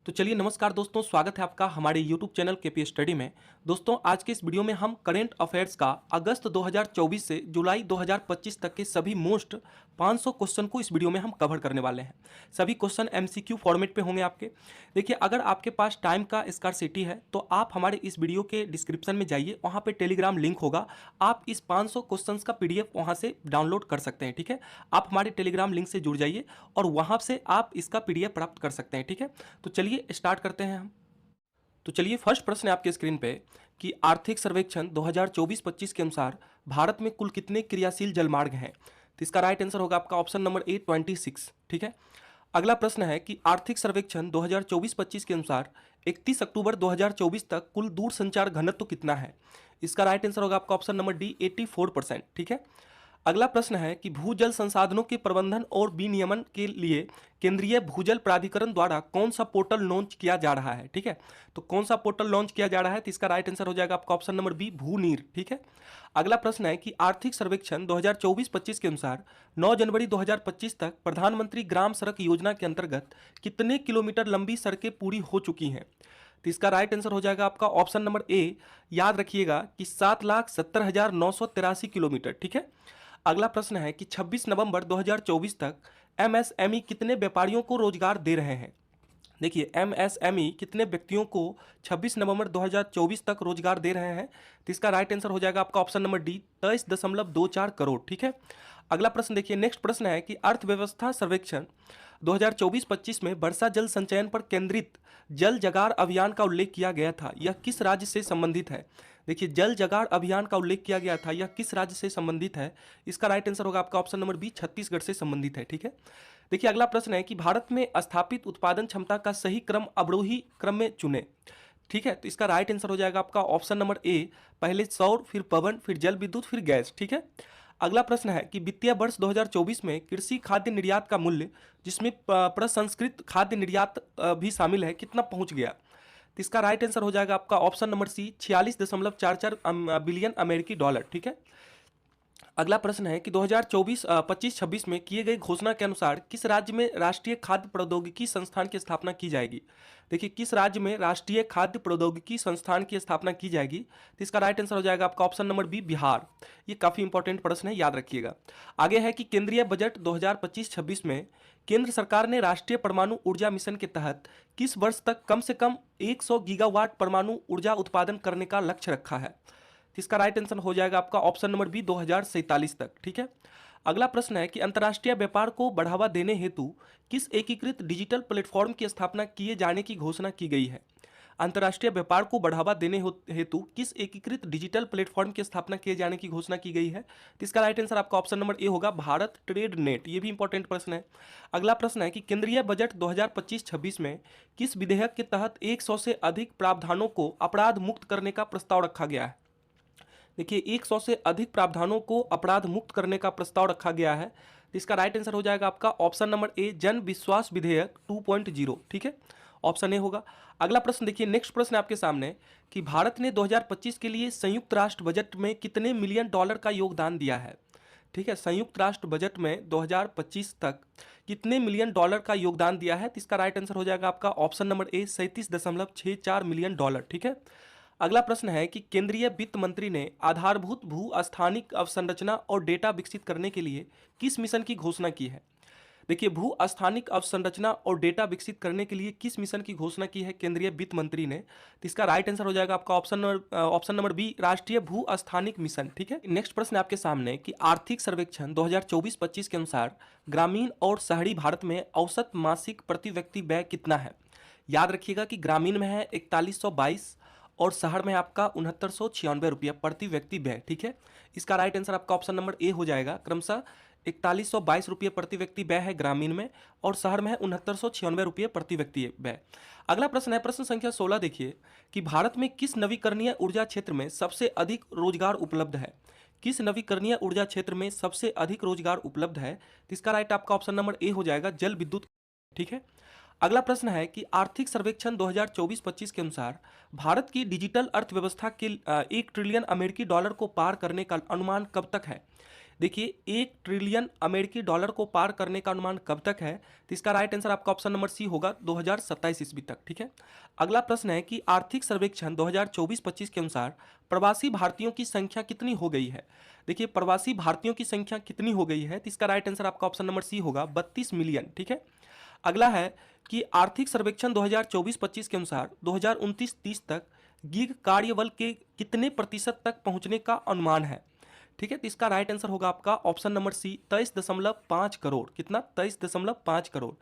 तो चलिए नमस्कार दोस्तों, स्वागत है आपका हमारे YouTube चैनल केपी स्टडी में। दोस्तों आज के इस वीडियो में हम करंट अफेयर्स का अगस्त 2024 से जुलाई 2025 तक के सभी मोस्ट 500 क्वेश्चन को इस वीडियो में हम कवर करने वाले हैं। सभी क्वेश्चन MCQ फॉर्मेट पे होंगे आपके। देखिए, अगर आपके पास टाइम का स्कार्सिटी है तो आप हमारे इस वीडियो के डिस्क्रिप्शन में जाइए, वहाँ पे टेलीग्राम लिंक होगा। आप इस 500 क्वेश्चन का PDF वहाँ से डाउनलोड कर सकते हैं। ठीक है, आप हमारे टेलीग्राम लिंक से जुड़ जाइए और वहाँ से आप इसका PDF प्राप्त कर सकते हैं। ठीक है, तो चलिए स्टार्ट करते हैं हम। तो चलिए फर्स्ट प्रश्न है आपके स्क्रीन पे कि आर्थिक सर्वेक्षण 2024-25 के अनुसार भारत में कुल कितने क्रियाशील जलमार्ग हैं। तो इसका राइट आंसर होगा आपका ऑप्शन नंबर ए 26। ठीक है, अगला प्रश्न है कि आर्थिक सर्वेक्षण 2024-25 के अनुसार 31 अक्टूबर 2024 तक कुल दूरसंचार घनत्व कितना है। इसका राइट आंसर होगा आपका ऑप्शन नंबर डी 84%। ठीक है, अगला प्रश्न है कि भूजल संसाधनों के प्रबंधन और विनियमन के लिए केंद्रीय भूजल प्राधिकरण द्वारा कौन सा पोर्टल लॉन्च किया जा रहा है। ठीक है, तो कौन सा पोर्टल लॉन्च किया जा रहा है, तो इसका राइट आंसर हो जाएगा आपका ऑप्शन नंबर बी भूनीर। ठीक है, अगला प्रश्न है कि आर्थिक सर्वेक्षण 2024-25 के अनुसार 9 जनवरी 2025 तक प्रधानमंत्री ग्राम सड़क योजना के अंतर्गत कितने किलोमीटर लंबी सड़कें पूरी हो चुकी हैं। तो इसका राइट आंसर हो जाएगा आपका ऑप्शन नंबर ए, याद रखिएगा कि 7,70,983 किलोमीटर। ठीक है, अगला प्रश्न है कि 26 नवंबर 2024 तक MSME कितने व्यापारियों को रोजगार दे रहे हैं। देखिए, MSME कितने व्यक्तियों को 26 नवंबर 2024 तक रोजगार दे रहे हैं। तो इसका राइट आंसर हो जाएगा आपका ऑप्शन नंबर डी 23.24 करोड़। ठीक है, अगला प्रश्न देखिए, नेक्स्ट प्रश्न है कि अर्थव्यवस्था सर्वेक्षण 2024-25 में वर्षा जल संचयन पर केंद्रित जल जगार अभियान का उल्लेख किया गया था, यह किस राज्य से संबंधित है। देखिए, जल जगार अभियान का उल्लेख किया गया था, यह किस राज्य से संबंधित है। इसका राइट आंसर होगा आपका ऑप्शन नंबर बी छत्तीसगढ़ से संबंधित है। ठीक है, देखिए अगला प्रश्न है कि भारत में स्थापित उत्पादन क्षमता का सही क्रम अवरोही क्रम में चुने। ठीक है, तो इसका राइट आंसर हो जाएगा आपका ऑप्शन नंबर ए, पहले सौर, फिर पवन, फिर जल विद्युत, फिर गैस। ठीक है, अगला प्रश्न है कि वित्तीय वर्ष 2024 में कृषि खाद्य निर्यात का मूल्य, जिसमें प्रसंस्कृत खाद्य निर्यात भी शामिल है, कितना पहुंच गया। तो इसका राइट आंसर हो जाएगा आपका ऑप्शन नंबर सी 46.44 बिलियन अमेरिकी डॉलर। ठीक है, अगला प्रश्न है कि 2024-25-26 में किए गए घोषणा के अनुसार किस राज्य में राष्ट्रीय खाद्य प्रौद्योगिकी संस्थान की स्थापना की जाएगी। देखिए, किस राज्य में राष्ट्रीय खाद्य प्रौद्योगिकी संस्थान की स्थापना की जाएगी। तो इसका राइट आंसर हो जाएगा आपका ऑप्शन नंबर बी बिहार। ये काफी इंपॉर्टेंट प्रश्न है, याद रखिएगा। आगे है कि केंद्रीय बजट 2025-26 में केंद्र सरकार ने राष्ट्रीय परमाणु ऊर्जा मिशन के तहत किस वर्ष तक कम से कम 100 गीगावाट परमाणु ऊर्जा उत्पादन करने का लक्ष्य रखा है। तो इसका राइट आंसर हो जाएगा आपका ऑप्शन नंबर बी 2047 तक। ठीक है, अगला प्रश्न है कि अंतर्राष्ट्रीय व्यापार को बढ़ावा देने हेतु किस एकीकृत डिजिटल प्लेटफॉर्म की स्थापना किए जाने की घोषणा की गई है। अंतर्राष्ट्रीय व्यापार को बढ़ावा देने हेतु किस एकीकृत डिजिटल प्लेटफॉर्म की स्थापना किए जाने की घोषणा की गई है। तो इसका राइट आंसर आपका ऑप्शन नंबर ए होगा भारत ट्रेड नेट। ये भी इंपॉर्टेंट प्रश्न है। अगला प्रश्न है कि केंद्रीय बजट 2025-26 में किस विधेयक के तहत 100 से अधिक प्रावधानों को अपराध मुक्त करने का प्रस्ताव रखा गया है। देखिए, 100 से अधिक प्रावधानों को अपराध मुक्त करने का प्रस्ताव रखा गया है। तो इसका राइट आंसर हो जाएगा आपका ऑप्शन नंबर ए जन विश्वास विधेयक 2.0। ठीक है, ऑप्शन ए होगा। अगला प्रश्न देखिए, नेक्स्ट प्रश्न है आपके सामने कि भारत ने 2025 के लिए संयुक्त राष्ट्र बजट में कितने मिलियन डॉलर का योगदान दिया है। ठीक है, संयुक्त राष्ट्र बजट में 2025 तक कितने मिलियन डॉलर का योगदान दिया है। तो इसका राइट आंसर हो जाएगा आपका ऑप्शन नंबर ए 37.64 मिलियन डॉलर। ठीक है, अगला प्रश्न है कि केंद्रीय वित्त मंत्री ने आधारभूत भू स्थानिक अवसंरचना और डेटा विकसित करने के लिए किस मिशन की घोषणा की है। देखिए, भू स्थानिक अवसंरचना और डेटा विकसित करने के लिए किस मिशन की घोषणा की है केंद्रीय वित्त मंत्री ने। तो इसका राइट आंसर हो जाएगा आपका ऑप्शन नंबर बी राष्ट्रीय भू स्थानिक मिशन। ठीक है, नेक्स्ट प्रश्न आपके सामने कि आर्थिक सर्वेक्षण 2024-25 के अनुसार ग्रामीण और शहरी भारत में औसत मासिक प्रति व्यक्ति व्यय कितना है। याद रखिएगा कि ग्रामीण में है 4122 और शहर में आपका 6996 रुपया प्रति व्यक्ति व्यय। ठीक है, इसका राइट आंसर आपका ऑप्शन नंबर ए हो जाएगा। क्रमशः 4122 रुपये प्रति व्यक्ति व्यय है ग्रामीण में और शहर में है 6996 रुपये प्रति व्यक्ति व्यय। अगला प्रश्न है प्रश्न संख्या 16। देखिए कि भारत में किस नवीकरणीय ऊर्जा क्षेत्र में सबसे अधिक रोजगार उपलब्ध है। किस नवीकरणीय ऊर्जा क्षेत्र में सबसे अधिक रोजगार उपलब्ध है। तो इसका राइट आपका ऑप्शन नंबर ए हो जाएगा जल विद्युत। ठीक है, अगला प्रश्न है कि आर्थिक सर्वेक्षण 2024-25 के अनुसार भारत की डिजिटल अर्थव्यवस्था के 1 ट्रिलियन अमेरिकी डॉलर को पार करने का अनुमान कब तक है। देखिए 1 ट्रिलियन अमेरिकी डॉलर को पार करने का अनुमान कब तक है? तो इसका राइट आंसर आपका ऑप्शन नंबर सी होगा 2027 ईस्वी तक। ठीक है, अगला प्रश्न है कि आर्थिक सर्वेक्षण 2024-25 के अनुसार प्रवासी भारतीयों की संख्या कितनी हो गई है? देखिए प्रवासी भारतीयों की संख्या कितनी हो गई है? तो इसका राइट आंसर आपका ऑप्शन नंबर सी होगा 32 मिलियन। ठीक है, अगला है कि आर्थिक सर्वेक्षण 2024-25 के अनुसार 2029-30 तक गिग कार्यबल के कितने प्रतिशत तक पहुंचने का अनुमान है? ठीक है, तो इसका राइट आंसर होगा आपका ऑप्शन नंबर सी 23.5 करोड़। कितना? 23.5 करोड़।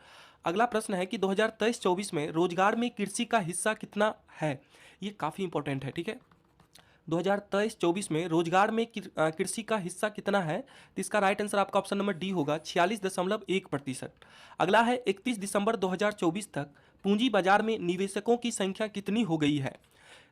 अगला प्रश्न है कि 2023-24 में रोजगार में कृषि का हिस्सा कितना है? ये काफ़ी इंपॉर्टेंट है। ठीक है, 2023-24 में रोजगार में कृषि का हिस्सा कितना है? तो इसका राइट आंसर आपका ऑप्शन नंबर डी होगा 46.1%। अगला है 31 दिसंबर 2024 तक पूंजी बाजार में निवेशकों की संख्या कितनी हो गई है?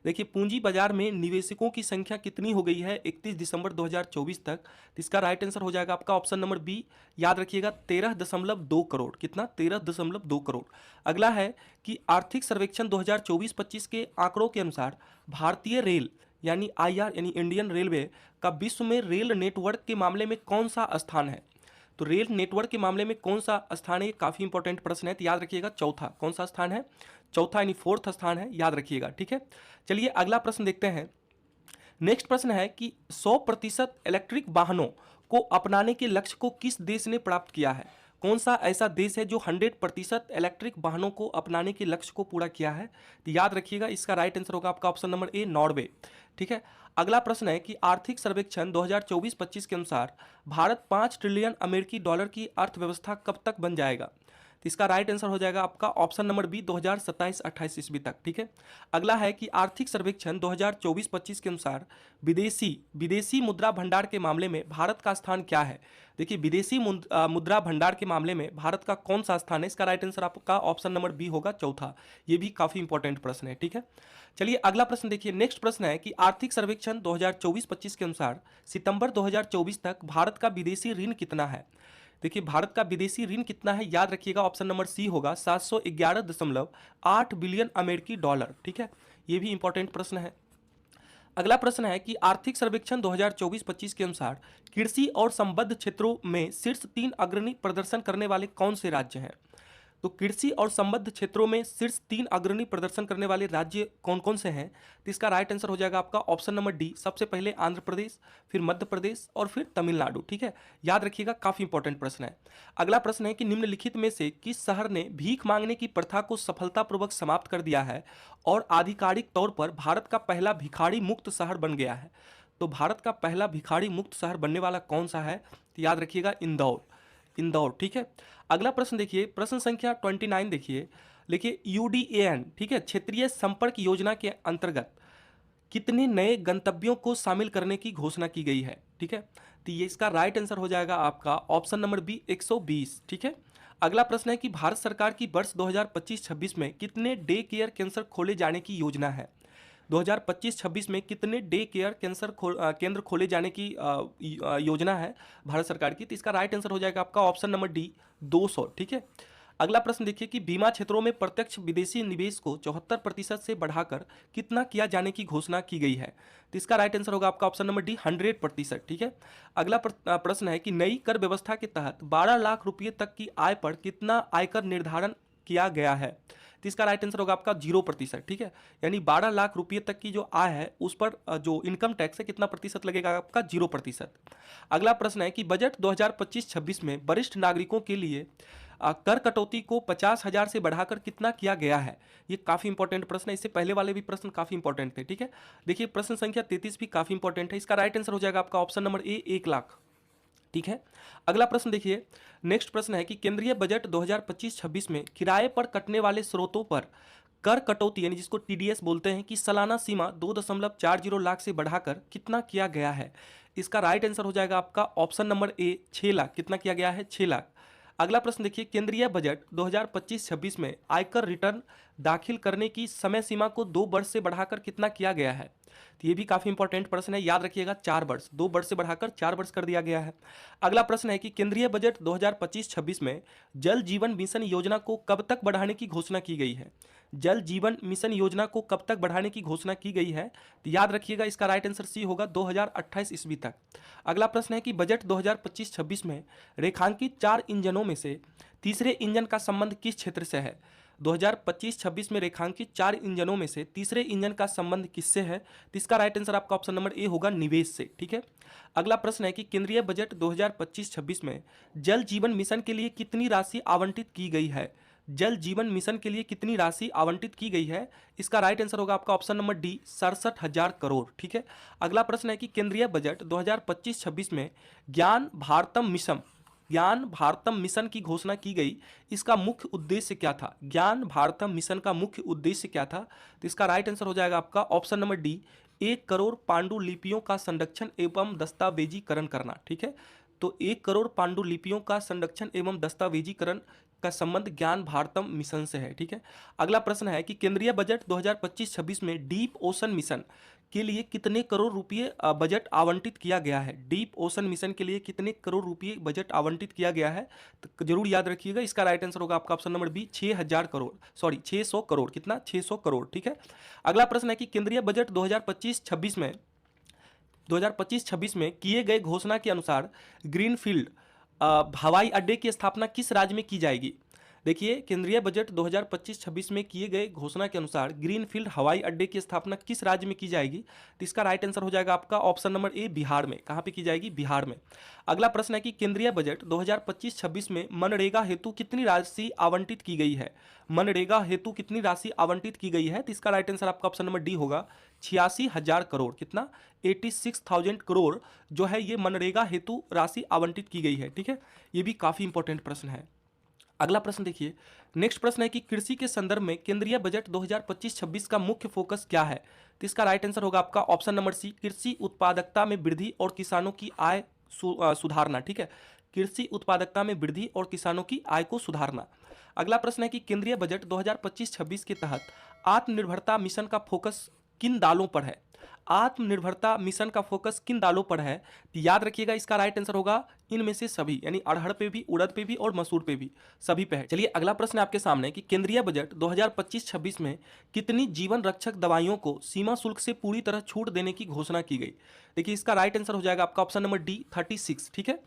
देखिए पूंजी बाजार में निवेशकों की संख्या कितनी हो गई है 31 दिसंबर 2024 तक? तो इसका राइट आंसर हो जाएगा आपका ऑप्शन नंबर बी, याद रखिएगा 13.2 करोड़। कितना? 13.2 करोड़। अगला है कि आर्थिक सर्वेक्षण 2024-25 के आंकड़ों के अनुसार भारतीय रेल यानी आईआर यानी इंडियन रेलवे का विश्व में रेल नेटवर्क के मामले में कौन सा स्थान है? तो रेल नेटवर्क के मामले में कौन सा स्थान है? ये काफ़ी इंपॉर्टेंट प्रश्न है, तो याद रखिएगा चौथा। कौन सा स्थान है? चौथा यानी फोर्थ स्थान है, याद रखिएगा। ठीक है, चलिए अगला प्रश्न देखते हैं। नेक्स्ट प्रश्न है कि 100% इलेक्ट्रिक वाहनों को अपनाने के लक्ष्य को किस देश ने प्राप्त किया है? कौन सा ऐसा देश है जो 100% इलेक्ट्रिक वाहनों को अपनाने के लक्ष्य को पूरा किया है? तो याद रखिएगा इसका राइट आंसर होगा आपका ऑप्शन नंबर ए, नॉर्वे। ठीक है, अगला प्रश्न है कि आर्थिक सर्वेक्षण 2024-25 के अनुसार भारत 5 ट्रिलियन अमेरिकी डॉलर की अर्थव्यवस्था कब तक बन जाएगा? तो इसका राइट आंसर हो जाएगा आपका ऑप्शन नंबर बी 2027-28 ईस्वी तक। ठीक है, अगला है कि आर्थिक सर्वेक्षण 2024-25 के अनुसार विदेशी मुद्रा भंडार के मामले में भारत का स्थान क्या है? देखिए विदेशी मुद्रा भंडार के मामले में भारत का कौन सा स्थान है? इसका राइट आंसर आपका ऑप्शन नंबर बी होगा, चौथा। ये भी काफी इंपॉर्टेंट प्रश्न है। ठीक है, चलिए अगला प्रश्न देखिए। नेक्स्ट प्रश्न है कि आर्थिक सर्वेक्षण 2024-25 के अनुसार सितंबर 2024 तक भारत का विदेशी ऋण कितना है? देखिए भारत का विदेशी ऋण कितना है? याद रखिएगा ऑप्शन नंबर सी होगा 711.8 बिलियन अमेरिकी डॉलर। ठीक है, ये भी इंपॉर्टेंट प्रश्न है। अगला प्रश्न है कि आर्थिक सर्वेक्षण 2024-25 के अनुसार कृषि और संबद्ध क्षेत्रों में शीर्ष 3 अग्रणी प्रदर्शन करने वाले कौन से राज्य हैं? तो कृषि और संबद्ध क्षेत्रों में शीर्ष 3 अग्रणी प्रदर्शन करने वाले राज्य कौन कौन से हैं? तो इसका राइट आंसर हो जाएगा आपका ऑप्शन नंबर डी, सबसे पहले आंध्र प्रदेश, फिर मध्य प्रदेश और फिर तमिलनाडु। ठीक है, याद रखिएगा काफी इंपॉर्टेंट प्रश्न है। अगला प्रश्न है कि निम्नलिखित में से किस शहर ने भीख मांगने की प्रथा को सफलतापूर्वक समाप्त कर दिया है और आधिकारिक तौर पर भारत का पहला भिखारी मुक्त शहर बन गया है? तो भारत का पहला भिखारी मुक्त शहर बनने वाला कौन सा है? तो याद रखिएगा इंदौर। ठीक है, अगला प्रश्न देखिए, प्रश्न संख्या 29 देखिए, लिखिए यूडीएएन, ठीक है, क्षेत्रीय संपर्क योजना के अंतर्गत कितने नए गंतव्यों को शामिल करने की घोषणा की गई है? ठीक है, तो ये इसका राइट आंसर हो जाएगा आपका ऑप्शन नंबर बी 120। ठीक है, अगला प्रश्न है कि भारत सरकार की वर्ष 2025-26 में कितने डे केयर केंद्र खोले जाने की योजना है? 2025-26 में कितने डे केयर केंद्र खोले जाने की योजना है भारत सरकार की? तो इसका राइट आंसर हो जाएगा आपका ऑप्शन नंबर डी 200। ठीक है, अगला प्रश्न देखिए कि बीमा क्षेत्रों में प्रत्यक्ष विदेशी निवेश को 74% से बढ़ाकर कितना किया जाने की घोषणा की गई है? तो इसका राइट आंसर होगा आपका ऑप्शन नंबर डी 100%। ठीक है, अगला प्रश्न है कि नई कर व्यवस्था के तहत 12 लाख रुपये तक की आय पर कितना आयकर निर्धारण किया गया है? तो इसका राइट आंसर होगा आपका 0%। ठीक है, यानी 12 लाख रुपये तक की जो आय है उस पर जो इनकम टैक्स है कितना प्रतिशत लगेगा आपका? 0%। अगला प्रश्न है कि बजट 2025-26 में वरिष्ठ नागरिकों के लिए कर कटौती को 50,000 से बढ़ाकर कितना किया गया है? ये काफी इंपॉर्टेंट प्रश्न है, इससे पहले वाले भी प्रश्न काफी इंपॉर्टेंट थे। ठीक है, देखिए प्रश्न संख्या 33 भी काफी इंपॉर्टेंट है, इसका राइट आंसर हो जाएगा आपका ऑप्शन नंबर ए 1 लाख। ठीक है, अगला प्रश्न देखिए। नेक्स्ट प्रश्न है कि केंद्रीय बजट 2025-26 में किराए पर कटने वाले स्रोतों पर कर कटौती यानी जिसको टीडीएस बोलते हैं कि सालाना सीमा 2.40 लाख से बढ़ाकर कितना किया गया है? इसका राइट आंसर हो जाएगा आपका ऑप्शन नंबर ए 6 लाख। कितना किया गया है? 6 लाख। अगला प्रश्न देखिए, केंद्रीय बजट 2025-26 में आयकर रिटर्न दाखिल करने की समय सीमा को 2 वर्ष से बढ़ाकर कितना किया गया है? तो ये भी काफी इंपॉर्टेंट प्रश्न है, याद रखिएगा 4 वर्ष, 2 वर्ष से बढ़ाकर 4 वर्ष कर दिया गया है। अगला प्रश्न है कि केंद्रीय बजट 2025-26 में जल जीवन मिशन योजना को कब तक बढ़ाने की घोषणा की गई है? जल जीवन मिशन योजना को कब तक बढ़ाने की घोषणा की गई है? तो याद रखिएगा इसका राइट आंसर सी होगा 2028 ईस्वी तक। अगला प्रश्न है कि बजट 2025-26 में रेखांकित 4 इंजनों में से तीसरे इंजन का संबंध किस क्षेत्र से है? 2025-26 में रेखांकित 4 इंजनों में से तीसरे इंजन का संबंध किससे है? तो इसका राइट आंसर आपका ऑप्शन नंबर ए होगा निवेश से। ठीक है। अगला प्रश्न है कि केंद्रीय बजट 2025-26 में जल जीवन मिशन के लिए कितनी राशि आवंटित की गई है? जल जीवन मिशन के लिए कितनी राशि आवंटित की गई है? इसका राइट आंसर होगा आपका ऑप्शन नंबर डी 67,000 करोड़। ठीक है। अगला प्रश्न है कि केंद्रीय बजट 2025-26 में ज्ञान भारतम मिशन की घोषणा की गई, इसका मुख्य उद्देश्य क्या था? ज्ञान भारतम मिशन का मुख्य उद्देश्य क्या था? तो इसका राइट आंसर हो जाएगा आपका ऑप्शन नंबर डी 1 करोड़ पांडुलिपियों का संरक्षण एवं दस्तावेजीकरण करना। ठीक है। तो 1 करोड़ पांडुलिपियों का संरक्षण एवं दस्तावेजीकरण का संबंध ज्ञान भारतम मिशन से है। ठीक है। अगला प्रश्न है कि केंद्रीय बजट 2025-26 में डीप ओशन मिशन के लिए कितने करोड़ रुपये बजट आवंटित किया गया है? डीप ओशन मिशन के लिए कितने करोड़ रुपये बजट आवंटित किया गया है? तो जरूर याद रखिएगा इसका राइट आंसर होगा आपका option number B 6,000 crore, sorry 600 crore. कितना? 600 करोड़। ठीक है। अगला प्रश्न है कि केंद्रीय बजट 2025-26 में किए गए घोषणा के अनुसार ग्रीनफील्ड हवाई अड्डे की स्थापना किस राज्य में की जाएगी? देखिए केंद्रीय बजट 2025-26 में किए गए घोषणा के अनुसार ग्रीनफील्ड हवाई अड्डे की स्थापना किस राज्य में की जाएगी? तो इसका राइट आंसर हो जाएगा आपका ऑप्शन नंबर ए बिहार में। कहां पे की जाएगी? बिहार में। अगला प्रश्न है कि केंद्रीय बजट 2025-26 में मनरेगा हेतु कितनी राशि आवंटित की गई है? मनरेगा हेतु कितनी राशि आवंटित की गई है? तो इसका राइट आंसर आपका ऑप्शन नंबर डी होगा 86,000 करोड़। कितना? 86,000 करोड़ जो है ये मनरेगा हेतु राशि आवंटित की गई है। ठीक है। ये भी काफी इंपॉर्टेंट प्रश्न है। अगला प्रश्न देखिए, नेक्स्ट प्रश्न है कि कृषि के संदर्भ में केंद्रीय बजट 2025-26 का मुख्य फोकस क्या है? तो इसका राइट आंसर होगा आपका ऑप्शन नंबर सी कृषि उत्पादकता में वृद्धि और किसानों की आय सुधारना। ठीक है। कृषि उत्पादकता में वृद्धि और किसानों की आय को सुधारना। अगला प्रश्न है कि केंद्रीय बजट 2025-26 के तहत आत्मनिर्भरता मिशन का फोकस किन दालों पर है? आत्मनिर्भरता मिशन का फोकस किन दालों पर है? तो याद रखिएगा इसका राइट आंसर होगा इनमें से सभी, यानी अरहर पे भी, उड़द पे भी और मसूर पे भी, सभी पे है। चलिए अगला प्रश्न आपके सामने कि केंद्रीय बजट 2025-26 में कितनी जीवन रक्षक दवाइयों को सीमा शुल्क से पूरी तरह छूट देने की घोषणा की गई? देखिए इसका राइट आंसर हो जाएगा आपका ऑप्शन नंबर डी 36। ठीक है।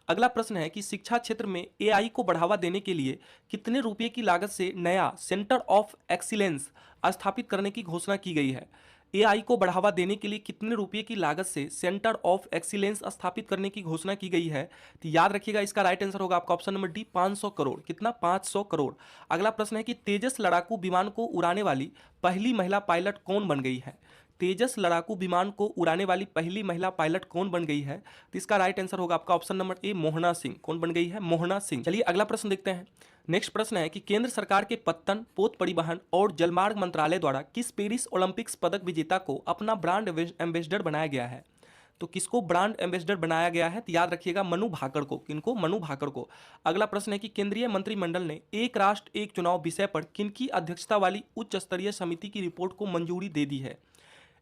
अगला प्रश्न है कि शिक्षा क्षेत्र में एआई को बढ़ावा देने के लिए कितने रुपए की लागत से नया सेंटर ऑफ एक्सीलेंस स्थापित करने की घोषणा की गई है? एआई को बढ़ावा देने के लिए कितने रुपए की लागत से सेंटर ऑफ एक्सीलेंस स्थापित करने की घोषणा की गई है? तो याद रखिएगा इसका राइट आंसर होगा आपका ऑप्शन नंबर डी 500 करोड़। कितना? 500 करोड़। अगला प्रश्न है कि तेजस लड़ाकू विमान को उड़ाने वाली पहली महिला पायलट कौन बन गई है? तेजस लड़ाकू विमान को उड़ाने वाली पहली महिला पायलट कौन बन गई है? तो इसका राइट आंसर होगा आपका option number A Mohana Singh. कौन बन गई है? मोहना सिंह। चलिए अगला प्रश्न देखते हैं। नेक्स्ट प्रश्न है कि केंद्र सरकार के पत्तन, पोत परिवहन और जलमार्ग मंत्रालय द्वारा किस पेरिस ओलंपिक्स पदक विजेता को अपना ब्रांड एम्बेसडर बनाया गया है? तो किसको ब्रांड एम्बेसडर बनाया गया है? तो याद रखिएगा मनु भाकर को। किनको? मनु भाकर को। अगला प्रश्न है कि केंद्रीय मंत्रिमंडल ने एक राष्ट्र एक चुनाव विषय पर किनकी अध्यक्षता वाली उच्च स्तरीय समिति की रिपोर्ट को मंजूरी दे दी है?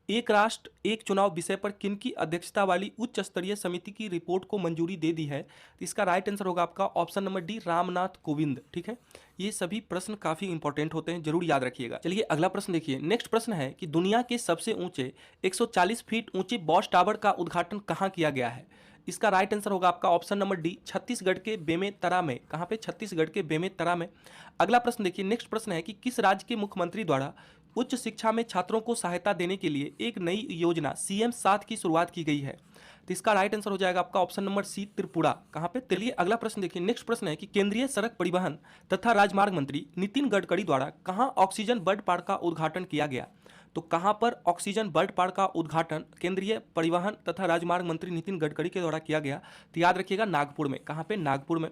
एक राष्ट्र एक चुनाव विषय पर किनकी अध्यक्षता वाली उच्च स्तरीय समिति की रिपोर्ट को मंजूरी दे दी है? तो इसका राइट आंसर होगा आपका option number D Ramnath Kovind. ठीक है। ये सभी प्रश्न काफी इंपॉर्टेंट होते हैं, जरूर याद रखिएगा। चलिए अगला प्रश्न देखिए। नेक्स्ट प्रश्न है कि दुनिया के सबसे ऊंचे 140 फीट ऊंचे बॉश टावर का उद्घाटन कहाँ किया गया है? इसका राइट आंसर होगा आपका ऑप्शन नंबर डी छत्तीसगढ़ के बेमेतरा में। कहाँ पे? छत्तीसगढ़ के बेमेतरा में। अगला प्रश्न देखिए। नेक्स्ट प्रश्न है कि किस राज्य के मुख्यमंत्री द्वारा उच्च शिक्षा में छात्रों को सहायता देने के लिए एक नई योजना CM 7 की शुरुआत की गई है? तो इसका राइट आंसर हो जाएगा आपका ऑप्शन नंबर सी त्रिपुरा। कहाँ पे? चलिए अगला प्रश्न देखिए। नेक्स्ट प्रश्न है कि केंद्रीय सड़क परिवहन तथा राजमार्ग मंत्री नितिन गडकरी द्वारा कहाँ ऑक्सीजन बर्ड पार्क का उद्घाटन किया गया? तो कहां पर ऑक्सीजन बर्ड पार्क का उद्घाटन केंद्रीय परिवहन तथा राजमार्ग मंत्री नितिन गडकरी के द्वारा किया गया? तो याद रखिएगा नागपुर में। कहां पे? नागपुर में।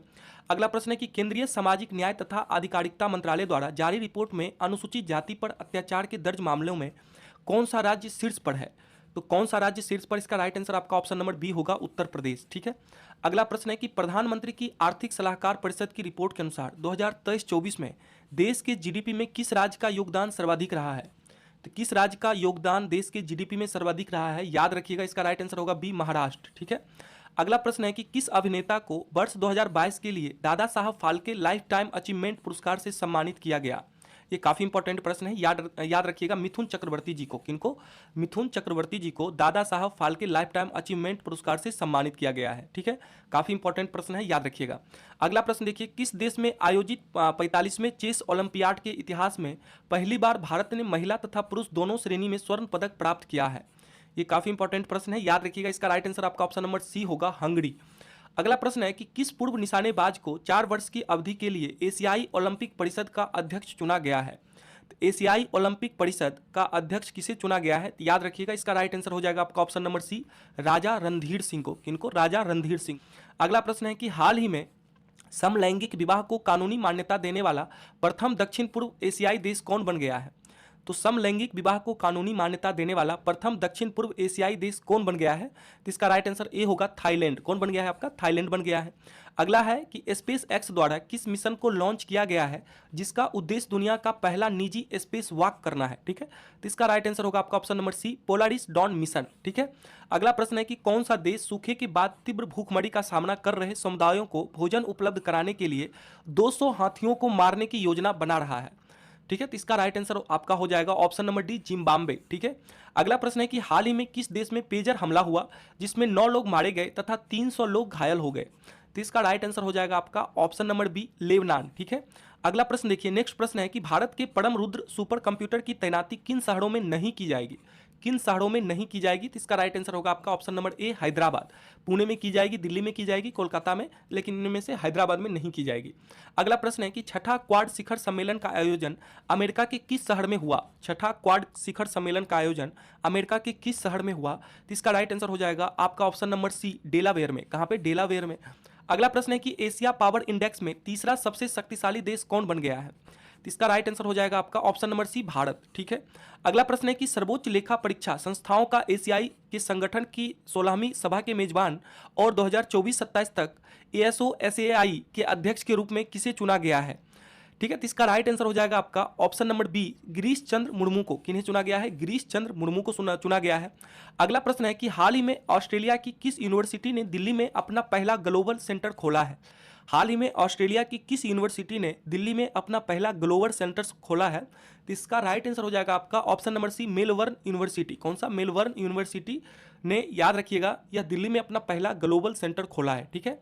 अगला प्रश्न है कि केंद्रीय सामाजिक न्याय तथा आधिकारिता मंत्रालय द्वारा जारी रिपोर्ट में अनुसूचित जाति पर अत्याचार के दर्ज मामलों में कौन सा राज्य शीर्ष पर है? तो कौन सा राज्य शीर्ष पर? इसका राइट आंसर आपका ऑप्शन नंबर बी होगा उत्तर प्रदेश। ठीक है। अगला प्रश्न है कि प्रधानमंत्री की आर्थिक सलाहकार परिषद की रिपोर्ट के अनुसार 2023-24 में देश के जीडीपी में किस राज्य का योगदान सर्वाधिक रहा है? तो किस राज्य का योगदान देश के जीडीपी में सर्वाधिक रहा है? याद रखिएगा इसका राइट आंसर होगा बी महाराष्ट्र। ठीक है। अगला प्रश्न है कि किस अभिनेता को वर्ष 2022 के लिए Dada Saheb Phalke life time achievement पुरस्कार से सम्मानित किया गया? ये काफ़ी इंपॉर्टेंट प्रश्न है, याद रखिएगा। मिथुन चक्रवर्ती जी को, किनको? मिथुन चक्रवर्ती जी को Dada Saheb Phalke life time achievement पुरस्कार से सम्मानित किया गया है। ठीक है, काफ़ी इंपॉर्टेंट प्रश्न है, याद रखिएगा। अगला प्रश्न देखिए, किस देश में आयोजित 45वें चेस ओलंपियाड के इतिहास में पहली बार भारत ने महिला तथा पुरुष दोनों श्रेणी में स्वर्ण पदक प्राप्त किया है? ये काफ़ी इंपॉर्टेंट प्रश्न है, याद रखिएगा। इसका राइट आंसर आपका ऑप्शन नंबर सी होगा, हंगरी। अगला प्रश्न है कि किस पूर्व निशानेबाज को 4 वर्ष की अवधि के लिए एशियाई ओलंपिक परिषद का अध्यक्ष चुना गया है? तो एशियाई ओलंपिक परिषद का अध्यक्ष किसे चुना गया है? याद रखिएगा, इसका राइट आंसर हो जाएगा आपका ऑप्शन नंबर सी, राजा रणधीर सिंह को। किनको? राजा रणधीर सिंह। अगला प्रश्न है कि हाल ही में समलैंगिक विवाह को कानूनी मान्यता देने वाला प्रथम दक्षिण पूर्व एशियाई देश कौन बन गया है? तो समलैंगिक विवाह को कानूनी मान्यता देने वाला प्रथम दक्षिण पूर्व एशियाई देश कौन बन गया है? तो इसका राइट आंसर ए होगा, थाईलैंड। कौन बन गया है आपका? थाईलैंड बन गया है। अगला है कि स्पेस एक्स द्वारा किस मिशन को लॉन्च किया गया है जिसका उद्देश्य दुनिया का पहला निजी स्पेस वॉक करना है? ठीक है, तो इसका राइट आंसर होगा आपका option number C, Polaris Dawn mission. ठीक है, अगला प्रश्न है कि कौन सा देश सूखे के बाद तीव्र भूखमरी का सामना कर रहे समुदायों को भोजन उपलब्ध कराने के लिए 200 हाथियों को मारने की योजना बना रहा है? ठीक है, तो इसका राइट आंसर आपका हो जाएगा ऑप्शन नंबर डी, जिम्बाब्वे। ठीक है, अगला प्रश्न है कि हाल ही में किस देश में पेजर हमला हुआ जिसमें 9 लोग मारे गए तथा 300 लोग घायल हो गए? तो इसका राइट आंसर हो जाएगा आपका ऑप्शन नंबर बी, लेबनान। ठीक है, अगला प्रश्न देखिए, नेक्स्ट प्रश्न है कि भारत के परम रुद्र सुपर कंप्यूटर की तैनाती किन शहरों में नहीं की जाएगी? किन शहरों में नहीं की जाएगी? तो इसका राइट आंसर होगा आपका ऑप्शन नंबर ए, हैदराबाद। पुणे में की जाएगी, दिल्ली में की जाएगी, कोलकाता में, लेकिन इनमें से हैदराबाद में नहीं की जाएगी। अगला प्रश्न है कि छठा क्वाड शिखर सम्मेलन का आयोजन अमेरिका के किस शहर में हुआ? छठा क्वाड शिखर सम्मेलन का आयोजन अमेरिका के किस शहर में हुआ? तो इसका राइट आंसर हो जाएगा आपका ऑप्शन नंबर सी, डेलावेयर में। कहाँ पे? डेलावेयर में। अगला प्रश्न है कि एशिया पावर इंडेक्स में तीसरा सबसे शक्तिशाली देश कौन बन गया है? तो इसका राइट आंसर हो जाएगा आपका ऑप्शन नंबर सी, भारत। ठीक है, अगला प्रश्न है कि सर्वोच्च लेखा परीक्षा संस्थाओं का एशियाई के संगठन की 16वीं सभा के मेजबान और 2024-27 तक ASOSAI के अध्यक्ष के रूप में किसे चुना गया है? ठीक है, तो इसका राइट आंसर हो जाएगा आपका option number B, Girish Chandra Murmu को। किन्हें चुना गया है? गिरीश चंद्र मुर्मू को चुना गया है। अगला प्रश्न है कि हाल ही में ऑस्ट्रेलिया की किस यूनिवर्सिटी ने दिल्ली में अपना पहला ग्लोबल सेंटर खोला है? हाल ही में ऑस्ट्रेलिया की किस यूनिवर्सिटी ने दिल्ली में अपना पहला ग्लोबल सेंटर खोला है? तो इसका राइट आंसर हो जाएगा आपका option number C, Melbourne University. कौन सा? मेलबर्न यूनिवर्सिटी ने, याद रखिएगा, यह दिल्ली में अपना पहला ग्लोबल सेंटर खोला है। ठीक है,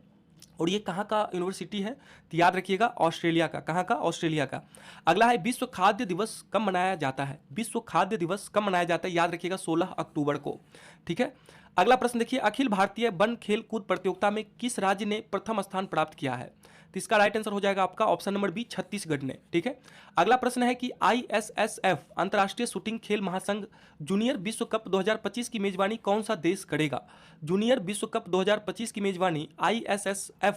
और ये कहाँ का यूनिवर्सिटी है? तो याद रखिएगा, ऑस्ट्रेलिया का। कहाँ का? ऑस्ट्रेलिया का। अगला है विश्व खाद्य दिवस कब मनाया जाता है? विश्व खाद्य दिवस कब मनाया जाता है? याद रखिएगा, 16 अक्टूबर को। ठीक है, अगला प्रश्न देखिए, अखिल भारतीय वन खेल कूद प्रतियोगिता में किस राज्य ने प्रथम स्थान प्राप्त किया है? तो इसका राइट आंसर हो जाएगा आपका ऑप्शन नंबर बी, छत्तीसगढ़ ने। ठीक है, अगला प्रश्न है कि ISSF अंतर्राष्ट्रीय शूटिंग खेल महासंघ जूनियर विश्व कप 2025 की मेजबानी कौन सा देश करेगा? जूनियर विश्व कप 2025 की मेजबानी ISSF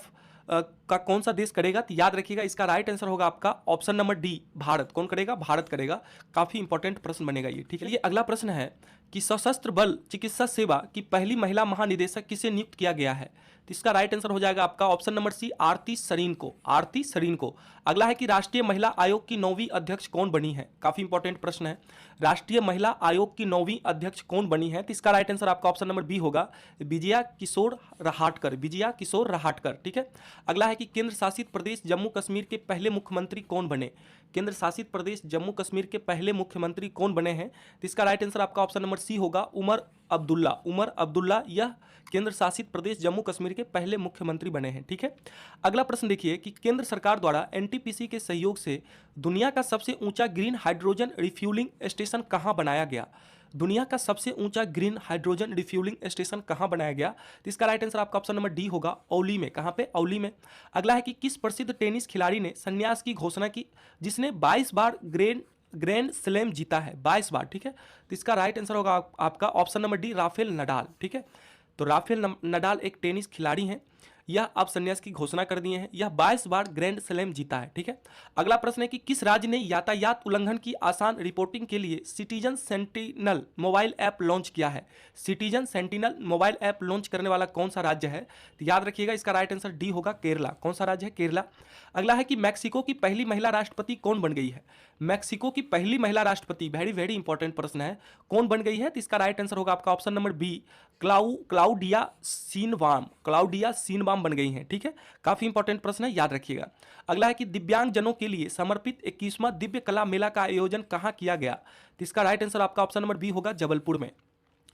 का कौन सा देश करेगा? तो याद रखिएगा, इसका राइट आंसर होगा आपका ऑप्शन नंबर डी, भारत। कौन करेगा? भारत करेगा। काफी इंपॉर्टेंट प्रश्न बनेगा ये। ठीक है, ये अगला प्रश्न है कि सशस्त्र बल चिकित्सा सेवा की पहली महिला महानिदेशक किसे नियुक्त किया गया है? तो इसका राइट आंसर हो जाएगा आपका ऑप्शन नंबर सी, आरती सरीन को। आरती सरीन को। अगला है कि राष्ट्रीय महिला आयोग की 9वीं अध्यक्ष कौन बनी है? काफी इंपॉर्टेंट प्रश्न है, राष्ट्रीय महिला आयोग की 9वीं अध्यक्ष कौन बनी है? तो इसका राइट आंसर आपका ऑप्शन नंबर बी होगा, विजया किशोर रहाटकर। विजया किशोर रहाटकर। ठीक है, अगला है कि केंद्र शासित प्रदेश जम्मू कश्मीर के पहले मुख्यमंत्री कौन बने? केंद्र शासित प्रदेश जम्मू कश्मीर के पहले मुख्यमंत्री कौन बने हैं? तो इसका राइट आंसर आपका ऑप्शन नंबर सी होगा, उमर अब्दुल्ला। उमर अब्दुल्ला यह केंद्र शासित प्रदेश जम्मू कश्मीर के पहले मुख्यमंत्री बने हैं। ठीक है, अगला प्रश्न देखिए कि केंद्र सरकार द्वारा NTPC के सहयोग से दुनिया का सबसे ऊंचा ग्रीन हाइड्रोजन रिफ्यूलिंग स्टेशन कहां बनाया गया? दुनिया का सबसे ऊंचा ग्रीन हाइड्रोजन रिफ्यूलिंग स्टेशन कहां बनाया गया? तो इसका राइट आंसर आपका ऑप्शन नंबर डी होगा, औली में। कहां पे? औली में। अगला है कि किस प्रसिद्ध टेनिस खिलाड़ी ने संन्यास की घोषणा की जिसने 22 बार ग्रैंड स्लैम जीता है? 22 बार। ठीक है, तो इसका राइट आंसर होगा आपका option number D, Rafael Nadal. ठीक है, तो राफेल नडाल एक टेनिस खिलाड़ी हैं, यह अब संन्यास की घोषणा कर दिए हैं। यह 22 बार ग्रैंड स्लैम जीता है। ठीक है, अगला प्रश्न है कि किस राज्य ने यातायात उल्लंघन की आसान रिपोर्टिंग के लिए citizen sentinel mobile app launch किया है? Citizen sentinel mobile app launch करने वाला कौन सा राज्य है? तो याद रखिएगा, इसका राइट आंसर डी होगा, केरला। कौन सा राज्य है? केरला। अगला है कि मैक्सिको की पहली महिला राष्ट्रपति कौन बन गई है? मैक्सिको की पहली महिला राष्ट्रपति, वेरी वेरी इंपॉर्टेंट प्रश्न है, कौन बन गई है? तो इसका राइट आंसर होगा आपका option number B, Claudia Sheinbaum, Claudia Sheinbaum बन गई हैं। ठीक है, काफी इंपॉर्टेंट प्रश्न है, याद रखिएगा। अगला है कि दिव्यांग जनों के लिए समर्पित 21वां दिव्य कला मेला का आयोजन कहाँ किया गया? तो इसका राइट आंसर आपका ऑप्शन नंबर बी होगा, जबलपुर में।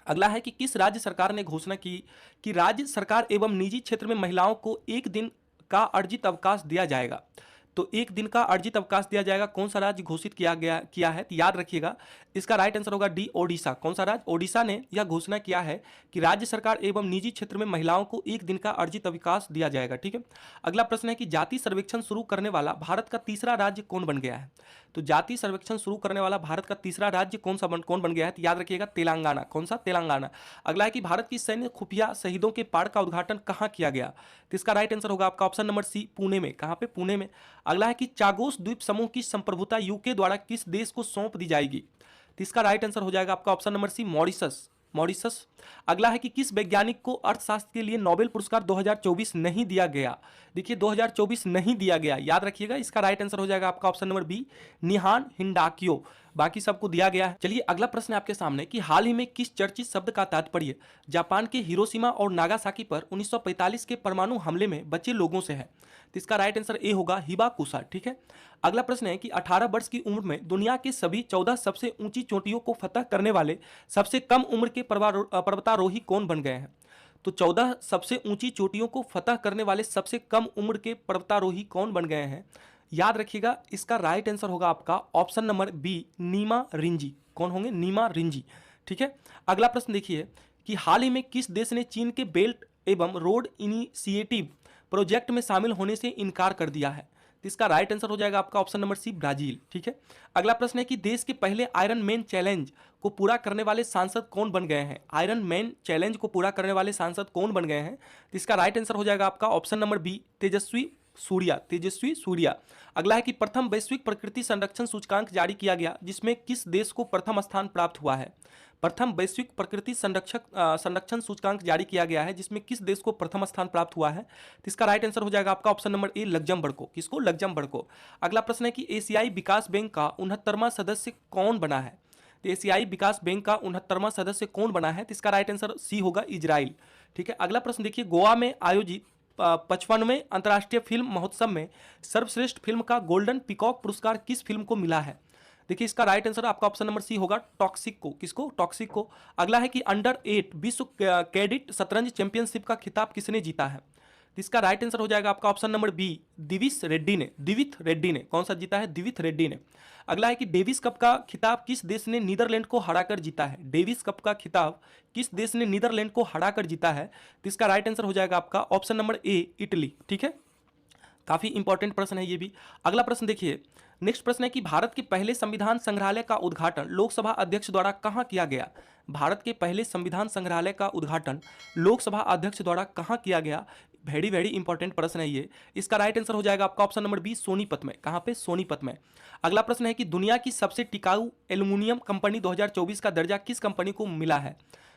अगला है कि किस राज्य सरकार ने घोषणा की कि राज्य सरकार एवं निजी क्षेत्र में महिलाओं को एक दिन का अर्जित अवकाश दिया जाएगा? तो एक दिन का अर्जित अवकाश दिया जाएगा, कौन सा राज्य घोषित किया है? तो याद रखिएगा, इसका राइट आंसर होगा डी, ओडिशा। कौन सा राज्य? ओडिशा ने यह घोषणा किया है कि राज्य सरकार एवं निजी क्षेत्र में महिलाओं को एक दिन का अर्जित अवकाश दिया जाएगा। ठीक है, अगला प्रश्न है कि जाति सर्वेक्षण शुरू करने वाला भारत का तीसरा राज्य कौन बन गया है? तो जाति सर्वेक्षण शुरू करने वाला भारत का तीसरा राज्य कौन बन गया है? तो याद रखिएगा, तेलंगाना। कौन सा? तेलंगाना। अगला है कि भारत की सैन्य खुफिया शहीदों के पार्क का उद्घाटन कहाँ किया गया? तो इसका राइट आंसर होगा आपका ऑप्शन नंबर सी, पुणे में। कहाँ पे? पुणे में। अगला है कि चागोस द्वीप समूह की संप्रभुता यूके द्वारा किस देश को सौंप दी जाएगी? तो इसका राइट आंसर हो जाएगा आपका option number C, Mauritius. Mauritius. अगला है कि किस वैज्ञानिक को अर्थशास्त्र के लिए नोबेल पुरस्कार 2024 नहीं दिया गया? देखिए 2024 नहीं दिया गया, याद रखिएगा, इसका राइट आंसर हो जाएगा आपका ऑप्शन नंबर बी, निहान हिंडाकियो। बाकी सबको दिया गया है। चलिए अगला प्रश्न आपके सामने कि हाल ही में किस चर्चित शब्द का तात्पर्य जापान के हिरोशिमा और नागासाकी पर 1945 के परमाणु हमले में बचे लोगों से है? तो इसका राइट आंसर ए होगा, हिबाकुसा। ठीक है, अगला प्रश्न है कि 18 वर्ष की उम्र में दुनिया के सभी 14 सबसे ऊंची चोटियों को फतह करने वाले सबसे कम उम्र के पर्वतारोही कौन बन गए हैं? तो 14 सबसे ऊंची चोटियों को फतह करने वाले सबसे कम उम्र के पर्वतारोही कौन बन गए हैं? याद रखिएगा, इसका राइट आंसर होगा आपका ऑप्शन नंबर बी, नीमा रिंजी। कौन होंगे? नीमा रिंजी। ठीक है, अगला प्रश्न देखिए कि हाल ही में किस देश ने चीन के बेल्ट एवं रोड इनिशिएटिव प्रोजेक्ट में शामिल होने से इनकार कर दिया है? तो इसका राइट आंसर हो जाएगा आपका ऑप्शन नंबर सी, ब्राजील। ठीक है, अगला प्रश्न है कि देश के पहले आयरन मैन चैलेंज को पूरा करने वाले सांसद कौन बन गए हैं? आयरन मैन चैलेंज को पूरा करने वाले सांसद कौन बन गए हैं? तो इसका राइट आंसर हो जाएगा आपका option number B, Tejasvi Surya. Tejasvi Surya. अगला है कि प्रथम वैश्विक प्रकृति संरक्षण सूचकांक जारी किया गया, जिसमें किस देश को प्रथम स्थान प्राप्त हुआ है? प्रथम वैश्विक प्रकृति संरक्षण सूचकांक जारी किया गया है, जिसमें किस देश को प्रथम स्थान प्राप्त हुआ है? तो इसका राइट आंसर हो जाएगा आपका ऑप्शन नंबर ए, लग्जमबर्ग को। किसको? लग्जमबर्ग को। अगला प्रश्न है कि एशियाई विकास बैंक का 69वां सदस्य कौन बना है? तो एशियाई विकास बैंक का 69वां सदस्य कौन बना है? तो इसका राइट आंसर सी होगा, इजराइल। ठीक है, अगला प्रश्न देखिए, गोवा में आयोजित 55वें अंतर्राष्ट्रीय फिल्म महोत्सव में सर्वश्रेष्ठ फिल्म का गोल्डन पीकॉक पुरस्कार किस फिल्म को मिला है? देखिए इसका राइट आंसर आपका ऑप्शन नंबर सी होगा, टॉक्सिक को। किसको? टॉक्सिक को। अगला है कि अंडर 8 विश्व कैडेट शतरंज चैंपियनशिप का खिताब किसने जीता है? तो इसका राइट आंसर हो जाएगा आपका ऑप्शन नंबर बी, दिविश रेड्डी ने। दिविथ रेड्डी ने। कौन सा जीता है? दिविथ रेड्डी ने। अगला है कि डेविस कप का खिताब किस देश ने नीदरलैंड को हराकर जीता है? डेविस कप का खिताब किस देश ने नीदरलैंड को हराकर जीता है? तो इसका राइट आंसर हो जाएगा आपका ऑप्शन नंबर ए, इटली। ठीक है, काफी इंपॉर्टेंट प्रश्न है ये भी। अगला प्रश्न देखिए, नेक्स्ट प्रश्न है कि भारत के पहले संविधान संग्रहालय का उद्घाटन लोकसभा अध्यक्ष द्वारा कहां किया गया? भारत के पहले संविधान संग्रहालय का उद्घाटन लोकसभा अध्यक्ष द्वारा कहां किया गया? वेरी वेरी इंपॉर्टेंट प्रश्न है ये। इसका राइट आंसर हो जाएगा आपका ऑप्शन नंबर बी, सोनीपत में। कहां पे? सोनीपत में। अगला प्रश्न है कि दुनिया की सबसे टिकाऊ एल्यूमिनियम कंपनी 2024 का दर्जा किस कंपनी को मिला है?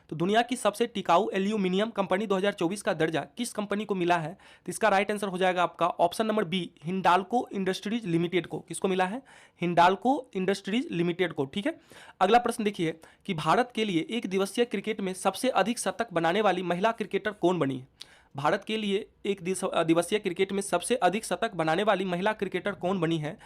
तो दुनिया की सबसे टिकाऊ एल्यूमिनियम कंपनी 2024 का दर्जा किस कंपनी को मिला है? तो इसका राइट आंसर हो जाएगा आपका option number B, Hindalco Industries Limited को। किसको मिला है? हिंडाल्को इंडस्ट्रीज लिमिटेड को। ठीक है, अगला प्रश्न देखिए कि भारत के लिए एक दिवसीय क्रिकेट में सबसे अधिक शतक बनाने वाली महिला क्रिकेटर कौन बनी है? भारत के लिए एक दिवसीय क्रिकेट में सबसे अधिक शतक बनाने वाली महिला क्रिकेटर कौन बनी है?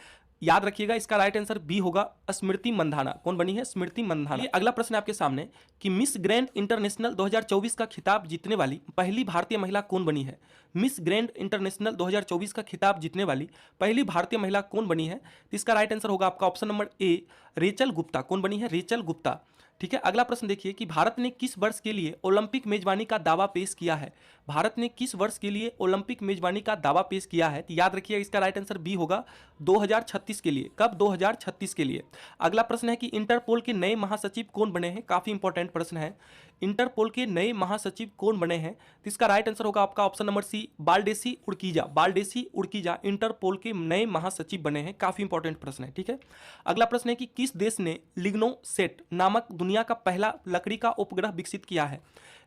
याद रखिएगा, इसका राइट आंसर बी होगा, स्मृति मंधाना। कौन बनी है? स्मृति मंधाना। अगला प्रश्न आपके सामने कि मिस ग्रैंड इंटरनेशनल 2024 का खिताब जीतने वाली पहली भारतीय महिला कौन बनी है? मिस ग्रैंड इंटरनेशनल 2024 का खिताब जीतने वाली पहली भारतीय महिला कौन बनी है? तो इसका राइट आंसर होगा आपका ऑप्शन नंबर ए, रेचल गुप्ता। कौन बनी है? रेचल गुप्ता। ठीक है, अगला प्रश्न देखिए कि भारत ने किस वर्ष के लिए ओलंपिक मेजबानी का दावा पेश किया है? भारत ने किस वर्ष के लिए ओलंपिक मेजबानी का दावा पेश किया है? तो याद रखिए, इसका राइट आंसर बी होगा, 2036 के लिए। कब? 2036 के लिए। अगला प्रश्न है कि इंटरपोल के नए महासचिव कौन बने हैं? काफी इंपॉर्टेंट प्रश्न है। इंटरपोल के नए महासचिव कौन बने हैं? तो इसका राइट आंसर होगा आपका ऑप्शन नंबर सी, बालडेसी उर्किजा। बालडेसी उर्किजा इंटरपोल के नए महासचिव बने हैं। काफी इंपॉर्टेंट प्रश्न है। ठीक है, अगला प्रश्न है कि किस देश ने लिग्नोसेट नामक दुनिया का पहला लकड़ी का उपग्रह विकसित किया है?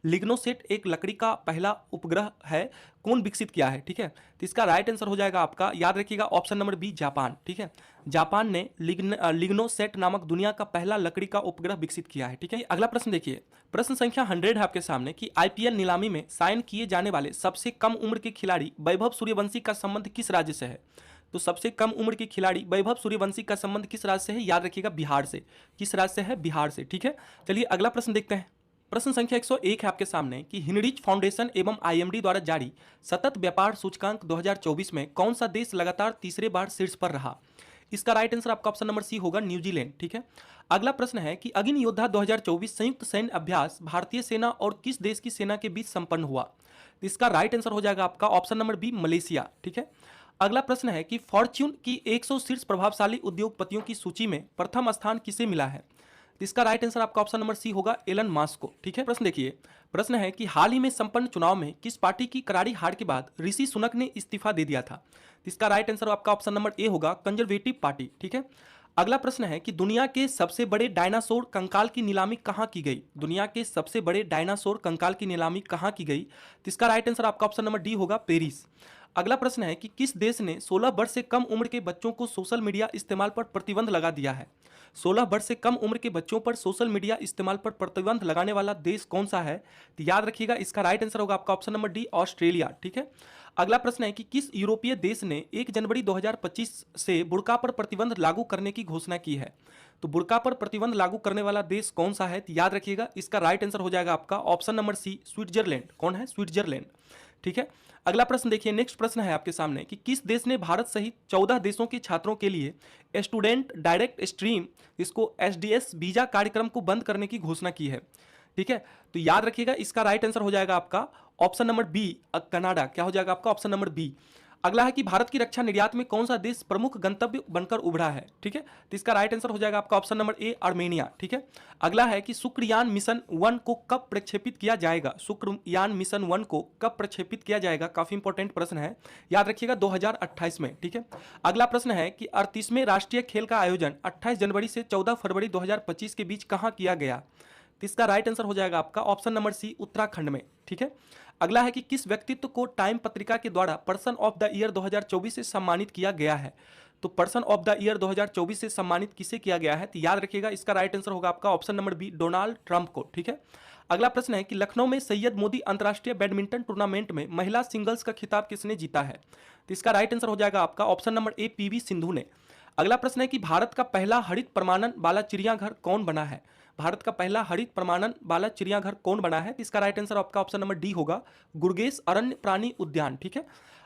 लिग्नोसेट एक लकड़ी का पहला उपग्रह उपग्रह है कौन विकसित किया है, ठीक है। तो इसका राइट आंसर हो जाएगा आपका, याद रखिएगा, ऑप्शन नंबर बी, जापान, ठीक है। जापान ने लिग्नोसेट नामक दुनिया का पहला लकड़ी का उपग्रह विकसित किया है, ठीक है। अगला प्रश्न देखिए, प्रश्न संख्या 100 है आपके सामने कि आईपीएल नीलामी में साइन किए जाने वाले सबसे कम उम्र के खिलाड़ी वैभव सूर्यवंशी का संबंध किस राज्य से है। तो सबसे कम उम्र के खिलाड़ी वैभव सूर्यवंशी का संबंध किस राज्य से है, याद रखिएगा, बिहार से। किस राज्य से है, बिहार से, ठीक है। चलिए अगला प्रश्न देखते हैं। प्रश्न संख्या 101 है आपके सामने कि हिनरिच फाउंडेशन एवं आईएमडी द्वारा जारी सतत व्यापार सूचकांक 2024 में कौन सा देश लगातार तीसरे बार शीर्ष पर रहा। इसका राइट आंसर आपका ऑप्शन नंबर सी होगा, न्यूजीलैंड, ठीक है। अगला प्रश्न है कि अग्नि योद्धा 2024 संयुक्त सैन्य अभ्यास भारतीय सेना और किस देश की सेना के बीच संपन्न हुआ। तो इसका राइट आंसर हो जाएगा आपका ऑप्शन नंबर बी, मलेशिया, ठीक है। अगला प्रश्न है कि फॉर्च्यून की 100 शीर्ष प्रभावशाली उद्योगपतियों की सूची में प्रथम स्थान किसे मिला है। तो इसका राइट आंसर आपका ऑप्शन नंबर सी होगा, एलन मस्क को, ठीक है। प्रश्न देखिए, प्रश्न है कि हाल ही में संपन्न चुनाव में किस पार्टी की करारी हार के बाद ऋषि सुनक ने इस्तीफा दे दिया था। तो इसका राइट आंसर आपका ऑप्शन नंबर ए होगा, कंजर्वेटिव पार्टी, ठीक है। अगला प्रश्न है कि दुनिया के सबसे बड़े डायनासोर कंकाल की नीलामी कहां की गई। दुनिया के सबसे बड़े डायनासोर कंकाल की नीलामी कहां की गई। तो इसका राइट आंसर आपका ऑप्शन नंबर डी होगा, पेरिस। अगला प्रश्न है कि किस देश ने 16 वर्ष से कम उम्र के बच्चों को सोशल मीडिया इस्तेमाल पर प्रतिबंध लगा दिया है। 16 वर्ष से कम उम्र के बच्चों पर सोशल मीडिया इस्तेमाल पर प्रतिबंध लगाने वाला देश कौन सा है। तो याद रखिएगा, इसका राइट आंसर होगा आपका ऑप्शन नंबर डी, ऑस्ट्रेलिया, ठीक है। अगला प्रश्न है कि किस यूरोपीय देश ने 1 जनवरी 2025 से बुर्का पर प्रतिबंध लागू करने की घोषणा की है। तो बुर्का पर प्रतिबंध लागू करने वाला देश कौन सा है। तो याद रखिएगा, इसका राइट आंसर हो जाएगा आपका ऑप्शन नंबर सी, स्विट्जरलैंड। कौन है, स्विट्जरलैंड, ठीक है। अगला प्रश्न देखिए, नेक्स्ट प्रश्न है आपके सामने कि किस देश ने भारत सहित 14 देशों के छात्रों के लिए स्टूडेंट डायरेक्ट स्ट्रीम, इसको एसडीएस वीजा कार्यक्रम को बंद करने की घोषणा की है, ठीक है। तो याद रखिएगा, इसका राइट आंसर हो जाएगा आपका ऑप्शन नंबर बी, कनाडा। क्या हो जाएगा आपका ऑप्शन नंबर बी। अगला है कि भारत की रक्षा निर्यात में कौन सा देश प्रमुख गंतव्य बनकर उभरा है, ठीक है। तो इसका राइट आंसर हो जाएगा आपका ऑप्शन नंबर ए, आर्मेनिया, ठीक है। अगला है कि शुक्रयान मिशन 1 को कब प्रक्षेपित किया जाएगा। शुक्रयान मिशन 1 को कब प्रक्षेपित किया जाएगा, काफी इंपॉर्टेंट प्रश्न है, याद रखिएगा 2028 में, ठीक है। अगला प्रश्न है कि 38वें राष्ट्रीय खेल का आयोजन 28 जनवरी से 14 फरवरी 2025 के बीच कहां किया गया। तो इसका राइट आंसर हो जाएगा आपका ऑप्शन नंबर सी, उत्तराखंड में, ठीक है। अगला है कि किस व्यक्तित्व को टाइम पत्रिका के द्वारा पर्सन ऑफ द ईयर 2024 से सम्मानित किया गया है। तो पर्सन ऑफ द ईयर 2024 से सम्मानित किसे किया गया है। तो याद रखिएगा, इसका राइट आंसर होगा आपका option number B, Donald Trump को, ठीक है। अगला प्रश्न है कि लखनऊ में सैयद मोदी अंतर्राष्ट्रीय बैडमिंटन टूर्नामेंट में महिला सिंगल्स का खिताब किसने जीता है। तो इसका राइट आंसर हो जाएगा आपका ऑप्शन नंबर ए, पीवी सिंधु ने। अगला प्रश्न है कि भारत का पहला हरित प्रमाणन वाला चिड़ियाघर कौन बना है। भारत का पहला हरित प्रमाणन वाला चिड़ियाघर कौन बना है। इसका राइट आंसर आपका ऑप्शन नंबर डी होगा, गुरगेश अरण्य प्राणी उद्यान, ठीक है।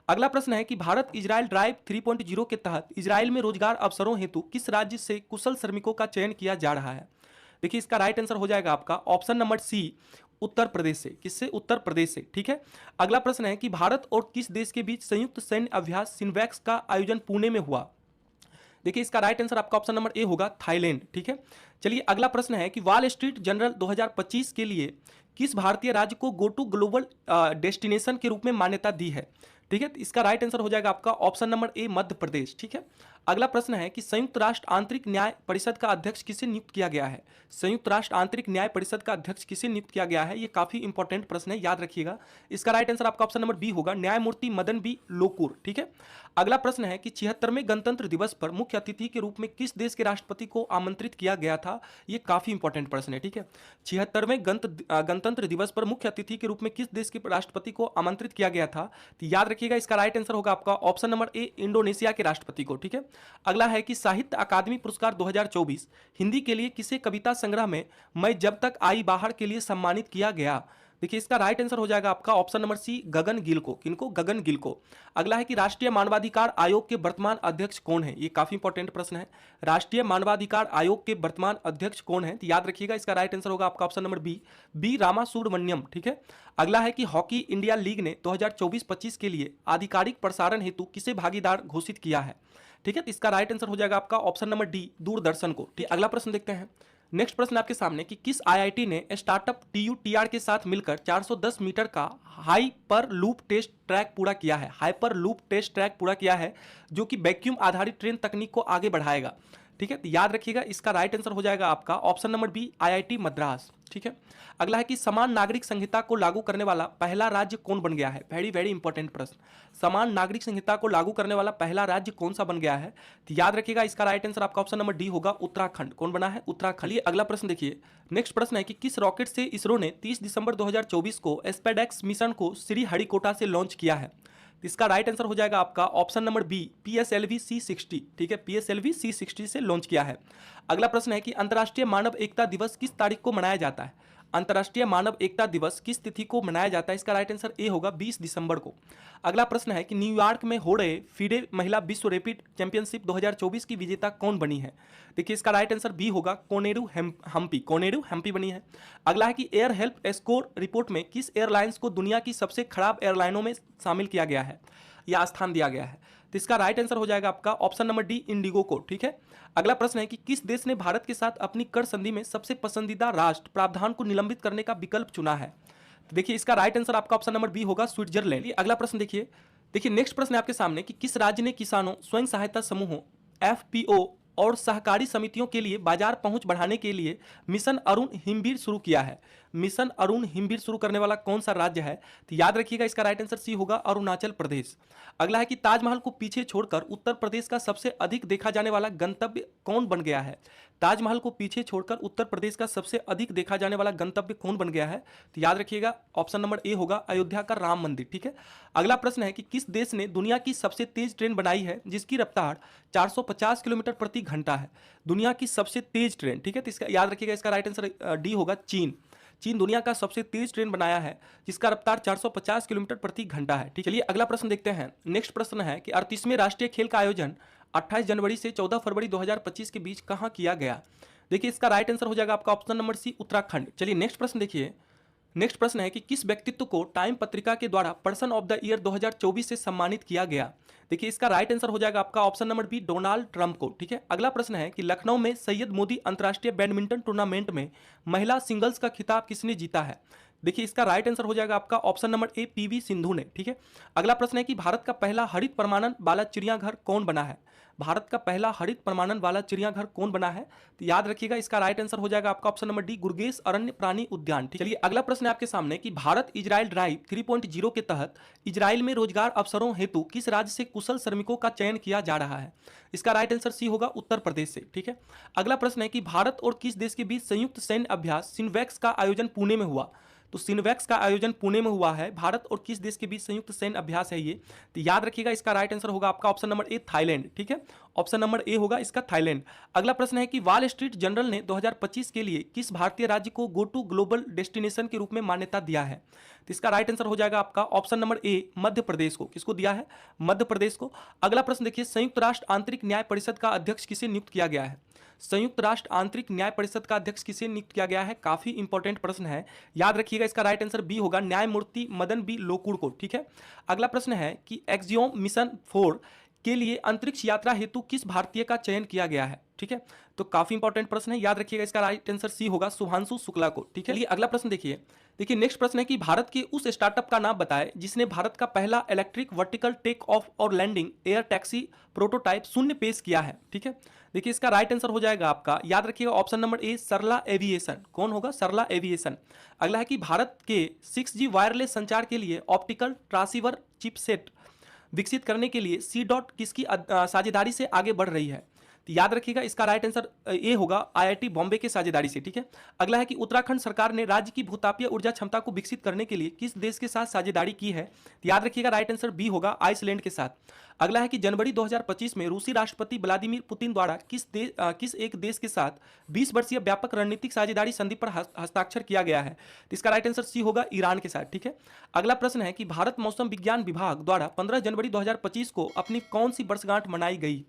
अगला प्रश्न है कि भारत इजराइल ड्राइव 3.0 के तहत इजराइल में रोजगार अवसरों हेतु किस राज्य से कुशल श्रमिकों का चयन किया जा रहा है। देखिए, इसका राइट आंसर हो जाएगा आपका ऑप्शन नंबर सी, उत्तर प्रदेश से। किससे, उत्तर प्रदेश से, ठीक है। अगला प्रश्न है कि भारत और किस देश के बीच संयुक्त सैन्य अभ्यास सिन्वैक्स का आयोजन पुणे में हुआ। देखिए, इसका राइट आंसर आपका ऑप्शन नंबर ए होगा, थाईलैंड, ठीक है। चलिए अगला प्रश्न है कि वॉल स्ट्रीट जर्नल 2025 के लिए किस भारतीय राज्य को गो टू ग्लोबल डेस्टिनेशन के रूप में मान्यता दी है, ठीक है। तो इसका राइट आंसर हो जाएगा आपका ऑप्शन नंबर ए, मध्य प्रदेश, ठीक है। अगला प्रश्न है कि संयुक्त राष्ट्र आंतरिक न्याय परिषद का अध्यक्ष किसे नियुक्त किया गया है। संयुक्त राष्ट्र आंतरिक न्याय परिषद का अध्यक्ष किसे नियुक्त किया गया है, ये काफी इंपॉर्टेंट प्रश्न है, याद रखिएगा। इसका राइट आंसर आपका ऑप्शन नंबर बी होगा, न्यायमूर्ति मदन बी लोकुर, ठीक है। अगला प्रश्न है कि 76वें गणतंत्र दिवस पर मुख्य अतिथि के रूप में किस देश के राष्ट्रपति को आमंत्रित किया गया था। ये काफी इंपॉर्टेंट प्रश्न है, ठीक है। 76वें गणतंत्र दिवस पर मुख्य अतिथि के रूप में किस देश के राष्ट्रपति को आमंत्रित किया गया था। तो याद रखिएगा, इसका राइट आंसर होगा आपका ऑप्शन नंबर ए, इंडोनेशिया के राष्ट्रपति को, ठीक है। अगला है कि साहित्य अकादमी पुरस्कार 2024 हिंदी के लिए किसे कविता संग्रह में मैं जब तक आई बाहर के लिए सम्मानित किया गया। देखिए, इसका राइट आंसर हो जाएगा आपका ऑप्शन नंबर सी, गगन गिल को। किनको, गगन गिल को। अगला है कि राष्ट्रीय मानवाधिकार आयोग के वर्तमान अध्यक्ष कौन है। ये काफी इंपॉर्टेंट प्रश्न है, राष्ट्रीय मानवाधिकार आयोग के वर्तमान अध्यक्ष कौन है। तो याद रखिएगा, इसका राइट आंसर होगा आपका option number B, B Rama Subramaniam, ठीक है। अगला है कि हॉकी इंडिया लीग ने 2024-25 के लिए आधिकारिक प्रसारण हेतु किसे भागीदार घोषित किया है, ठीक है। तो इसका राइट आंसर हो जाएगा आपका ऑप्शन नंबर डी, दूरदर्शन को, ठीक। अगला प्रश्न देखते हैं। नेक्स्ट प्रश्न आपके सामने कि किस आईआईटी ने स्टार्टअप टीयूटीआर के साथ मिलकर 410 मीटर का हाइपर लूप टेस्ट ट्रैक पूरा किया है। हाइपर लूप टेस्ट ट्रैक पूरा किया है, जो कि वैक्यूम आधारित ट्रेन तकनीक को आगे बढ़ाएगा। ठीक है, तो याद रखिएगा इसका राइट आंसर हो जाएगा आपका option number B IIT Madras. ठीक है, अगला है कि समान नागरिक संहिता को लागू करने वाला पहला राज्य कौन बन गया है। वेरी वेरी इंपॉर्टेंट प्रश्न, समान नागरिक संहिता को लागू करने वाला पहला राज्य कौन सा बन गया है, तो याद रखिएगा इसका राइट आंसर आपका ऑप्शन नंबर डी होगा उत्तराखंड। कौन बना है, उत्तराखंड। ये अगला प्रश्न देखिए, नेक्स्ट प्रश्न है कि किस रॉकेट से इसरो ने 30 दिसंबर 2024 को स्पेडेक्स मिशन को श्रीहरिकोटा से लॉन्च किया है। इसका राइट आंसर हो जाएगा आपका option number B PSLV C60। ठीक है, PSLV C60 से लॉन्च किया है। अगला प्रश्न है कि अंतर्राष्ट्रीय मानव एकता दिवस किस तारीख को मनाया जाता है। अंतर्राष्ट्रीय मानव एकता दिवस किस तिथि को मनाया जाता है, इसका राइट आंसर ए होगा 20 दिसंबर को। अगला प्रश्न है कि न्यूयॉर्क में हो रहे फीडे महिला विश्व रैपिड चैंपियनशिप 2024 की विजेता कौन बनी है। देखिए इसका राइट आंसर बी होगा कोनेरू हम्पी। कोनेरू हम्पी बनी है। अगला है कि एयर हेल्प स्कोर रिपोर्ट में किस एयरलाइंस को दुनिया की सबसे खराब एयरलाइनों में शामिल किया गया है या स्थान दिया गया है, तो इसका राइट आंसर हो जाएगा आपका ऑप्शन नंबर डी इंडिगो को। ठीक है, अगला प्रश्न है कि किस देश ने भारत के साथ अपनी कर संधि में सबसे पसंदीदा राष्ट्र प्रावधान को निलंबित करने का विकल्प चुना है। तो देखिए इसका राइट आंसर आपका ऑप्शन नंबर बी होगा स्विट्जरलैंड। अगला प्रश्न देखिए नेक्स्ट प्रश्न है आपके सामने कि किस राज्य ने किसानों, स्वयं सहायता समूहों, FPO और सहकारी समितियों के लिए बाजार पहुंच बढ़ाने के लिए मिशन अरुण हिमवीर शुरू किया है। मिशन अरुण हिमवीर शुरू करने वाला कौन सा राज्य है, तो याद रखिएगा इसका राइट आंसर सी होगा अरुणाचल प्रदेश। अगला है कि ताजमहल को पीछे छोड़कर उत्तर प्रदेश का सबसे अधिक देखा जाने वाला गंतव्य कौन बन गया है। ताजमहल को पीछे छोड़कर उत्तर प्रदेश का सबसे अधिक देखा जाने वाला गंतव्य कौन बन गया है, तो याद रखिएगा ऑप्शन नंबर ए होगा अयोध्या का राम मंदिर। ठीक है, अगला प्रश्न है कि किस देश ने दुनिया की सबसे तेज ट्रेन बनाई है जिसकी रफ्तार 450 किलोमीटर प्रति घंटा है। दुनिया की सबसे तेज ट्रेन, ठीक है, तो इसका याद रखिएगा इसका राइट आंसर डी होगा चीन। चीन दुनिया का सबसे तेज ट्रेन बनाया है जिसका रफ्तार 450 किलोमीटर प्रति घंटा है। ठीक, चलिए अगला प्रश्न देखते हैं। नेक्स्ट प्रश्न है कि 38वें राष्ट्रीय खेल का आयोजन 28 जनवरी से 14 फरवरी 2025 के बीच कहां किया गया। देखिए इसका राइट आंसर हो जाएगा आपका ऑप्शन नंबर सी उत्तराखंड। चलिए नेक्स्ट प्रश्न देखिए। नेक्स्ट प्रश्न है कि किस व्यक्तित्व को टाइम पत्रिका के द्वारा पर्सन ऑफ द ईयर 2024 से सम्मानित किया गया। देखिए इसका राइट आंसर हो जाएगा आपका option number B Donald Trump को। ठीक है, अगला प्रश्न है कि लखनऊ में सैयद मोदी अंतर्राष्ट्रीय बैडमिंटन टूर्नामेंट में महिला सिंगल्स का खिताब किसने जीता है। देखिए इसका राइट आंसर हो जाएगा आपका ऑप्शन नंबर ए PV सिंधु ने। ठीक है, अगला प्रश्न है कि भारत का पहला हरित प्रमाणन वाला चिड़ियाघर कौन बना है। भारत का पहला हरित प्रमाणन वाला चिड़ियाघर कौन बना है, तो याद रखिएगा इसका राइट आंसर हो जाएगा आपका ऑप्शन नंबर डी गुरगेश अरण्य प्राणी उद्यान। चलिए अगला प्रश्न है आपके सामने कि भारत इजराइल ड्राइव 3.0 के तहत इजराइल में रोजगार अवसरों हेतु किस राज्य से कुशल श्रमिकों का चयन किया जा रहा है। इसका राइट आंसर सी होगा उत्तर प्रदेश से। ठीक है, अगला प्रश्न है कि भारत और किस देश के बीच संयुक्त सैन्य अभ्यास सिनवैक्स का आयोजन पुणे में हुआ। तो सिनवैक्स का आयोजन पुणे में हुआ है। भारत और किस देश के बीच संयुक्त सैन्य अभ्यास है ये, तो याद रखिएगा इसका राइट आंसर होगा आपका ऑप्शन नंबर ए थाईलैंड। ठीक है, ऑप्शन नंबर ए होगा इसका थाईलैंड। अगला प्रश्न है कि वॉल स्ट्रीट जर्नल ने 2025 के लिए किस भारतीय राज्य को गो टू ग्लोबल डेस्टिनेशन के रूप में मान्यता दिया है। तो इसका राइट आंसर हो जाएगा आपका ऑप्शन नंबर ए मध्य प्रदेश को। किसको दिया है, मध्य प्रदेश को। अगला प्रश्न देखिए, संयुक्त राष्ट्र आंतरिक न्याय परिषद का अध्यक्ष किसे नियुक्त किया गया है। संयुक्त राष्ट्र आंतरिक न्याय परिषद का अध्यक्ष किसे नियुक्त किया गया है, काफी इंपॉर्टेंट प्रश्न है। याद रखिएगा इसका राइट आंसर बी होगा न्यायमूर्ति मदन बी लोकुर को। ठीक है, अगला प्रश्न है कि एक्सियोम मिशन 4 के लिए अंतरिक्ष यात्रा हेतु किस भारतीय का चयन किया गया है। ठीक है, तो काफी इंपॉर्टेंट प्रश्न है। याद रखिएगा इसका राइट आंसर सी होगा शुभांशु शुक्ला को। ठीक है, अगला प्रश्न देखिए नेक्स्ट प्रश्न है कि भारत के उस स्टार्टअप का नाम बताएं जिसने भारत का पहला इलेक्ट्रिक वर्टिकल टेक ऑफ और लैंडिंग एयर टैक्सी प्रोटोटाइप शून्य पेश किया है। ठीक है, देखिए इसका राइट आंसर हो जाएगा आपका, याद रखिएगा option number A Sarla Aviation. कौन होगा, सरला एविएशन। अगला है कि भारत के 6G वायरलेस संचार के लिए ऑप्टिकल ट्रांसीवर चिपसेट विकसित करने के लिए C किसकी साझेदारी से आगे बढ़ रही है। तो याद रखिएगा इसका राइट आंसर ए होगा IIT बॉम्बे के साझेदारी से। ठीक है, अगला है कि उत्तराखंड सरकार ने राज्य की भूतापीय ऊर्जा क्षमता को विकसित करने के लिए किस देश के साथ साझेदारी की है। तो याद रखिएगा राइट आंसर बी होगा आइसलैंड के साथ। अगला है कि जनवरी 2025 में रूसी राष्ट्रपति व्लादिमीर पुतिन द्वारा किस एक देश के साथ 20 वर्षीय व्यापक रणनीतिक साझेदारी संधि पर हस्ताक्षर किया गया है। तो इसका राइट आंसर सी होगा ईरान के साथ। ठीक है, अगला प्रश्न है कि भारत मौसम विज्ञान विभाग द्वारा 15 जनवरी 2025 को अपनी कौन सी वर्षगांठ मनाई गई।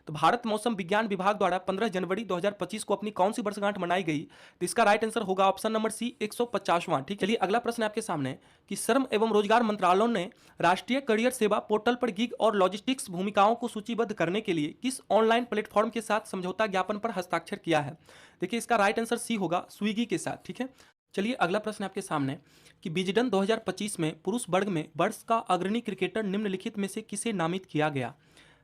तो भारत मौसम विज्ञान विभाग द्वारा 15 जनवरी 2025 को अपनी कौन सी वर्षगांठ मनाई गई, तो इसका राइट आंसर होगा ऑप्शन नंबर सी 150वां। ठीक, चलिए अगला प्रश्न है आपके सामने कि श्रम एवं रोजगार मंत्रालय ने राष्ट्रीय करियर सेवा पोर्टल पर गिग और लॉजिस्टिक्स भूमिकाओं को सूचीबद्ध करने के लिए किस ऑनलाइन प्लेटफॉर्म के साथ समझौता ज्ञापन पर हस्ताक्षर किया है। देखिए इसका राइट आंसर सी होगा स्विगी के साथ। ठीक है, चलिए अगला प्रश्न आपके सामने कि विजडन 2025 में पुरुष वर्ग में वर्ष का अग्रणी क्रिकेटर निम्नलिखित में से किसे नामित किया गया।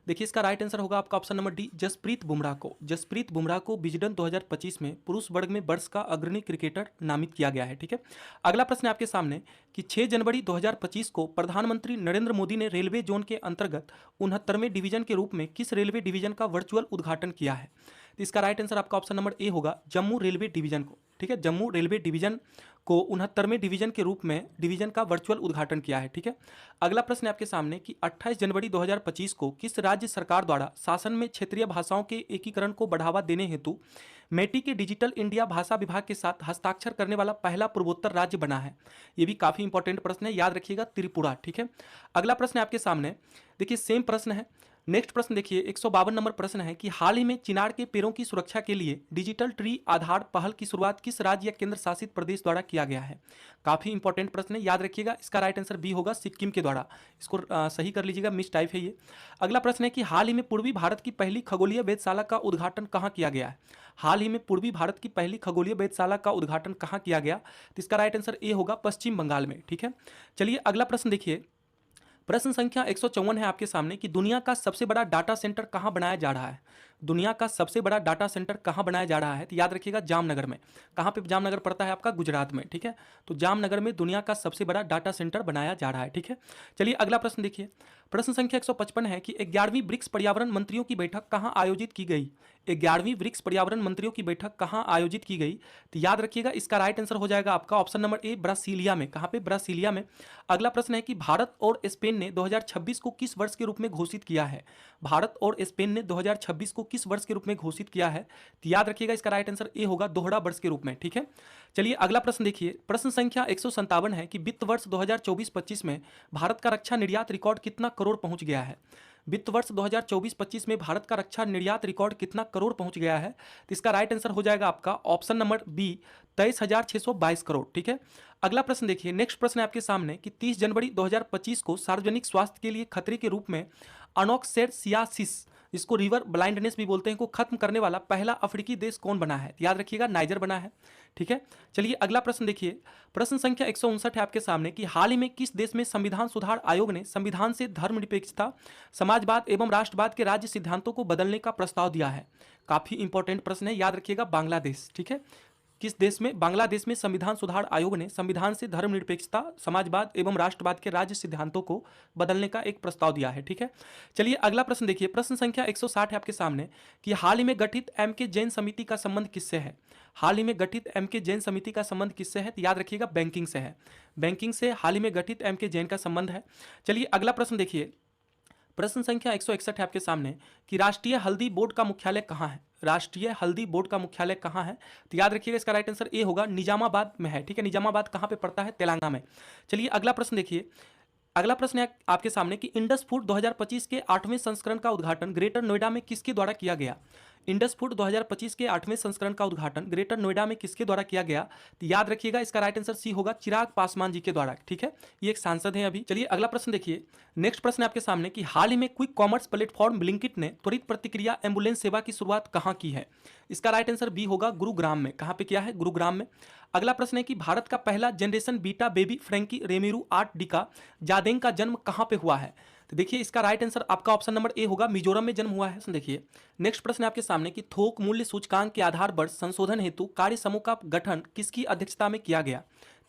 देखिए इसका राइट आंसर होगा आपका option number D, Jasprit Bumrah को। जसप्रीत बुमराह को विजडन 2025 में पुरुष वर्ग में वर्ष का अग्रणी क्रिकेटर नामित किया गया है। ठीक है, अगला प्रश्न आपके सामने कि 6 जनवरी 2025 को प्रधानमंत्री नरेंद्र मोदी ने रेलवे जोन के अंतर्गत 69वें डिवीजन के रूप में किस रेलवे डिवीजन का वर्चुअल उद्घाटन किया है? तो इसका राइट आंसर आपका ऑप्शन नंबर ए होगा, जम्मू रेलवे डिवीजन को। ठीक है, जम्मू रेलवे डिवीजन को 69वें डिवीजन के रूप में डिवीजन का वर्चुअल उद्घाटन किया है। ठीक है, अगला प्रश्न आपके सामने कि 28 जनवरी 2025 को किस राज्य सरकार द्वारा शासन में क्षेत्रीय भाषाओं के एकीकरण को बढ़ावा देने हेतु मेटी के डिजिटल इंडिया भाषा विभाग के साथ हस्ताक्षर करने वाला पहला पूर्वोत्तर राज्य बना है? ये भी काफी इंपॉर्टेंट प्रश्न है, याद रखिएगा, त्रिपुरा। ठीक है, अगला प्रश्न आपके सामने देखिए सेम प्रश्न है। नेक्स्ट प्रश्न देखिए 152 नंबर प्रश्न है कि हाल ही में चिनार के पेड़ों की सुरक्षा के लिए डिजिटल ट्री आधार पहल की शुरुआत किस राज्य या केंद्र शासित प्रदेश द्वारा किया गया है? काफी इंपॉर्टेंट प्रश्न है, याद रखिएगा। इसका राइट आंसर बी होगा, सिक्किम के द्वारा। इसको सही कर लीजिएगा, मिस टाइप है ये। अगला प्रश्न है कि हाल ही में पूर्वी भारत की पहली खगोलीय वेधशाला का उद्घाटन कहाँ किया गया है? हाल ही में पूर्वी भारत की पहली खगोलीय वेधशाला का उद्घाटन कहाँ किया गया? तो इसका राइट आंसर ए होगा, पश्चिम बंगाल में। ठीक है, चलिए अगला प्रश्न देखिए, प्रश्न संख्या 154 है आपके सामने कि दुनिया का सबसे बड़ा डाटा सेंटर कहां बनाया जा रहा है? दुनिया का सबसे बड़ा डाटा सेंटर कहां बनाया जा रहा है? तो याद रखिएगा, जामनगर में। कहां पे जामनगर पड़ता है आपका? गुजरात में। ठीक है, तो जामनगर में दुनिया का सबसे बड़ा डाटा सेंटर बनाया जा रहा है। ठीक है, चलिए अगला प्रश्न देखिए, प्रश्न संख्या 155 है कि 11वीं ब्रिक्स पर्यावरण मंत्रियों की बैठक कहां आयोजित की गई? 11वीं ब्रिक्स पर्यावरण मंत्रियों की बैठक कहां आयोजित की गई? तो याद रखिएगा, इसका राइट आंसर हो जाएगा आपका ऑप्शन नंबर ए, ब्रासीलिया में। कहां पे? ब्रासीलिया में। अगला प्रश्न है कि भारत और स्पेन ने 2026 को किस वर्ष के रूप में घोषित किया है? भारत और स्पेन ने 2026 को किस वर्ष के रूप में घोषित किया है? तो याद रखिएगा, इसका राइट आंसर ए होगा, दोहरा वर्ष के रूप में। ठीक है, चलिए अगला प्रश्न देखिए, प्रश्न संख्या 157 है कि वित्त वर्ष 2024-25 में भारत का रक्षा निर्यात रिकॉर्ड कितना करोड़ पहुंच गया है? वित्त वर्ष 2024-25 में भारत का रक्षा निर्यात रिकॉर्ड कितना करोड़ पहुंच गया है? तो इसका राइट आंसर हो जाएगा आपका ऑप्शन नंबर बी, 23,622 करोड़। ठीक है, अगला प्रश्न देखिए, नेक्स्ट प्रश्न है आपके सामने कि 30 जनवरी 2025 को सार्वजनिक स्वास्थ्य के लिए खतरे के रूप में अनोक्सेरसियासिस, इसको रिवर ब्लाइंडनेस भी बोलते हैं, को खत्म करने वाला पहला अफ्रीकी देश कौन बना है? याद रखिएगा, नाइजर बना है। ठीक है, चलिए अगला प्रश्न देखिए, प्रश्न संख्या 159 है आपके सामने कि हाल ही में किस देश में संविधान सुधार आयोग ने संविधान से धर्मनिरपेक्षता, समाजवाद एवं राष्ट्रवाद के राज्य सिद्धांतों को बदलने का प्रस्ताव दिया है? काफी इंपॉर्टेंट प्रश्न है, याद रखिएगा, बांग्लादेश। ठीक है, किस देश में? बांग्लादेश में संविधान सुधार आयोग ने संविधान से धर्मनिरपेक्षता, समाजवाद एवं राष्ट्रवाद के राज्य सिद्धांतों को बदलने का एक प्रस्ताव दिया है। ठीक है, चलिए अगला प्रश्न देखिए, प्रश्न संख्या 160 है आपके सामने कि हाल ही में गठित एमके जैन समिति का संबंध किससे है? हाल ही में गठित एमके जैन समिति का संबंध किससे है? तो याद रखिएगा, बैंकिंग से है। बैंकिंग से हाल ही में गठित एमके जैन का संबंध है। चलिए अगला प्रश्न देखिए, प्रश्न संख्या 161 है आपके सामने कि राष्ट्रीय हल्दी बोर्ड का मुख्यालय कहाँ है? राष्ट्रीय हल्दी बोर्ड का मुख्यालय कहाँ है? तो याद रखिएगा, इसका राइट आंसर ए होगा, निजामाबाद में है। ठीक है, निजामाबाद कहाँ पे पड़ता है? तेलंगाना में। चलिए अगला प्रश्न देखिए, अगला प्रश्न है आपके सामने कि इंडस फूड 2025 के 8वें संस्करण का उद्घाटन ग्रेटर नोएडा में किसके द्वारा किया गया? इंडस फूड 2025 के 8वें संस्करण का उद्घाटन ग्रेटर नोएडा में किसके द्वारा किया गया? तो याद रखिएगा, इसका राइट आंसर सी होगा, चिराग पासवान जी के द्वारा। ठीक है, ये एक सांसद हैं अभी। चलिए अगला प्रश्न देखिए, नेक्स्ट प्रश्न है आपके सामने कि हाल ही में क्विक कॉमर्स प्लेटफॉर्म ब्लिंकिट ने त्वरित प्रतिक्रिया एम्बुलेंस सेवा की शुरुआत कहाँ की है? इसका राइट आंसर बी होगा, गुरुग्राम में। कहाँ पे किया है? गुरुग्राम में। अगला प्रश्न है कि भारत का पहला generation beta baby Frankie Remruatdika Zadeng का जन्म कहाँ पे हुआ है? तो देखिए, इसका राइट आंसर आपका ऑप्शन नंबर ए होगा, मिजोरम में जन्म हुआ है। देखिए नेक्स्ट प्रश्न है आपके सामने कि थोक मूल्य सूचकांक के आधार पर संशोधन हेतु कार्य समूह का गठन किसकी अध्यक्षता में किया गया?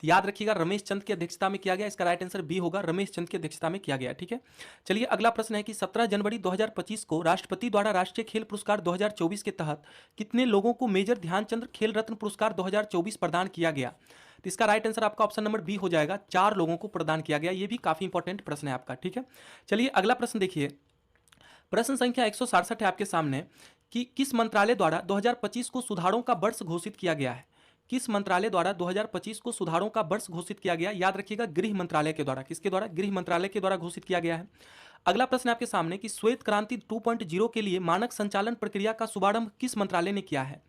तो याद रखिएगा, रमेश चंद की अध्यक्षता में किया गया। इसका राइट आंसर बी होगा, रमेश चंद की अध्यक्षता में किया गया। ठीक है, चलिए अगला प्रश्न है कि 17 जनवरी 2025 को राष्ट्रपति द्वारा राष्ट्रीय खेल पुरस्कार 2024 के तहत कितने लोगों को मेजर ध्यानचंद खेल रत्न पुरस्कार 2024 प्रदान किया गया? तो इसका राइट आंसर आपका ऑप्शन नंबर बी हो जाएगा, 4 लोगों को प्रदान किया गया। ये भी काफी इंपॉर्टेंट प्रश्न है आपका। ठीक है, चलिए अगला प्रश्न देखिए, प्रश्न संख्या 167 है आपके सामने कि किस मंत्रालय द्वारा 2025 को सुधारों का वर्ष घोषित किया गया है? किस मंत्रालय द्वारा 2025 को सुधारों का वर्ष घोषित किया गया? याद रखिएगा, गृह मंत्रालय के द्वारा। किसके द्वारा? गृह मंत्रालय के द्वारा घोषित किया गया है। अगला प्रश्न आपके सामने कि श्वेत क्रांति 2.0 के लिए मानक संचालन प्रक्रिया का शुभारंभ किस मंत्रालय ने किया है?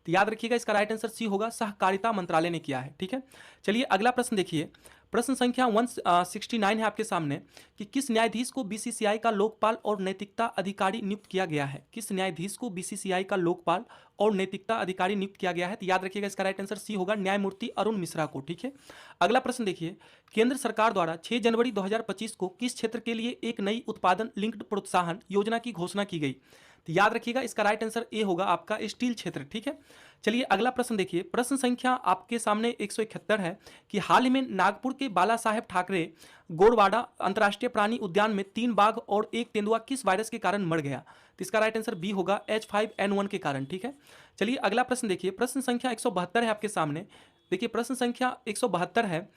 तो याद रखिएगा, इसका राइट आंसर सी होगा, सहकारिता मंत्रालय ने किया है। ठीक है, चलिए अगला प्रश्न देखिए, प्रश्न संख्या 169 है आपके सामने कि किस न्यायाधीश को बीसीसीआई का लोकपाल और नैतिकता अधिकारी नियुक्त किया गया है। किस न्यायाधीश को बीसीसीआई का लोकपाल और नैतिकता अधिकारी नियुक्त किया गया है। तो याद रखिएगा इसका राइट आंसर सी होगा, न्यायमूर्ति अरुण मिश्रा को। ठीक है, अगला प्रश्न देखिए, केंद्र सरकार द्वारा 6 जनवरी 2025 को किस क्षेत्र के लिए एक नई उत्पादन लिंक्ड प्रोत्साहन योजना की घोषणा की गई। तो याद रखिएगा इसका राइट आंसर ए होगा आपका स्टील क्षेत्र। ठीक है, चलिए अगला प्रश्न देखिए, प्रश्न संख्या आपके सामने 171 है कि हाल ही में नागपुर के बाला साहेब ठाकरे गोड़वाड़ा अंतर्राष्ट्रीय प्राणी उद्यान में 3 बाघ और 1 तेंदुआ किस वायरस के कारण मर गया। तो इसका राइट आंसर बी होगा, H5N1 के कारण। ठीक है, चलिए अगला प्रश्न देखिए, प्रश्न संख्या 172 है आपके सामने। देखिए प्रश्न संख्या 172 है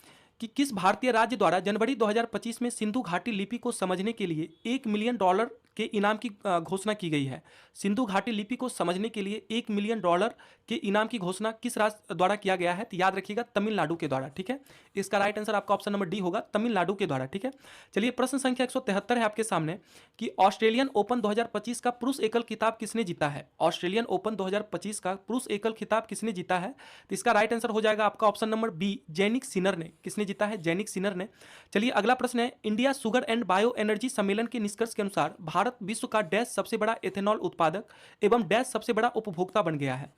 कि किस भारतीय राज्य द्वारा जनवरी 2025 में सिंधु घाटी लिपि को समझने के लिए $1 मिलियन के इनाम की घोषणा की गई है। सिंधु घाटी लिपि को समझने के लिए $1 मिलियन के इनाम की घोषणा किस राज्य द्वारा किया गया है। तो याद रखिएगा तमिलनाडु के द्वारा। ठीक है, इसका राइट आंसर आपका ऑप्शन नंबर डी होगा, तमिलनाडु के द्वारा। ठीक है, चलिए प्रश्न संख्या 173 है आपके सामने कि ऑस्ट्रेलियन ओपन 2025 का पुरुष एकल खिताब किसने जीता है। ऑस्ट्रेलियन ओपन 2025 का पुरुष एकल खिताब किसने जीता है। तो इसका राइट आंसर हो जाएगा आपका option number B, Jannik Sinner ने। किसने जीता है, जैनिक सिनर ने। चलिए अगला प्रश्न है, India sugar and bio energy सम्मेलन के निष्कर्ष के अनुसार भारत विश्व का डैश सबसे बड़ा एथेनॉल उत्पादक एवं डैश सबसे बड़ा उपभोक्ता बन गया है।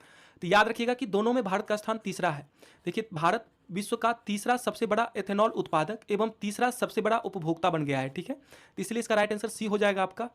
तो याद रखिएगा कि दोनों में भारत का स्थान तीसरा है। देखिए भारत विश्व का तीसरा सबसे बड़ा एथेनॉल उत्पादक एवं तीसरा सबसे बड़ा उपभोक्ता बन गया है। ठीक है, तो इसलिए इसका राइट आंसर सी हो जाएगा आपका।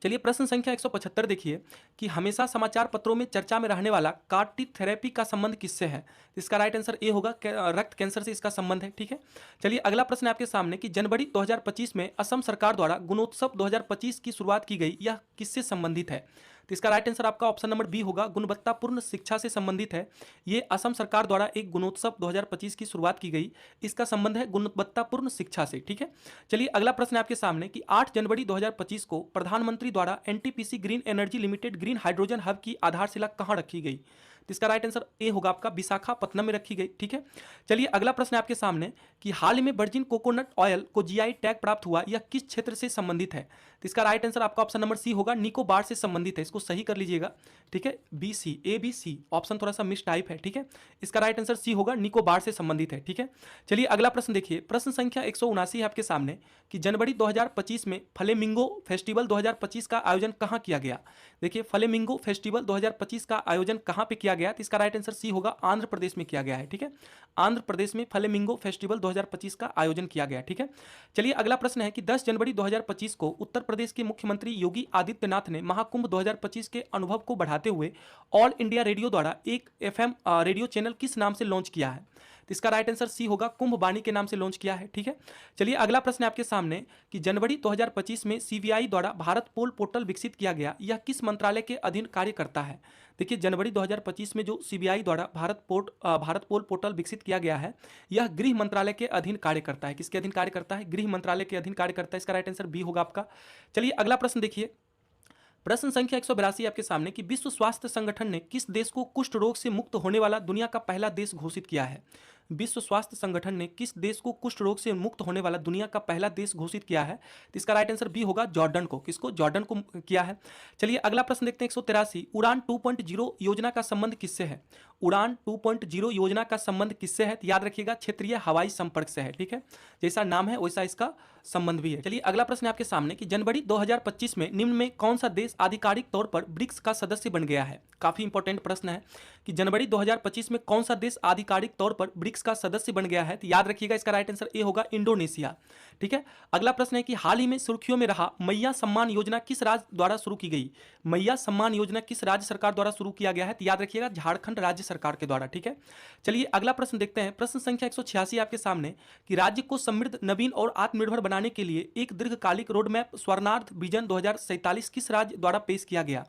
चलिए प्रश्न संख्या 175 देखिए कि हमेशा समाचार पत्रों में चर्चा में रहने वाला कार्टी थेरेपी का संबंध किससे है। इसका राइट आंसर ए होगा, रक्त कैंसर से इसका संबंध है। ठीक है, चलिए अगला प्रश्न है आपके सामने कि जनवरी 2025 में असम सरकार द्वारा गुणोत्सव 2025 की शुरुआत की गई, यह किससे संबंधित है। तो इसका राइट आंसर आपका ऑप्शन नंबर बी होगा, गुणवत्तापूर्ण शिक्षा से संबंधित है। ये असम सरकार द्वारा एक गुणोत्सव 2025 की शुरुआत की गई, इसका संबंध है गुणवत्तापूर्ण शिक्षा से। ठीक है, चलिए अगला प्रश्न है आपके सामने कि 8 जनवरी 2025 को प्रधानमंत्री द्वारा NTPC green energy limited green hydrogen hub की आधारशिला कहां रखी गई। तो इसका राइट आंसर ए होगा आपका, विशाखापत्तनम में रखी गई। ठीक है, चलिए अगला प्रश्न है आपके सामने कि हाल ही में वर्जिन कोकोनट ऑयल को जीआई टैग प्राप्त हुआ, यह किस क्षेत्र से संबंधित है। तो इसका राइट आंसर आपका ऑप्शन नंबर सी होगा, निकोबार से संबंधित है। इसको सही कर लीजिएगा। ठीक है, B C, A B C option थोड़ा सा मिस टाइप है। ठीक है, इसका राइट आंसर सी होगा, निकोबार से संबंधित है। ठीक है, चलिए अगला प्रश्न देखिए, प्रश्न संख्या 179 है आपके सामने कि जनवरी 2025 में फ्लेमिंगो फेस्टिवल 2025 का आयोजन कहां किया गया। देखिए फ्लेमिंगो फेस्टिवल 2025 का आयोजन कहां पे किया गया। तो इसका राइट आंसर सी होगा, आंध्र प्रदेश में किया गया है। ठीक है, आंध्र प्रदेश में फ्लेमिंगो फेस्टिवल 2025 का आयोजन किया गया। ठीक है, चलिए अगला प्रश्न है कि 10 जनवरी 2025 को उत्तर प्रदेश के मुख्यमंत्री योगी आदित्यनाथ ने महाकुंभ 2025 के अनुभव को बढ़ाते हुए ऑल इंडिया रेडियो द्वारा एक एफएम रेडियो चैनल किस नाम से लॉन्च किया है। तो इसका राइट आंसर सी होगा, कुंभ वाणी के नाम से लॉन्च किया है। ठीक है, चलिए अगला प्रश्न है आपके सामने कि जनवरी 2025 में सीबीआई द्वारा भारत पोल पोर्टल विकसित किया गया, यह किस मंत्रालय के अधीन कार्य करता है। देखिए जनवरी 2025 में जो सीबीआई द्वारा भारत पोल पोर्टल विकसित किया गया है, यह गृह मंत्रालय के अधीन कार्य करता है। किसके अधीन कार्य करता है, गृह मंत्रालय के अधीन कार्य करता है। इसका राइट आंसर बी होगा आपका। चलिए अगला प्रश्न देखिए, प्रश्न संख्या 182 आपके सामने कि विश्व स्वास्थ्य संगठन ने किस देश को कुष्ठ रोग से मुक्त होने वाला दुनिया का पहला देश घोषित किया है। विश्व स्वास्थ्य संगठन ने किस देश को कुष्ठ रोग से मुक्त होने वाला दुनिया का पहला देश घोषित किया है। तो इसका राइट आंसर बी होगा, जॉर्डन को। किसको, जॉर्डन को किया है। चलिए अगला प्रश्न देखते हैं 183, उड़ान 2.0 योजना का संबंध किससे है। उड़ान 2.0 योजना का संबंध किससे है। तो याद रखिएगा क्षेत्रीय हवाई संपर्क से है। ठीक है, जैसा नाम है वैसा इसका संबंध भी है। चलिए अगला प्रश्न है आपके सामने कि जनवरी 2025 में निम्न में कौन सा देश आधिकारिक तौर पर ब्रिक्स का सदस्य बन गया है। काफी इंपॉर्टेंट प्रश्न है कि जनवरी 2025 में कौन सा देश आधिकारिक तौर पर ब्रिक्स का सदस्य बन गया है। तो याद रखिएगा इसका राइट आंसर ए होगा, इंडोनेशिया। ठीक है, अगला प्रश्न है कि हाल ही में सुर्खियों में रहा मैया सम्मान योजना किस राज्य द्वारा शुरू की गई। मैया सम्मान योजना किस राज्य सरकार द्वारा शुरू किया गया है। तो याद रखिएगा झारखंड राज्य सरकार के द्वारा। ठीक है, चलिए अगला प्रश्न देखते हैं, प्रश्न संख्या 186 आपके सामने कि राज्य को समृद्ध, नवीन और आत्मनिर्भर बनाने के लिए एक दीर्घकालिक रोड मैप स्वर्णार्थ विजन 2047 किस राज्य द्वारा पेश किया गया।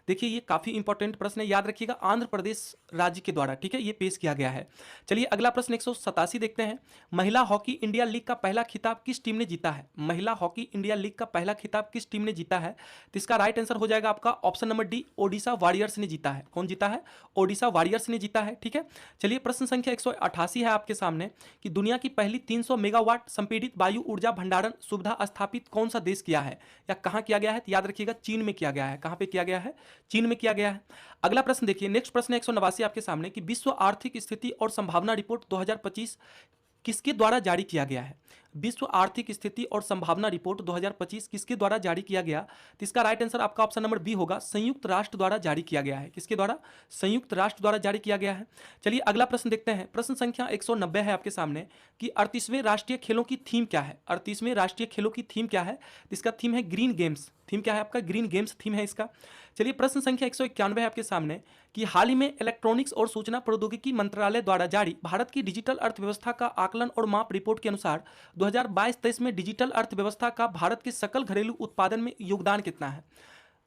देखिए ये काफी इंपॉर्टेंट प्रश्न है, याद रखिएगा आंध्र प्रदेश राज्य के द्वारा। ठीक है, ये पेश किया गया है। चलिए अगला प्रश्न 187 देखते हैं, महिला हॉकी इंडिया लीग का पहला खिताब किस टीम ने जीता है। महिला हॉकी इंडिया लीग का पहला खिताब किस टीम ने जीता है। तो इसका राइट आंसर हो जाएगा आपका option number D, Odisha warriors ने जीता है। कौन जीता है, ओडिशा वॉरियर्स ने जीता है। ठीक है, चलिए प्रश्न संख्या 188 है आपके सामने कि दुनिया की पहली 300 मेगावाट संपीड़ित वायु ऊर्जा भंडारण सुविधा स्थापित कौन सा देश किया है या कहां किया गया है। तो याद रखिएगा चीन में किया गया है। कहां पे किया गया है, चीन में किया गया है। अगला प्रश्न देखिए, नेक्स्ट प्रश्न 189 आपके सामने कि विश्व आर्थिक स्थिति और संभावना रिपोर्ट 2025 किसके द्वारा जारी किया गया है? विश्व आर्थिक स्थिति और संभावना रिपोर्ट 2025 किसके द्वारा जारी किया गया? तो इसका राइट आंसर आपका ऑप्शन नंबर बी होगा, संयुक्त राष्ट्र द्वारा जारी किया गया है। किसके द्वारा? संयुक्त राष्ट्र द्वारा जारी किया गया है। चलिए अगला प्रश्न देखते हैं। प्रश्न संख्या 190 है आपके सामने कि 38वें राष्ट्रीय खेलों की थीम क्या है? 38वें राष्ट्रीय खेलों की थीम क्या है? तो इसका थीम है ग्रीन गेम्स। थीम क्या है आपका? ग्रीन गेम्स थीम है इसका। चलिए प्रश्न संख्या 191 है आपके सामने कि हाल ही में इलेक्ट्रॉनिक्स और सूचना प्रौद्योगिकी मंत्रालय द्वारा जारी भारत की डिजिटल अर्थव्यवस्था का आकलन और माप रिपोर्ट के अनुसार 2022-23 में डिजिटल अर्थव्यवस्था का भारत के सकल घरेलू उत्पादन में योगदान कितना है?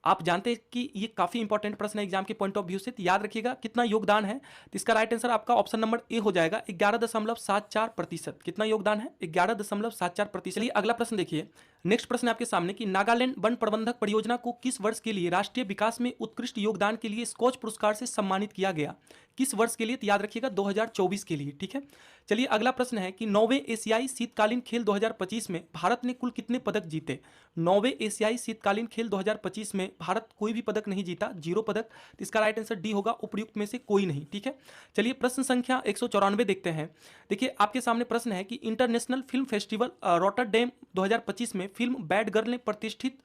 आप जानते हैं कि ये काफी इंपॉर्टेंट प्रश्न है एग्जाम के पॉइंट ऑफ व्यू से, तो याद रखिएगा कितना योगदान है। तो इसका राइट आंसर आपका ऑप्शन नंबर ए हो जाएगा, 11.74%। कितना योगदान है? 11.74%। चलिए अगला प्रश्न देखिए। नेक्स्ट प्रश्न आपके सामने कि नागालैंड वन प्रबंधक परियोजना को किस वर्ष के लिए राष्ट्रीय विकास में उत्कृष्ट योगदान के लिए स्कॉच पुरस्कार से सम्मानित किया गया? किस वर्ष के लिए? तो याद रखिएगा 2024 के लिए। ठीक है। चलिए अगला प्रश्न है कि 9वें एशियाई शीतकालीन खेल 2025 में भारत ने कुल कितने पदक जीते? 9वें एशियाई शीतकालीन खेल 2025 में भारत कोई भी पदक नहीं जीता, 0 पदक। तो इसका राइट आंसर डी होगा, उपयुक्त में से कोई नहीं। ठीक है। चलिए प्रश्न संख्या 194 देखते हैं। देखिए आपके सामने प्रश्न है कि इंटरनेशनल फिल्म फेस्टिवल रॉटरडैम 2025 में फिल्म बैड गर्ल ने प्रतिष्ठित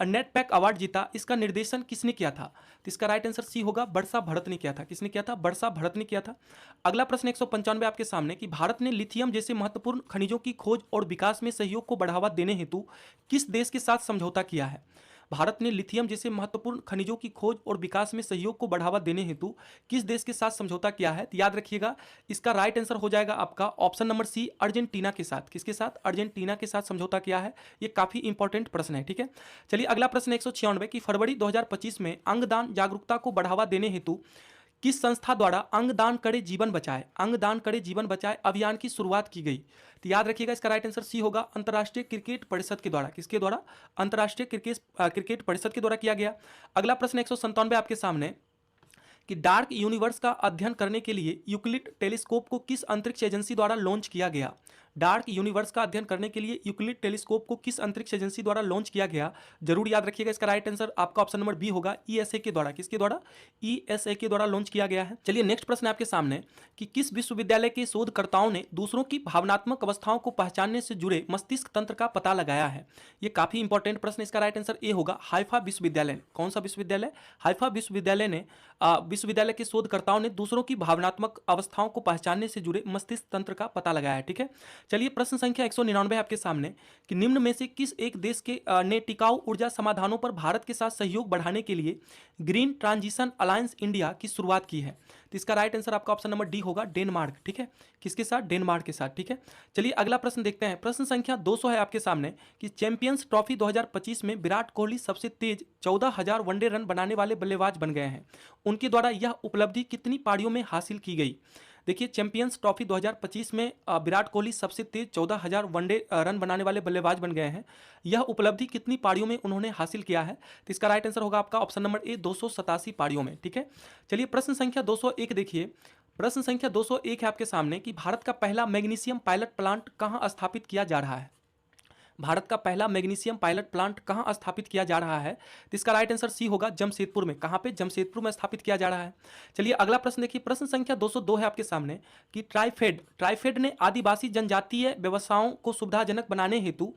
नेट पैक अवार्ड जीता। इसका निर्देशन किसने किया था? तो इसका राइट आंसर सी होगा, बरसा भरत ने किया था। किसने किया था? बरसा भरत ने किया था। अगला प्रश्न 195 आपके सामने कि भारत ने लिथियम जैसे महत्वपूर्ण खनिजों की खोज और विकास में सहयोग को बढ़ावा देने हेतु किस देश के साथ समझौता किया है? भारत ने लिथियम जैसे महत्वपूर्ण खनिजों की खोज और विकास में सहयोग को बढ़ावा देने हेतु किस देश के साथ समझौता किया है? तो याद रखिएगा इसका राइट आंसर हो जाएगा आपका ऑप्शन नंबर सी, अर्जेंटीना के साथ। किसके साथ? अर्जेंटीना के साथ समझौता किया है। ये काफी इंपॉर्टेंट प्रश्न है। ठीक है। चलिए अगला प्रश्न 196 की फरवरी 2025 में अंगदान जागरूकता को बढ़ावा देने हेतु किस संस्था द्वारा अंगदान करे जीवन बचाए, अंगदान करे जीवन बचाए अभियान की शुरुआत की गई? तो याद रखिएगा इसका राइट आंसर सी होगा, अंतर्राष्ट्रीय क्रिकेट परिषद के द्वारा। किसके द्वारा? अंतर्राष्ट्रीय क्रिकेट परिषद के द्वारा किया गया। अगला प्रश्न 197 आपके सामने कि डार्क यूनिवर्स का अध्ययन करने के लिए यूक्लिड टेलीस्कोप को किस अंतरिक्ष एजेंसी द्वारा लॉन्च किया गया? डार्क यूनिवर्स का अध्ययन करने के लिए यूक्लिड टेलीस्कोप को किस अंतरिक्ष एजेंसी द्वारा लॉन्च किया गया? जरूर याद रखिएगा इसका राइट आंसर आपका ऑप्शन नंबर बी होगा, ईएसए के द्वारा। किसके द्वारा? ईएसए के द्वारा लॉन्च किया गया है। चलिए नेक्स्ट प्रश्न आपके सामने कि किस विश्वविद्यालय के शोधकर्ताओं ने दूसरों की भावनात्मक अवस्थाओं को पहचानने से जुड़े मस्तिष्क तंत्र का पता लगाया है? ये काफी इंपॉर्टेंट प्रश्न। इसका राइट आंसर ए होगा, हाइफा विश्वविद्यालय। कौन सा विश्वविद्यालय? हाइफा विश्वविद्यालय ने विश्वविद्यालय के शोधकर्ताओं ने दूसरों की भावनात्मक अवस्थाओं को पहचानने से जुड़े मस्तिष्क तंत्र का पता लगाया है। ठीक है। चलिए प्रश्न संख्या 199 आपके सामने कि निम्न में से किस एक देश के ने टिकाऊ ऊर्जा समाधानों पर भारत के साथ सहयोग बढ़ाने के लिए ग्रीन ट्रांजिशन अलायंस इंडिया की शुरुआत की है? तो इसका राइट आंसर आपका ऑप्शन नंबर डी होगा, डेनमार्क। ठीक है। किसके साथ? डेनमार्क के साथ। ठीक है। चलिए अगला प्रश्न देखते हैं। प्रश्न संख्या 200 है आपके सामने कि चैंपियंस ट्रॉफी 2025 में विराट कोहली सबसे तेज 14,000 वनडे रन बनाने वाले बल्लेबाज बन गए हैं। उनके द्वारा यह उपलब्धि कितनी पारियों में हासिल की गई? देखिए चैंपियंस ट्रॉफी 2025 में विराट कोहली सबसे तेज 14,000 वनडे रन बनाने वाले बल्लेबाज बन गए हैं। यह उपलब्धि कितनी पारियों में उन्होंने हासिल किया है? तो इसका राइट आंसर होगा आपका ऑप्शन नंबर ए, 287 पारियों में। ठीक है। चलिए प्रश्न संख्या 201 देखिए। प्रश्न संख्या 201 है आपके सामने कि भारत का पहला मैग्नीशियम पायलट प्लांट कहाँ स्थापित किया जा रहा है? भारत का पहला मैग्नीशियम पायलट प्लांट कहां स्थापित किया जा रहा है? तो इसका राइट आंसर सी होगा, जमशेदपुर में। कहां पे? जमशेदपुर में स्थापित किया जा रहा है। चलिए अगला प्रश्न देखिए। प्रश्न संख्या 202 है आपके सामने कि ट्राइफेड ने आदिवासी जनजातीय व्यवसायों को सुविधाजनक बनाने हेतु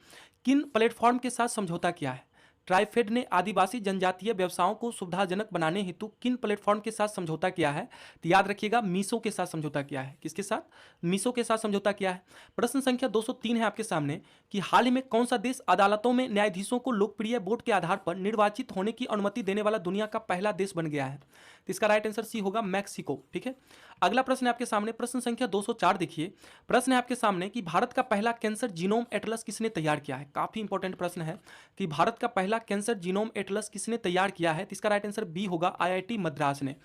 किन प्लेटफॉर्म के साथ समझौता किया है? ट्राइफेड ने आदिवासी जनजातीय व्यवसायों को सुविधाजनक बनाने हेतु किन प्लेटफॉर्म के साथ समझौता किया है? तो याद रखिएगा मीसो के साथ समझौता किया है। किसके साथ? मीसो के साथ समझौता किया है। प्रश्न संख्या 203 है आपके सामने कि हाल ही में कौन सा देश अदालतों में न्यायाधीशों को लोकप्रिय वोट के आधार पर निर्वाचित होने की अनुमति देने वाला दुनिया का पहला देश बन गया है? तो इसका राइट आंसर सी होगा, मैक्सिको। ठीक है। अगला प्रश्न है आपके सामने प्रश्न संख्या 204 देखिए। प्रश्न है आपके सामने कि भारत का पहला कैंसर जीनोम एटलस किसने तैयार किया है? काफी इंपॉर्टेंट प्रश्न है कि भारत का पहला कैंसर जीनोम एटलस किसने तैयार किया है? तो इसका राइट आंसर बी होगा, आईआईटी मद्रास ने।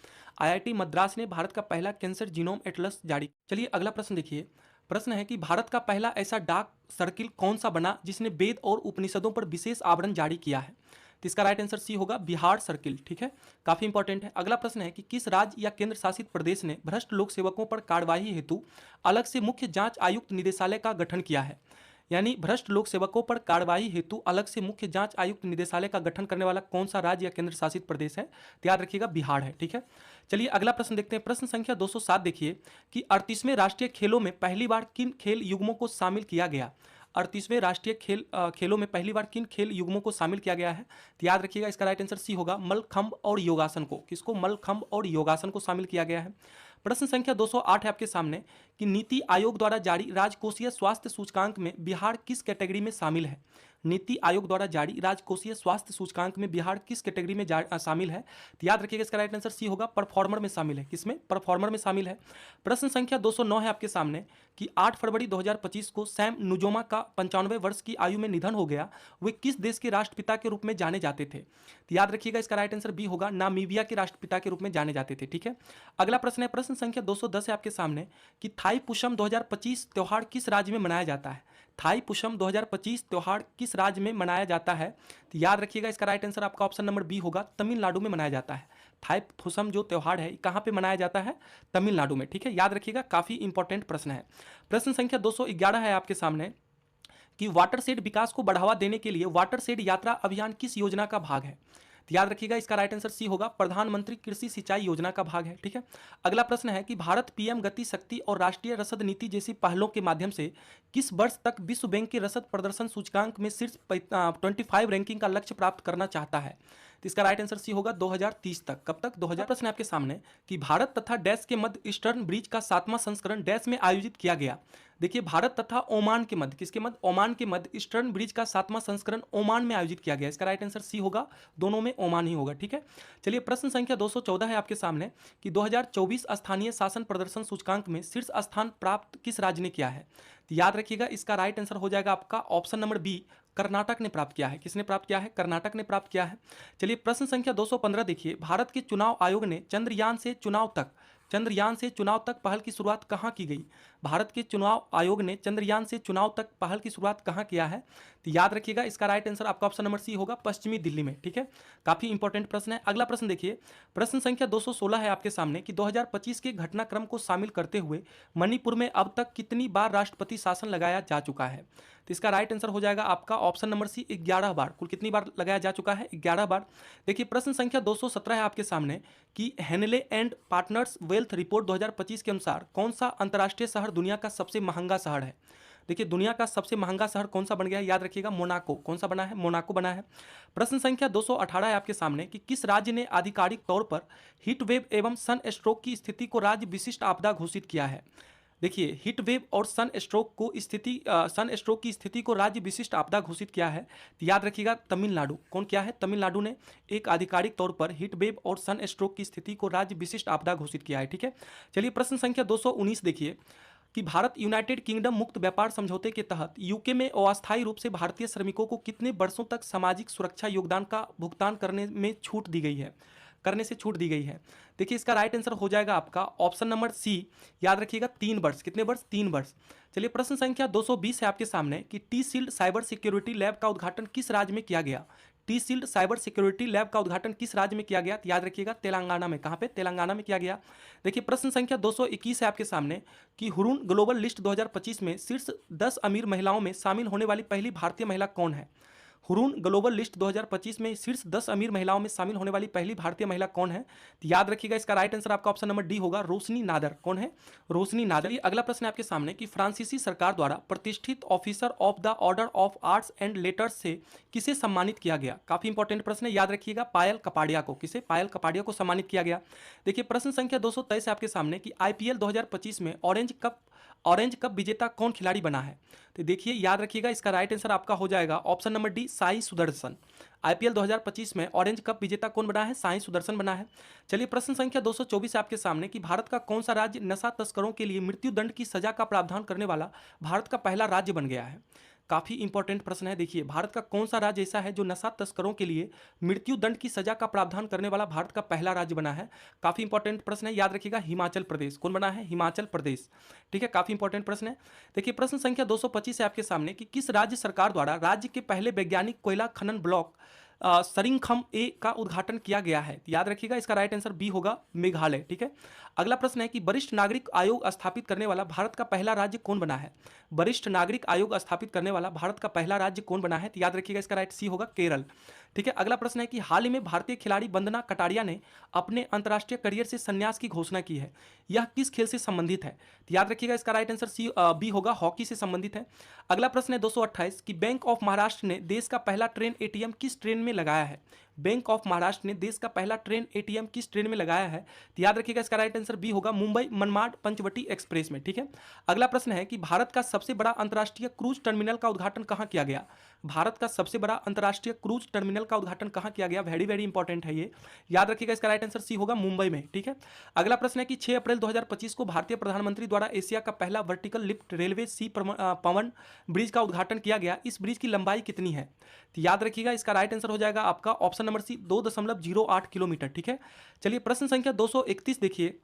आईआईटी मद्रास ने भारत का पहला कैंसर जीनोम एटलस जारी। चलिए अगला प्रश्न देखिए। प्रश्न है कि भारत का पहला ऐसा डाक सर्किल कौन सा बना जिसने वेद और उपनिषदों पर विशेष आवरण जारी किया है? तो इसका राइट आंसर सी होगा, बिहार सर्किल। ठीक है। काफी इंपॉर्टेंट है। अगला प्रश्न है कि किस राज्य या केंद्र शासित प्रदेश ने भ्रष्ट लोक सेवकों पर कार्रवाई हेतु अलग से मुख्य जांच आयुक्त निदेशालय का गठन किया है? यानी भ्रष्ट लोक सेवकों पर कार्रवाई हेतु अलग से मुख्य जांच आयुक्त निदेशालय का गठन करने वाला कौन सा राज्य या केंद्र शासित प्रदेश है? तो याद रखिएगा बिहार है। ठीक है, चलिए अगला प्रश्न देखते हैं। प्रश्न संख्या 207 देखिए कि 38वें राष्ट्रीय खेलों में पहली बार किन खेल युग्मों को शामिल किया गया? 38वें राष्ट्रीय खेलों में पहली बार किन खेल युग्मों को शामिल किया गया है? तो याद रखिएगा इसका राइट आंसर सी होगा, मल्लखंब और योगासन को। किसको? मल्लखंब और योगासन को शामिल किया गया है। प्रश्न संख्या 208 है आपके सामने कि नीति आयोग द्वारा जारी राजकोषीय स्वास्थ्य सूचकांक में बिहार किस कैटेगरी में शामिल है? नीति आयोग द्वारा जारी राजकोषीय स्वास्थ्य सूचकांक में बिहार किस कैटेगरी में शामिल है? तो याद रखिएगा इसका राइट आंसर सी होगा, परफॉर्मर में शामिल है। किसमें? परफॉर्मर में शामिल है। प्रश्न संख्या 209 है आपके सामने कि 8 फरवरी 2025 को सैम नुजोमा का 95वें वर्ष की आयु में निधन हो गया। वे किस देश के राष्ट्रपिता के रूप में जाने जाते थे? तो याद रखिएगा इसका राइट आंसर बी होगा, नामीबिया के राष्ट्रपिता के रूप में जाने जाते थे। ठीक है, अगला प्रश्न है प्रश्न संख्या 210 है आपके सामने कि थाई पुषम 2025 त्योहार किस राज्य में मनाया जाता है? थाई पुषम 2025 त्योहार किस राज्य में मनाया जाता है? तो याद रखिएगा इसका राइट आंसर आपका ऑप्शन नंबर बी होगा, तमिलनाडु में मनाया जाता है। थाई पुषम जो त्योहार है कहाँ पे मनाया जाता है? तमिलनाडु में। ठीक है, याद रखिएगा, काफी इंपॉर्टेंट प्रश्न है। प्रश्न संख्या 211 है आपके सामने कि वाटरशेड विकास को बढ़ावा देने के लिए वाटरशेड यात्रा अभियान किस योजना का भाग है? तो याद रखिएगा इसका राइट आंसर सी होगा, प्रधानमंत्री कृषि सिंचाई योजना का भाग है। ठीक है, अगला प्रश्न है कि भारत पीएम गति शक्ति और राष्ट्रीय रसद नीति जैसी पहलों के माध्यम से किस वर्ष तक विश्व बैंक के रसद प्रदर्शन सूचकांक में शीर्ष 25 रैंकिंग का लक्ष्य प्राप्त करना चाहता है? तो इसका राइट आंसर सी होगा 2030 तक। कब तक? 2000। प्रश्न है आपके सामने कि भारत तथा डैश के मध्य ईस्टर्न ब्रिज का 7वां संस्करण डैश में आयोजित किया गया। देखिए, भारत तथा ओमान के मध्य, किसके मध्य? ओमान के मध्य ईस्टर्न ब्रिज का 7वां संस्करण ओमान में आयोजित किया गया। इसका राइट आंसर सी होगा, दोनों में ओमान ही होगा। ठीक है, चलिए प्रश्न संख्या 214 है आपके सामने कि 2024 स्थानीय शासन प्रदर्शन सूचकांक में शीर्ष स्थान प्राप्त किस राज्य ने किया है? तो याद रखिएगा इसका राइट आंसर हो जाएगा आपका ऑप्शन नंबर बी, कर्नाटक ने प्राप्त किया है। किसने प्राप्त किया है? कर्नाटक ने प्राप्त किया है। चलिए प्रश्न संख्या 215 देखिए, भारत के चुनाव आयोग ने चंद्रयान से चुनाव तक पहल की शुरुआत कहाँ की गई? भारत के चुनाव आयोग ने चंद्रयान से चुनाव तक पहल की शुरुआत कहाँ किया है? तो याद रखिएगा इसका राइट आंसर आपका ऑप्शन नंबर सी होगा, पश्चिमी दिल्ली में। ठीक है, काफी इंपॉर्टेंट प्रश्न है। अगला प्रश्न देखिए, प्रश्न संख्या 216 है आपके सामने कि 2025 के घटनाक्रम को शामिल करते हुए मणिपुर में अब तक कितनी बार राष्ट्रपति शासन लगाया जा चुका है? तो इसका राइट आंसर हो जाएगा आपका ऑप्शन नंबर सी, 11 बार। कुल कितनी बार लगाया जा चुका है? 11 बार। देखिए प्रश्न संख्या 217 है आपके सामने कि Henley and Partners Wealth Report 2025 के अनुसार कौन सा अंतर्राष्ट्रीय शहर दुनिया का सबसे महंगा शहर है? देखिए, दुनिया का सबसे महंगा शहर कौन सा बन गया है? याद रखिएगा, मोनाको। कौन सा बना है? मोनाको बना है। प्रश्न संख्या 218 है आपके सामने कि किस राज्य ने आधिकारिक तौर पर हीट वेव एवं सन स्ट्रोक की स्थिति को राज्य विशिष्ट आपदा घोषित किया है? देखिए, हीट वेव और सन स्ट्रोक की स्थिति को राज्य विशिष्ट आपदा घोषित किया है। तो याद रखिएगा, तमिलनाडु। कौन किया है? तमिलनाडु ने एक आधिकारिक तौर पर हीट वेव और सन स्ट्रोक की स्थिति को राज्य विशिष्ट आपदा घोषित किया है। ठीक है, चलिए प्रश्न संख्या 219 देखिए कि भारत यूनाइटेड किंगडम मुक्त व्यापार समझौते के तहत यूके में अस्थायी रूप से भारतीय श्रमिकों को कितने वर्षों तक सामाजिक सुरक्षा योगदान का भुगतान करने से छूट दी गई है? देखिए, इसका राइट आंसर हो जाएगा आपका ऑप्शन नंबर सी, याद रखिएगा 3 वर्ष। कितने वर्ष? 3 वर्ष। चलिए प्रश्न संख्या 220 है आपके सामने कि T shield cyber security lab का उद्घाटन किस राज्य में किया गया? T shield cyber security lab का उद्घाटन किस राज्य में किया गया? तो याद रखिएगा, तेलंगाना में। कहाँ पे? तेलंगाना में किया गया। देखिए प्रश्न संख्या 221 है आपके सामने कि हुरून ग्लोबल लिस्ट 2025 में शीर्ष 10 अमीर महिलाओं में शामिल होने वाली पहली भारतीय महिला कौन है? हुरून ग्लोबल लिस्ट 2025 में शीर्ष 10 अमीर महिलाओं में शामिल होने वाली पहली भारतीय महिला कौन है? तो याद रखिएगा इसका राइट आंसर आपका ऑप्शन नंबर डी होगा, रोशनी नादर। कौन है? रोशनी नादर। अगला प्रश्न है आपके सामने कि फ्रांसीसी सरकार द्वारा प्रतिष्ठित officer of the order of arts and letters से किसे सम्मानित किया गया? काफी इंपॉर्टेंट प्रश्न है, याद रखिएगा, पायल कपाडिया को। किसे? पायल कपाडिया को सम्मानित किया गया। देखिए प्रश्न संख्या 223 है आपके सामने कि आईपीएल 2025 में ऑरेंज कप विजेता कौन खिलाड़ी बना है? तो देखिए, याद रखिएगा इसका राइट आंसर आपका हो जाएगा option number D, Sai Sudarshan. IPL 2025 में ऑरेंज कप विजेता कौन बना है? साई सुदर्शन बना है। चलिए प्रश्न संख्या 224 आपके सामने कि भारत का कौन सा राज्य नशा तस्करों के लिए मृत्युदंड की सजा का प्रावधान करने वाला भारत का पहला राज्य बन गया है? काफी इंपॉर्टेंट प्रश्न है। देखिए, भारत का कौन सा राज्य ऐसा है जो नशा तस्करों के लिए मृत्युदंड की सजा का प्रावधान करने वाला भारत का पहला राज्य बना है? काफी इंपॉर्टेंट प्रश्न है, याद रखिएगा, हिमाचल प्रदेश। कौन बना है? हिमाचल प्रदेश। ठीक है, काफी इंपॉर्टेंट प्रश्न है। देखिए प्रश्न संख्या 225 है आपके सामने कि किस राज्य सरकार द्वारा राज्य के पहले वैज्ञानिक कोयला खनन ब्लॉक सरिंगखम ए का उद्घाटन किया गया है? तो याद रखिएगा इसका राइट आंसर बी होगा मेघालय। ठीक है, अगला प्रश्न है कि वरिष्ठ नागरिक आयोग स्थापित करने वाला भारत का पहला राज्य कौन बना है? वरिष्ठ नागरिक आयोग स्थापित करने वाला भारत का पहला राज्य कौन बना है? तो याद रखिएगा इसका राइट सी होगा केरल। ठीक है, अगला प्रश्न है कि हाल ही में भारतीय खिलाड़ी वंदना कटारिया ने अपने अंतर्राष्ट्रीय करियर से संन्यास की घोषणा की है, यह किस खेल से संबंधित है? तो याद रखिएगा इसका राइट आंसर सी बी होगा, हॉकी से संबंधित है। अगला प्रश्न है 228 कि बैंक ऑफ महाराष्ट्र ने देश का पहला ट्रेन एटीएम किस ट्रेन में लगाया है? बैंक ऑफ महाराष्ट्र ने देश का पहला ट्रेन एटीएम किस ट्रेन में लगाया है? तो याद रखिएगा इसका राइट आंसर बी होगा मुंबई मनमाड पंचवटी एक्सप्रेस में। ठीक है, अगला प्रश्न है कि भारत का सबसे बड़ा अंतर्राष्ट्रीय क्रूज टर्मिनल का उद्घाटन कहां किया गया? भारत का सबसे बड़ा अंतर्राष्ट्रीय क्रूज टर्मिनल का उद्घाटन कहां किया गया? वेरी वेरी इंपॉर्टेंट है ये, याद रखिएगा इसका राइट आंसर सी होगा मुंबई में। ठीक है, अगला प्रश्न है कि 6 अप्रैल 2025 को भारतीय प्रधानमंत्री द्वारा एशिया का पहला वर्टिकल लिफ्ट रेलवे सी पवन ब्रिज का उद्घाटन किया गया, इस ब्रिज की लंबाई कितनी है? तो याद रखिएगा इसका राइट आंसर हो जाएगा आपका ऑप्शन नंबर सी 2.08 किलोमीटर। ठीक है, चलिए प्रश्न संख्या 231 देखिए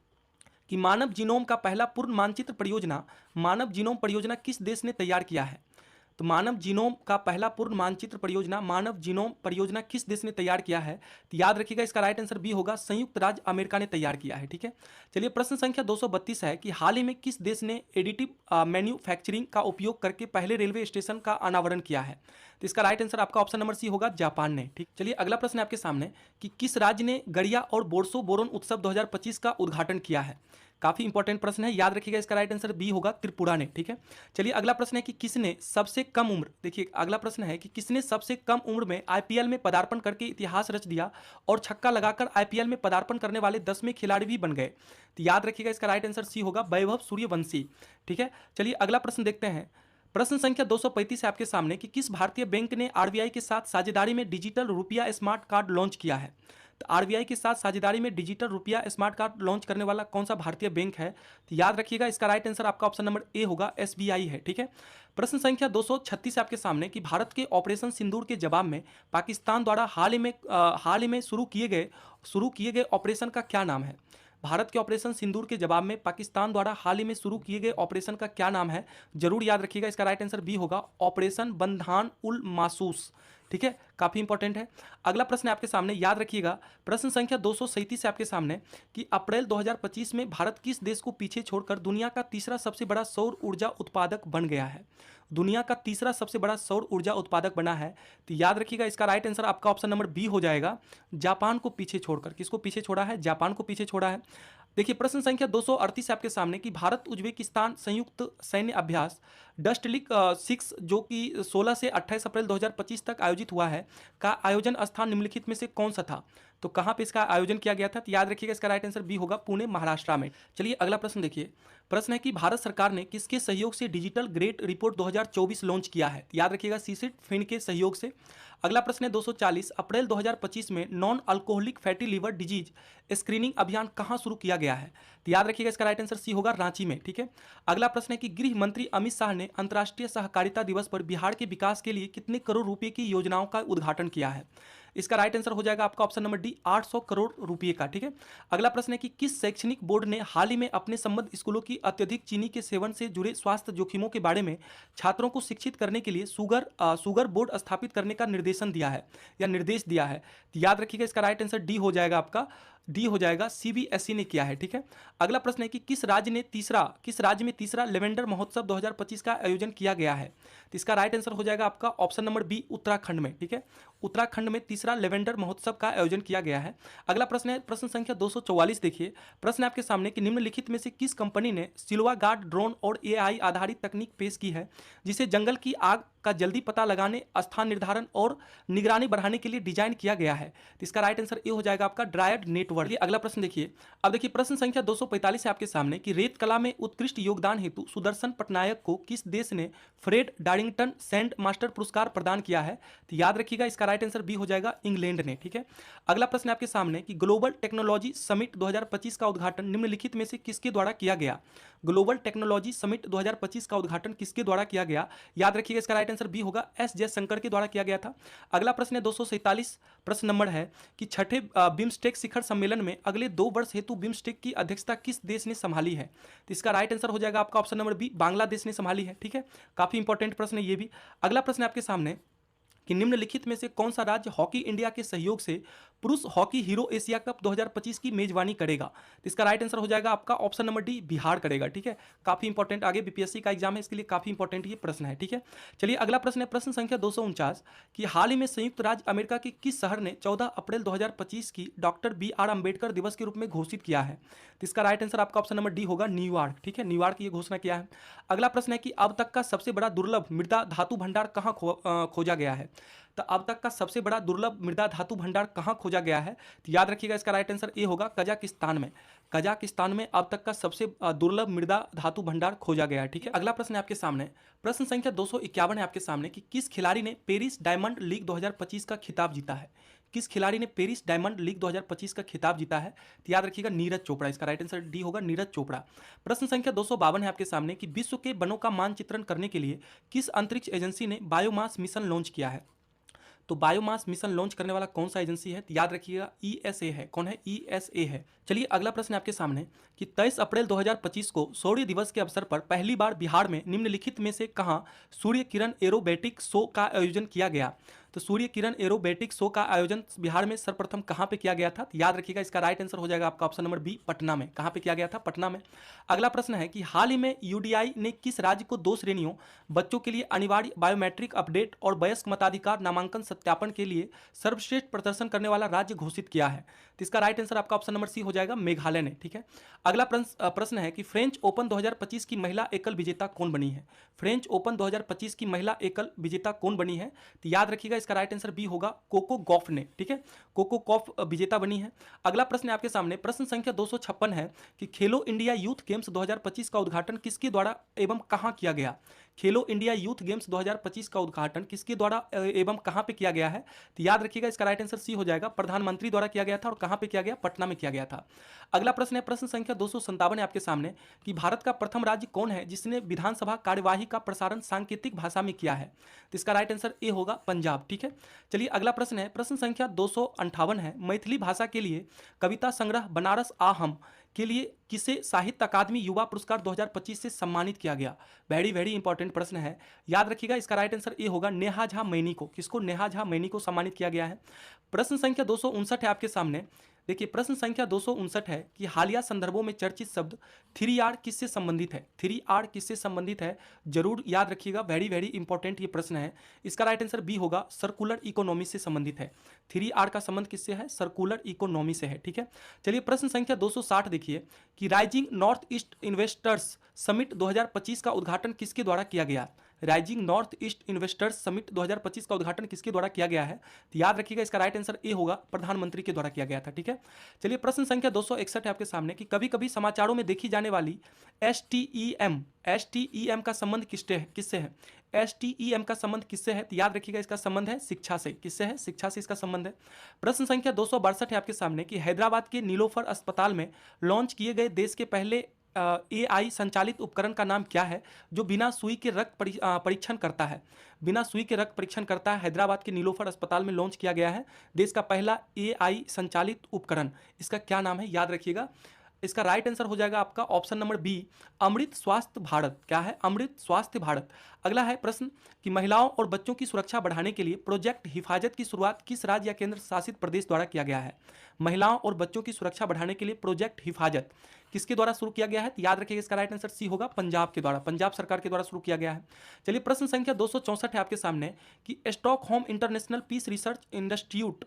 कि मानव जीनोम का पहला पूर्ण मानचित्र परियोजना, मानव जीनोम परियोजना किस देश ने तैयार किया है? तो मानव जीनोम का पहला पूर्ण मानचित्र परियोजना, मानव जीनोम परियोजना किस देश ने तैयार किया है? तो याद रखिएगा इसका राइट आंसर बी होगा, संयुक्त राज्य अमेरिका ने तैयार किया है। ठीक है, चलिए प्रश्न संख्या 232 है कि हाल ही में किस देश ने एडिटिव मैन्युफैक्चरिंग का उपयोग करके पहले रेलवे स्टेशन का अनावरण किया है? तो इसका राइट आंसर आपका ऑप्शन नंबर सी होगा, जापान ने। ठीक, चलिए अगला प्रश्न आपके सामने कि किस राज्य ने गड़िया और बोरसो बोरोन उत्सव 2025 का उद्घाटन किया है? काफी इंपॉर्टेंट प्रश्न है, याद रखिएगा इसका राइट आंसर बी होगा, त्रिपुरा ने। ठीक है, चलिए अगला प्रश्न है कि किसने सबसे कम उम्र, देखिए अगला प्रश्न है कि किसने सबसे कम उम्र में आईपीएल में पदार्पण करके इतिहास रच दिया और छक्का लगाकर आईपीएल में पदार्पण करने वाले 10वें खिलाड़ी भी बन गए? तो याद रखिएगा इसका राइट आंसर सी होगा, वैभव सूर्यवंशी। ठीक है, चलिए अगला प्रश्न देखते हैं। प्रश्न संख्या 235 है आपके सामने कि किस भारतीय बैंक ने आरबीआई के साथ साझेदारी में डिजिटल रुपया स्मार्ट कार्ड लॉन्च किया है? तो आरबीआई के साथ साझेदारी में डिजिटल रुपया स्मार्ट कार्ड लॉन्च करने वाला कौन सा भारतीय बैंक है? तो याद रखिएगा इसका राइट आंसर आपका ऑप्शन नंबर ए होगा, एसबीआई है। ठीक है, प्रश्न संख्या 236 आपके सामने कि भारत के ऑपरेशन सिंदूर के जवाब में पाकिस्तान द्वारा हाल ही में शुरू किए गए ऑपरेशन का क्या नाम है? भारत के ऑपरेशन सिंदूर के जवाब में पाकिस्तान द्वारा हाल ही में शुरू किए गए ऑपरेशन का क्या नाम है? जरूर याद रखिएगा इसका राइट आंसर बी होगा, ऑपरेशन बंधान उल मासूस। ठीक है, काफी इंपॉर्टेंट है। अगला प्रश्न आपके सामने, याद रखिएगा प्रश्न संख्या 237 है आपके सामने कि अप्रैल 2025 में भारत किस देश को पीछे छोड़कर दुनिया का तीसरा सबसे बड़ा सौर ऊर्जा उत्पादक बन गया है? दुनिया का तीसरा सबसे बड़ा सौर ऊर्जा उत्पादक बना है। तो याद रखिएगा इसका राइट आंसर आपका ऑप्शन नंबर बी हो जाएगा, जापान को पीछे छोड़कर। किसको पीछे छोड़ा है? जापान को पीछे छोड़ा है। देखिए प्रश्न संख्या 238 आपके सामने कि भारत उज्बेकिस्तान संयुक्त सैन्य अभ्यास डस्टलिक 6 जो कि 16 से 28 अप्रैल 2025 तक आयोजित हुआ है का आयोजन स्थान निम्नलिखित में से कौन सा था? तो कहाँ पे इसका आयोजन किया गया था? तो याद रखिएगा इसका राइट आंसर बी होगा, पुणे महाराष्ट्र में। चलिए अगला प्रश्न देखिए, प्रश्न है कि भारत सरकार ने किसके सहयोग से डिजिटल ग्रेड रिपोर्ट 2024 लॉन्च किया है? याद रखिएगा सीसिट फिन के सहयोग से। अगला प्रश्न है 240 अप्रैल 2025 में non alcoholic fatty liver disease screening अभियान कहां शुरू किया गया है? तो याद रखिएगा इसका राइट आंसर सी होगा, रांची में। ठीक है, अगला प्रश्न है कि गृह मंत्री अमित शाह ने अंतर्राष्ट्रीय सहकारिता दिवस पर बिहार के विकास के लिए कितने करोड़ रुपए की योजनाओं का उद्घाटन किया है? इसका राइट आंसर हो जाएगा आपका ऑप्शन नंबर डी, 800 करोड़ रुपए का। ठीक है, अगला प्रश्न है कि किस शैक्षणिक बोर्ड ने हाल ही में अपने संबद्ध स्कूलों की अत्यधिक चीनी के सेवन से जुड़े स्वास्थ्य जोखिमों के बारे में छात्रों को शिक्षित करने के लिए शुगर बोर्ड स्थापित करने का निर्देशन दिया है या निर्देश दिया है? तो याद रखिएगा इसका राइट आंसर डी हो जाएगा, आपका डी हो जाएगा, सीबीएसई ने किया है। ठीक है, अगला प्रश्न है कि किस राज्य में तीसरा लेवेंडर महोत्सव 2025 का आयोजन किया गया है? तो इसका राइट आंसर हो जाएगा आपका ऑप्शन नंबर बी, उत्तराखंड में। ठीक है, उत्तराखंड में तीसरा लेवेंडर महोत्सव का आयोजन किया गया है। अगला प्रश्न है प्रश्न संख्या 244 देखिए, प्रश्न आपके सामने कि निम्नलिखित में से किस कंपनी ने सिल्वा गार्ड ड्रोन और एआई आधारित तकनीक पेश की है जिसे जंगल की आग का जल्दी पता लगाने, स्थान निर्धारण और निगरानी बढ़ाने के लिए डिजाइन किया गया है? तो इसका राइट आंसर ए हो जाएगा आपका, ड्रायड नेटवर्क। अगला प्रश्न देखिए, अब देखिए प्रश्न संख्या 245 है आपके सामने कि रेत कला में उत्कृष्ट योगदान हेतु सुदर्शन पटनायक को किस देश ने फ्रेड डारिंगटन सैंड मास्टर पुरस्कार प्रदान किया है? तो याद रखिएगा इसका राइट आंसर बी हो जाएगा, इंग्लैंड ने। ठीक है, अगला प्रश्न आपके सामने कि ग्लोबल टेक्नोलॉजी समिट 2025 का उद्घाटन निम्नलिखित में से किसके द्वारा किया गया? ग्लोबल टेक्नोलॉजी समिट 2025 का उद्घाटन किसके द्वारा किया गया? याद रखिएगा इसका राइट आंसर बी होगा, एस जयशंकर के द्वारा किया गया था। अगला प्रश्न है 247 प्रश्न नंबर है कि छठे बिम्स्टेक शिखर सम्मेलन में अगले 2 वर्ष हेतु बिम्स्टेक की अध्यक्षता किस देश ने संभाली है? तो इसका राइट आंसर हो जाएगा आपका ऑप्शन नंबर बी, बांग्लादेश ने संभाली है। ठीक है, काफी इंपॉर्टेंट प्रश्न है ये भी। अगला प्रश्न आपके सामने कि निम्नलिखित में से कौन सा राज्य हॉकी इंडिया के सहयोग से पुरुष हॉकी हीरो एशिया कप 2025 की मेजबानी करेगा? तो इसका राइट आंसर हो जाएगा आपका ऑप्शन नंबर डी, बिहार करेगा। ठीक है, काफी इंपॉर्टेंट, आगे बीपीएससी का एग्जाम है, इसके लिए काफी इंपॉर्टेंट ये प्रश्न है। ठीक है, चलिए अगला प्रश्न है, प्रश्न संख्या 249 कि हाल ही में संयुक्त राज्य अमेरिका के किस शहर ने 14 अप्रैल 2025 की डॉक्टर बी.आर. अम्बेडकर दिवस के रूप में घोषित किया है? तो इसका राइट आंसर आपका ऑप्शन नंबर डी होगा, न्यूयॉर्क। ठीक है, न्यूयॉर्क की ये घोषणा किया है। अगला प्रश्न है कि अब तक का सबसे बड़ा दुर्लभ मृदा धातु भंडार कहाँ खोजा गया है? तो अब तक का सबसे बड़ा दुर्लभ मृदा धातु भंडार कहाँ खोजा गया है? तो याद रखिएगा, इसका राइट आंसर ए होगा, कजाकिस्तान में। कजाकिस्तान में अब तक का सबसे दुर्लभ मृदा धातु भंडार खोजा गया है। ठीक है, अगला प्रश्न है आपके सामने, प्रश्न संख्या 251 है आपके सामने कि किस खिलाड़ी ने पेरिस डायमंड लीग 2025 का खिताब जीता है? किस खिलाड़ी ने पेरिस डायमंड लीग 2025 का खिताब जीता है? तो याद रखिएगा, नीरज चोपड़ा। इसका राइट आंसर डी होगा, नीरज चोपड़ा। प्रश्न संख्या 252 है आपके सामने कि विश्व के वनों का मानचित्रण करने के लिए किस अंतरिक्ष एजेंसी ने बायोमास मिशन लॉन्च किया है? तो बायोमास मिशन लॉन्च करने वाला कौन सा एजेंसी है? तो याद रखिएगा, ईएसए है। कौन है? ईएसए है। चलिए अगला प्रश्न आपके सामने कि 23 अप्रैल 2025 को सूर्य दिवस के अवसर पर पहली बार बिहार में निम्नलिखित में से कहाँ सूर्य किरण एरोबेटिक शो का आयोजन किया गया? तो सूर्य किरण एरोबेटिक शो का आयोजन बिहार में सर्वप्रथम कहाँ पे किया गया था? तो याद रखिएगा, इसका राइट आंसर हो जाएगा आपका ऑप्शन नंबर बी, पटना में। कहाँ पे किया गया था? पटना में। अगला प्रश्न है कि हाल ही में यूडीआई ने किस राज्य को 2 श्रेणियों बच्चों के लिए अनिवार्य बायोमेट्रिक अपडेट और वयस्क मताधिकार नामांकन सत्यापन के लिए सर्वश्रेष्ठ प्रदर्शन करने वाला राज्य घोषित किया है? तो इसका राइट आंसर आपका ऑप्शन नंबर सी हो जाएगा, मेघालय ने। ठीक है, अगला प्रश्न है कि फ्रेंच ओपन 2025 की महिला एकल विजेता कौन बनी है? फ्रेंच ओपन 2025 की महिला एकल विजेता कौन बनी है? तो याद रखिएगा, इसका राइट आंसर बी होगा, कोको गॉफ ने। ठीक है, कोको गॉफ विजेता बनी है। अगला प्रश्न आपके सामने, प्रश्न संख्या 256 है कि खेलो इंडिया यूथ गेम्स 2025 का उद्घाटन किसके द्वारा एवं कहां किया गया? खेलो इंडिया यूथ गेम्स 2025 का उद्घाटन किसके द्वारा एवं कहां पे किया गया है? तो याद रखिएगा, इसका राइट आंसर सी हो जाएगा, प्रधानमंत्री द्वारा किया गया था। और कहां पे किया गया? पटना में किया गया था। अगला प्रश्न है, प्रश्न संख्या 257 है आपके सामने कि भारत का प्रथम राज्य कौन है जिसने विधानसभा कार्यवाही का प्रसारण सांकेतिक भाषा में किया है? तो इसका राइट आंसर ए होगा, पंजाब। ठीक है, चलिए अगला प्रश्न है, प्रश्न संख्या 258 है, मैथिली भाषा के लिए कविता संग्रह बनारस आ हम के लिए किसे साहित्य अकादमी युवा पुरस्कार 2025 से सम्मानित किया गया? वेरी वेरी इंपॉर्टेंट प्रश्न है, याद रखिएगा, इसका राइट आंसर ए होगा, नेहा झा मैनी को। किसको? नेहा झा मैनी को सम्मानित किया गया है। प्रश्न संख्या 259 है आपके सामने। देखिए, प्रश्न संख्या 259 है कि हालिया संदर्भों में चर्चित शब्द 3R किससे संबंधित है? 3R किससे संबंधित है? जरूर याद रखिएगा, वेरी वेरी इंपॉर्टेंट ये प्रश्न है। इसका राइट आंसर बी होगा, सर्कुलर इकोनॉमी से संबंधित है। 3R का संबंध किससे है? सर्कुलर इकोनॉमी से है। ठीक है, चलिए प्रश्न संख्या 260 देखिए कि rising north east investors summit 2025 का उद्घाटन किसके द्वारा किया गया? Rising north east investors summit 2025 का उद्घाटन किसके द्वारा किया गया है? तो याद रखिएगा, इसका राइट आंसर ए होगा, प्रधानमंत्री के द्वारा किया गया था। ठीक है, चलिए प्रश्न संख्या 261 है आपके सामने कि कभी कभी समाचारों में देखी जाने वाली एसटीईएम का संबंध किससे है? एसटीईएम का संबंध किससे है? तो याद रखिएगा, इसका संबंध है शिक्षा से। किससे है? शिक्षा से इसका संबंध है। प्रश्न संख्या 262 है आपके सामने कि हैदराबाद के नीलोफर अस्पताल में लॉन्च किए गए देश के पहले एआई संचालित उपकरण का नाम क्या है जो बिना सुई के रक्त परीक्षण करता है? बिना सुई के रक्त परीक्षण करता है, हैदराबाद के नीलोफर अस्पताल में लॉन्च किया गया है देश का पहला एआई संचालित उपकरण। इसका क्या नाम है? याद रखिएगा, इसका राइट आंसर हो जाएगा आपका ऑप्शन नंबर बी, अमृत स्वास्थ्य भारत। क्या है? अमृत स्वास्थ्य भारत। अगला है प्रश्न कि महिलाओं और बच्चों की सुरक्षा बढ़ाने के लिए प्रोजेक्ट हिफाजत की शुरुआत किस राज्य या केंद्र शासित प्रदेश द्वारा किया गया है? महिलाओं और बच्चों की सुरक्षा बढ़ाने के लिए प्रोजेक्ट हिफाजत किसके द्वारा शुरू किया गया है? तो याद रखिएगा, इसका राइट आंसर सी होगा, पंजाब के द्वारा, पंजाब सरकार के द्वारा शुरू किया गया है। चलिए प्रश्न संख्या 264 है आपके सामने कि Stockholm International Peace Research Institute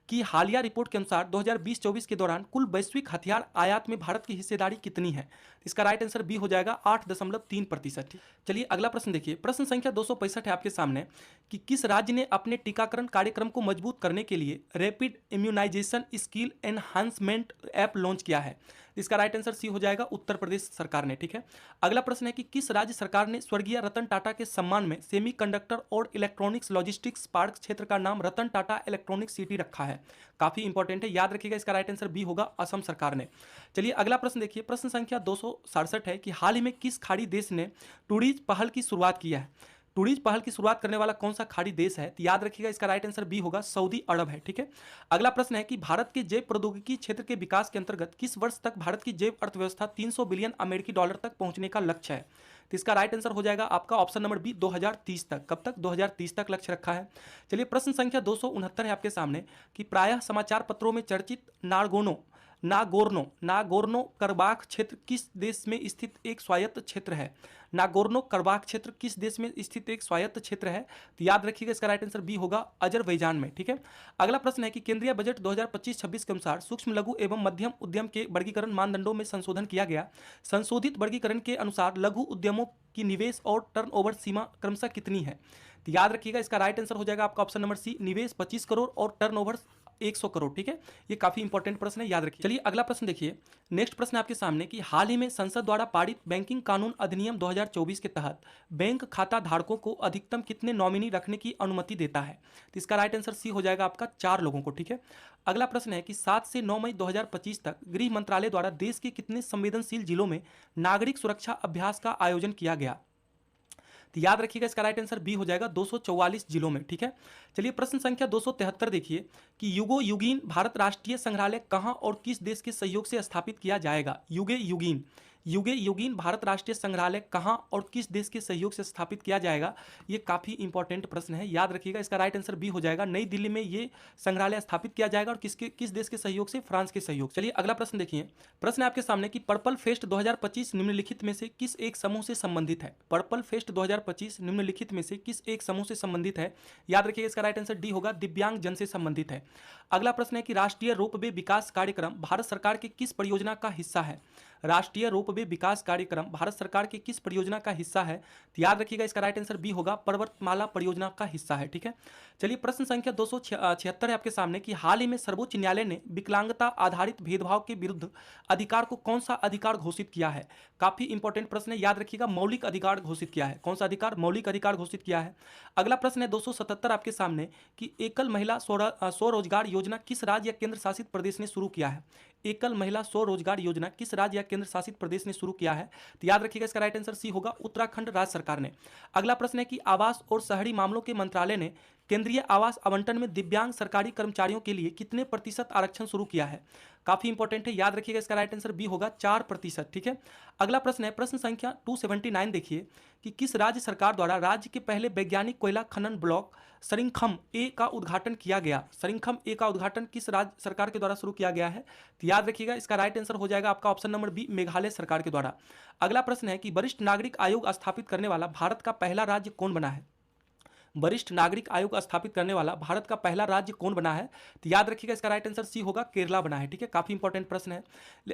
की हालिया रिपोर्ट के अनुसार 2020-24 के दौरान कुल वैश्विक हथियार आयात में भारत की हिस्सेदारी कितनी है? इसका राइट आंसर बी हो जाएगा, 8.3%। चलिए अगला प्रश्न देखिए, प्रश्न संख्या 265 है आपके सामने कि किस राज्य ने अपने टीकाकरण कार्यक्रम को मजबूत करने के लिए rapid immunisation skill enhancement app launch किया है? इसका राइट आंसर सी हो जाएगा, उत्तर प्रदेश सरकार ने। ठीक है, अगला प्रश्न है कि किस राज्य सरकार ने स्वर्गीय रतन टाटा के सम्मान में सेमीकंडक्टर और इलेक्ट्रॉनिक्स लॉजिस्टिक्स पार्क क्षेत्र का नाम रतन टाटा इलेक्ट्रॉनिक सिटी रखा है? काफी इंपॉर्टेंट है, याद रखिएगा, इसका राइट आंसर बी होगा, असम सरकार ने। चलिए अगला प्रश्न देखिए, प्रश्न संख्या 267 है कि हाल ही में किस खाड़ी देश ने टूरिज्म पहल की शुरुआत की है? टूरिज्म पहल की शुरुआत करने वाला कौन सा खाड़ी देश है? तो याद रखिएगा, इसका राइट आंसर बी होगा, सऊदी अरब है। ठीक है, अगला प्रश्न है कि भारत के जैव प्रौद्योगिकी क्षेत्र के विकास के अंतर्गत किस वर्ष तक भारत की जैव अर्थव्यवस्था 300 बिलियन अमेरिकी डॉलर तक पहुंचने का लक्ष्य है? तो इसका राइट आंसर हो जाएगा आपका ऑप्शन नंबर बी 2030 तक। कब तक? 2030 तक लक्ष्य रखा है। चलिए प्रश्न संख्या 269 है आपके सामने कि प्रायः समाचार पत्रों में चर्चित नागोर्नो करबाख क्षेत्र किस देश में स्थित एक स्वायत्त क्षेत्र है? नागोर्नो करबाख क्षेत्र किस देश में स्थित एक स्वायत्त क्षेत्र है? तो याद रखिएगा इसका राइट आंसर बी होगा अजरबैजान में। ठीक है, अगला प्रश्न है कि केंद्रीय बजट 2025-26 के अनुसार सूक्ष्म लघु एवं मध्यम उद्यम के वर्गीकरण मानदंडों में संशोधन किया गया। संशोधित वर्गीकरण के अनुसार लघु उद्यमों की निवेश और टर्नओवर सीमा क्रमशः कितनी है? तो याद रखिएगा इसका राइट आंसर हो जाएगा आपका ऑप्शन नंबर सी, निवेश 25 करोड़ और टर्नओवर 100 करोड़। ठीक है, ये काफी इंपॉर्टेंट प्रश्न है, याद रखिए। चलिए अगला प्रश्न देखिए। नेक्स्ट प्रश्न आपके सामने कि हाल ही में संसद द्वारा पारित बैंकिंग कानून अधिनियम 2024 के तहत बैंक खाता धारकों को अधिकतम कितने नॉमिनी रखने की अनुमति देता है? तो इसका राइट आंसर सी हो जाएगा आपका 4 लोगों को। ठीक है, अगला प्रश्न है कि 7 से 9 मई 2025 तक गृह मंत्रालय द्वारा देश के कितने संवेदनशील जिलों में नागरिक सुरक्षा अभ्यास का आयोजन किया गया? तो याद रखिएगा इसका राइट आंसर बी हो जाएगा 244 जिलों में। ठीक है, चलिए प्रश्न संख्या 273 देखिए कि युगो युगीन भारत राष्ट्रीय संग्रहालय कहां और किस देश के सहयोग से स्थापित किया जाएगा? युगे युगीन भारत राष्ट्रीय संग्रहालय कहां और किस देश के सहयोग से स्थापित किया जाएगा? ये काफी इंपॉर्टेंट प्रश्न है, याद रखिएगा इसका राइट आंसर बी हो जाएगा, नई दिल्ली में ये संग्रहालय स्थापित किया जाएगा और किस देश के सहयोग से? फ्रांस के सहयोग। चलिए अगला प्रश्न देखिए। प्रश्न आपके सामने कि पर्पल फेस्ट 2025 निम्नलिखित में से किस एक समूह से संबंधित है? पर्पल फेस्ट 2025 निम्नलिखित में से किस एक समूह से संबंधित है? याद रखिएगा इसका राइट आंसर डी होगा, दिव्यांग जन से संबंधित है। अगला प्रश्न है कि राष्ट्रीय रोपवे विकास कार्यक्रम भारत सरकार की किस परियोजना का हिस्सा है? राष्ट्रीय रोपवे विकास कार्यक्रम भारत सरकार की किस परियोजना का हिस्सा है? तो याद रखिएगा इसका राइट आंसर बी होगा, पर्वतमाला परियोजना का हिस्सा है। ठीक है, चलिए प्रश्न संख्या 276 है आपके सामने कि हाल ही में सर्वोच्च न्यायालय ने विकलांगता आधारित भेदभाव के विरुद्ध अधिकार को कौन सा अधिकार घोषित किया है? काफी इंपॉर्टेंट प्रश्न है, याद रखिएगा, मौलिक अधिकार घोषित किया है। कौन सा अधिकार? मौलिक अधिकार घोषित किया है। अगला प्रश्न है 277 आपके सामने कि एकल महिला स्वरोजगार योजना किस राज्य या केंद्र शासित प्रदेश ने शुरू किया है? एकल महिला स्वरोजगार योजना किस राज्य या केंद्र शासित प्रदेश ने शुरू किया है? तो याद रखिएगा इसका राइट आंसर सी होगा, उत्तराखंड राज्य सरकार ने। अगला प्रश्न है कि आवास और शहरी मामलों के मंत्रालय ने केंद्रीय आवास आवंटन में दिव्यांग सरकारी कर्मचारियों के लिए कितने प्रतिशत आरक्षण शुरू किया है? काफी इंपॉर्टेंट है, याद रखिएगा इसका राइट आंसर बी होगा, 4%। ठीक है, अगला प्रश्न है प्रश्न संख्या 279 देखिए कि किस राज्य सरकार द्वारा राज्य के पहले वैज्ञानिक कोयला खनन ब्लॉक सरिंखम ए का उद्घाटन किया गया? सरिंखम ए का उद्घाटन किस राज्य सरकार के द्वारा शुरू किया गया है? तो याद रखिएगा इसका राइट आंसर हो जाएगा आपका ऑप्शन नंबर बी, मेघालय सरकार के द्वारा। अगला प्रश्न है कि वरिष्ठ नागरिक आयोग स्थापित करने वाला भारत का पहला राज्य कौन बना है? वरिष्ठ नागरिक आयोग स्थापित करने वाला भारत का पहला राज्य कौन बना है? तो याद रखिएगा इसका राइट आंसर सी होगा, केरला बना है। ठीक है, काफी इंपॉर्टेंट प्रश्न है।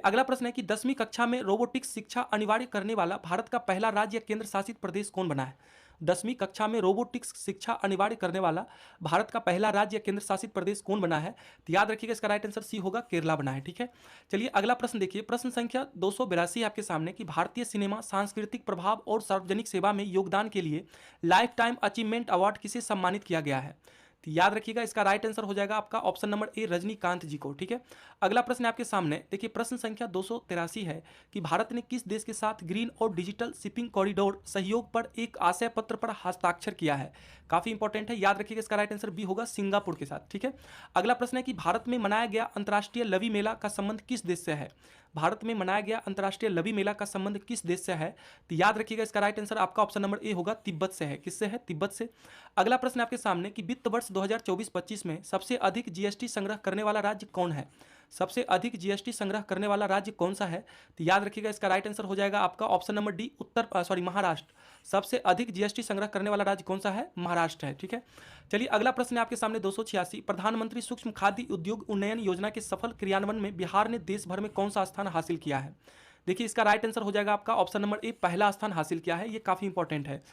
अगला प्रश्न है कि 10वीं कक्षा में रोबोटिक्स शिक्षा अनिवार्य करने वाला भारत का पहला राज्य केंद्र शासित प्रदेश कौन बना है? 10वीं कक्षा में रोबोटिक्स शिक्षा अनिवार्य करने वाला भारत का पहला राज्य केंद्र शासित प्रदेश कौन बना है? तो याद रखिएगा इसका राइट आंसर सी होगा, केरला बना है। ठीक है, चलिए अगला प्रश्न देखिए। प्रश्न संख्या 282 आपके सामने कि भारतीय सिनेमा सांस्कृतिक प्रभाव और सार्वजनिक सेवा में योगदान के लिए लाइफ टाइम अचीवमेंट अवार्ड किसे सम्मानित किया गया है? तो याद रखिएगा इसका राइट आंसर हो जाएगा आपका ऑप्शन नंबर ए, रजनीकांत जी को। ठीक है, अगला प्रश्न आपके सामने देखिए। प्रश्न संख्या 283 है कि भारत ने किस देश के साथ ग्रीन और डिजिटल शिपिंग कॉरिडोर सहयोग पर एक आशय पत्र पर हस्ताक्षर किया है? काफी इंपॉर्टेंट है, याद रखिएगा इसका राइट आंसर बी होगा, सिंगापुर के साथ। ठीक है, अगला प्रश्न है कि भारत में मनाया गया अंतर्राष्ट्रीय लवी मेला का संबंध किस देश से है? भारत में मनाया गया अंतर्राष्ट्रीय लवी मेला का संबंध किस देश से है? तो याद रखिएगा इसका राइट आंसर आपका ऑप्शन नंबर ए होगा, तिब्बत से है। किससे है? तिब्बत से। अगला प्रश्न आपके सामने कि वित्त वर्ष 2024-25 में सबसे अधिक जीएसटी संग्रह करने वाला राज्य कौन है? सबसे अधिक जीएसटी संग्रह करने वाला राज्य कौन सा है? तो याद रखिएगा इसका राइट आंसर हो जाएगा आपका ऑप्शन नंबर डी, महाराष्ट्र। सबसे अधिक जीएसटी संग्रह करने वाला राज्य कौन सा है? महाराष्ट्र है। ठीक है, चलिए अगला प्रश्न है आपके सामने 286। प्रधानमंत्री सूक्ष्म खाद्य उद्योग उन्नयन योजना के सफल क्रियान्वयन में बिहार ने देश भर में कौन सा स्थान हासिल किया है? देखिए इसका राइट आंसर हो जाएगा आपका ऑप्शन नंबर ए, पहला स्थान हासिल किया है। ये काफी इंपॉर्टेंट है।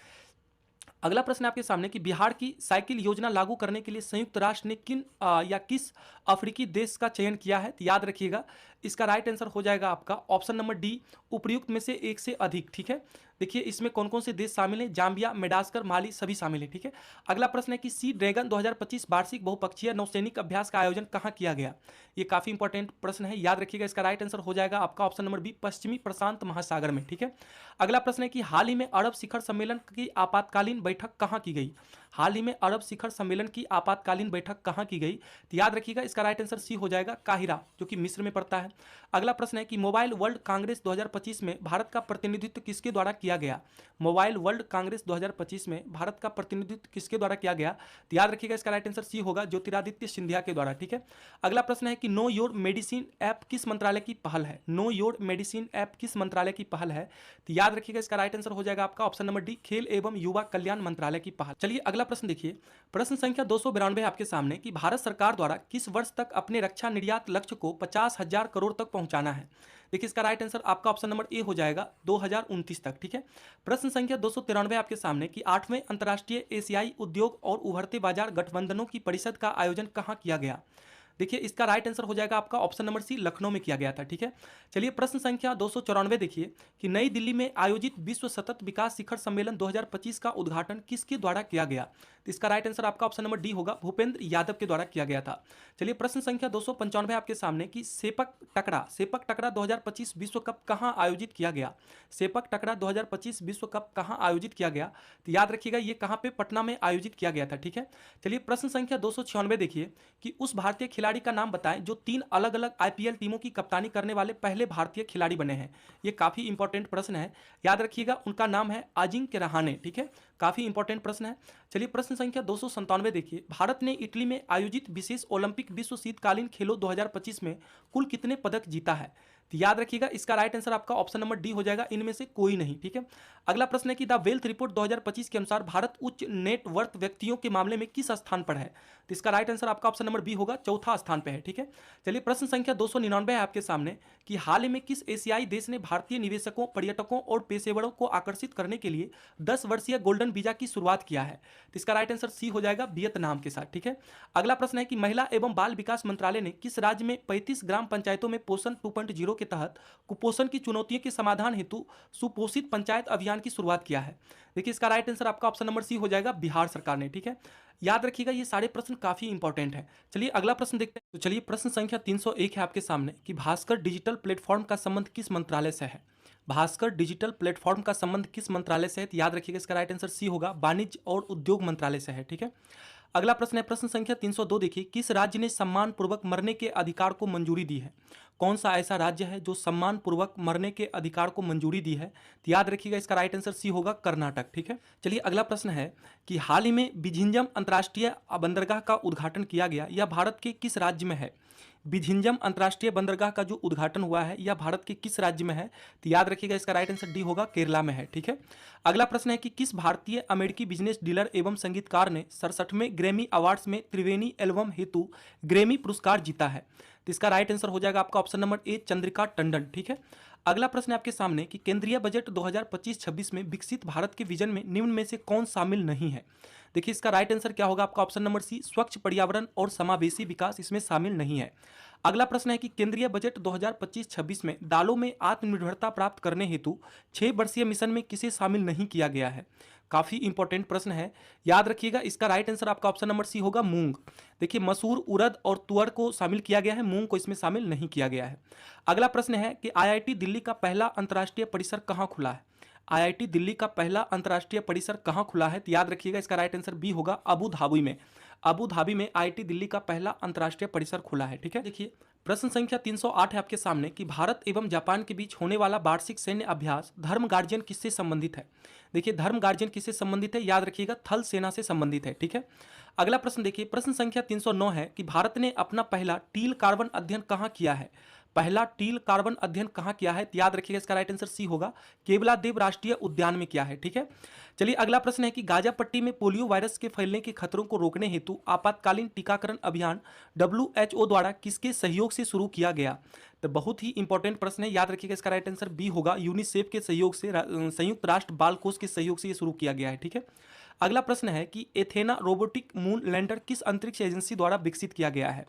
अगला प्रश्न आपके सामने कि बिहार की साइकिल योजना लागू करने के लिए संयुक्त राष्ट्र ने किस अफ्रीकी देश का चयन किया है? तो याद रखिएगा इसका राइट आंसर हो जाएगा आपका ऑप्शन नंबर डी, उपयुक्त में से एक से अधिक। ठीक है, देखिए इसमें कौन कौन से देश शामिल हैं? जाम्बिया, मेडागास्कर, माली सभी शामिल हैं। ठीक है, अगला प्रश्न है कि सी ड्रैगन 2025 वार्षिक बहुपक्षीय नौसैनिक अभ्यास का आयोजन कहाँ किया गया? ये काफी इंपॉर्टेंट प्रश्न है, याद रखिएगा इसका राइट आंसर हो जाएगा आपका ऑप्शन नंबर बी, पश्चिमी प्रशांत महासागर में। ठीक है, अगला प्रश्न है कि हाल ही में अरब शिखर सम्मेलन की आपातकालीन बैठक कहाँ की गई? हाल ही में अरब शिखर सम्मेलन की आपातकालीन बैठक कहाँ की गई? तो याद रखिएगा इसका राइट आंसर सी हो जाएगा, काहिरा, जो कि मिस्र में पड़ता है। अगला प्रश्न है कि मोबाइल वर्ल्ड कांग्रेस 2025 में भारत का प्रतिनिधित्व किसके द्वारा किया गया? मोबाइल वर्ल्ड कांग्रेस 2025 में भारत का प्रतिनिधित्व किसके द्वारा किया गया? तो याद रखिएगा इसका राइट आंसर सी होगा, ज्योतिरादित्य सिंधिया के द्वारा। ठीक है, अगला प्रश्न है कि नो योर मेडिसिन ऐप किस मंत्रालय की पहल है? नो योर मेडिसिन ऐप किस मंत्रालय की पहल है? तो याद रखिएगा इसका राइट आंसर हो जाएगा आपका ऑप्शन नंबर डी, खेल एवं युवा कल्याण मंत्रालय की पहल। चलिए अगला प्रश्न देखिए, प्रश्न संख्या 292 आपके सामने कि भारत सरकार द्वारा किस वर्ष तक अपने रक्षा निर्यात लक्ष्य को 50,000 करोड़ तक पहुंचाना है? देखिए इसका राइट आंसर आपका ऑप्शन नंबर ए हो जाएगा 2029 तक। ठीक है, प्रश्न संख्या 293 आपके सामने कि 8वें अंतर्राष्ट्रीय एशियाई उद्योग और उभरते बाजार गठबंधनों की परिषद का आयोजन कहाँ किया गया? देखिए इसका राइट आंसर हो जाएगा आपका ऑप्शन नंबर सी, लखनऊ में किया गया था। ठीक है, चलिए प्रश्न संख्या 294 देखिए कि नई दिल्ली में आयोजित विश्व सतत विकास शिखर सम्मेलन 2025 का उद्घाटन किसके द्वारा किया गया? तो इसका राइट आंसर आपका ऑप्शन नंबर डी होगा, भूपेंद्र यादव के द्वारा किया गया था। चलिए प्रश्न संख्या 295 आपके सामने कि सेपक टकरा 2025 विश्व कप कहाँ आयोजित किया गया? सेपक टकरा 2025 विश्व कप कहाँ आयोजित किया गया? तो याद रखिएगा ये कहाँ पे, पटना में आयोजित किया गया था। ठीक है, चलिए प्रश्न संख्या 296 देखिए कि उस भारतीय खिलाड़ी का नाम बताएं जो 3 अलग अलग आईपीएल टीमों की कप्तानी करने वाले पहले भारतीय खिलाड़ी बने हैं। ये काफी इंपॉर्टेंट प्रश्न है, याद रखिएगा उनका नाम है अजिंक्य रहाणे। ठीक है, काफी इंपॉर्टेंट प्रश्न है। चलिए प्रश्न संख्या 297 देखिए, भारत ने इटली में आयोजित विशेष ओलंपिक विश्व शीतकालीन खेलों 2025 में कुल कितने पदक जीता है? तो याद रखिएगा इसका राइट आंसर आपका ऑप्शन नंबर डी हो जाएगा, इनमें से कोई नहीं। ठीक है, अगला प्रश्न है कि द वेल्थ रिपोर्ट 2025 के अनुसार भारत उच्च नेटवर्थ व्यक्तियों के मामले में किस स्थान पर है? तो इसका राइट आंसर आपका ऑप्शन नंबर बी होगा, चौथा स्थान पर है। ठीक है, चलिए प्रश्न संख्या 299 है आपके सामने कि हाल ही में किस एशियाई देश ने भारतीय निवेशकों, पर्यटकों और पेशेवरों को आकर्षित करने के लिए 10 वर्षीय गोल्डन वीजा की शुरुआत किया है? तो इसका राइट आंसर सी हो जाएगा, वियतनाम के साथ। ठीक है, अगला प्रश्न है कि महिला एवं बाल विकास मंत्रालय ने किस राज्य में 35 ग्राम पंचायतों में पोषण 2.0 के तहत कुपोषण की चुनौतियों के समाधान हेतु सुपोषित पंचायत अभियान की शुरुआत किया है? देखिए इसका राइट आंसर आपका ऑप्शन नंबर सी हो जाएगा, बिहार सरकार ने। ठीक है, याद रखिएगा ये सारे प्रश्न काफी इंपॉर्टेंट है। चलिए अगला प्रश्न देखते हैं। तो चलिए प्रश्न संख्या 301 है आपके सामने कि भास्कर डिजिटल प्लेटफॉर्म का संबंध किस मंत्रालय से है? भास्कर डिजिटल प्लेटफॉर्म का संबंध किस मंत्रालय से है? तो याद रखिएगा इसका राइट आंसर सी होगा, वाणिज्य और उद्योग मंत्रालय से है। ठीक है, अगला प्रश्न है प्रश्न संख्या 302 देखिए, किस राज्य ने सम्मान पूर्वक मरने के अधिकार को मंजूरी दी है? कौन सा ऐसा राज्य है जो सम्मान पूर्वक मरने के अधिकार को मंजूरी दी है? तो याद रखिएगा इसका राइट आंसर सी होगा, कर्नाटक। ठीक है, चलिए अगला प्रश्न है कि हाल ही में बिझिंजम अंतर्राष्ट्रीय बंदरगाह का उद्घाटन किया गया, यह भारत के किस राज्य में है? बिझिंजम अंतर्राष्ट्रीय बंदरगाह का जो उद्घाटन हुआ है यह भारत के किस राज्य में है? तो याद रखिएगा इसका राइट आंसर डी होगा, केरला में है। ठीक है, अगला प्रश्न है कि किस भारतीय अमेरिकी बिजनेस डीलर एवं संगीतकार ने 67वें ग्रैमी अवार्ड्स में त्रिवेणी एल्बम हेतु ग्रैमी पुरस्कार जीता है? तो इसका राइट आंसर हो जाएगा आपका ऑप्शन नंबर ए, चंद्रिका टंडन। ठीक है, अगला प्रश्न है आपके सामने कि केंद्रीय बजट 2025-26 में विकसित भारत के विजन में निम्न में से कौन शामिल नहीं है? देखिए इसका राइट आंसर क्या होगा आपका ऑप्शन नंबर सी, स्वच्छ पर्यावरण और समावेशी विकास इसमें शामिल नहीं है। अगला प्रश्न है कि केंद्रीय बजट 2025-26 में दालों में आत्मनिर्भरता प्राप्त करने हेतु 6 वर्षीय मिशन में किसे शामिल नहीं किया गया है? काफी इंपॉर्टेंट प्रश्न है, याद रखिएगा इसका राइट आंसर आपका ऑप्शन नंबर सी होगा, मूंग। देखिए मसूर, उड़द और तुअर को शामिल किया गया है, मूंग को इसमें शामिल नहीं किया गया है। अगला प्रश्न है कि आईआईटी दिल्ली का पहला अंतर्राष्ट्रीय परिसर कहाँ खुला है? आईआईटी दिल्ली का पहला अंतर्राष्ट्रीय परिसर कहाँ खुला है? तो याद रखिएगा इसका राइट आंसर बी होगा, अबू धाबी में। अबू धाबी में आईआईटी दिल्ली का पहला अंतर्राष्ट्रीय परिसर खुला है। ठीक है, देखिए प्रश्न संख्या 308 है आपके सामने कि भारत एवं जापान के बीच होने वाला वार्षिक सैन्य अभ्यास धर्म गार्जियन किससे संबंधित है? देखिए धर्म गार्जियन किससे संबंधित है? याद रखिएगा थल सेना से संबंधित है। ठीक है, अगला प्रश्न देखिए, प्रश्न संख्या 309 है कि भारत ने अपना पहला टील कार्बन अध्ययन कहाँ किया है? पहला टील कार्बन अध्ययन कहाँ किया है? तो याद रखिएगा इसका राइट आंसर सी होगा, केवलादेव राष्ट्रीय उद्यान में किया है। ठीक है, चलिए अगला प्रश्न है कि गाजापट्टी में पोलियो वायरस के फैलने के खतरों को रोकने हेतु आपातकालीन टीकाकरण अभियान WHO द्वारा किसके सहयोग से शुरू किया गया? तो बहुत ही इंपॉर्टेंट प्रश्न है, याद रखिएगा इसका राइट आंसर बी होगा, यूनिसेफ के सहयोग से, संयुक्त राष्ट्र बाल कोष के सहयोग से ये शुरू किया गया है। ठीक है, अगला प्रश्न है कि एथेना रोबोटिक मून लैंडर किस अंतरिक्ष एजेंसी द्वारा विकसित किया गया है?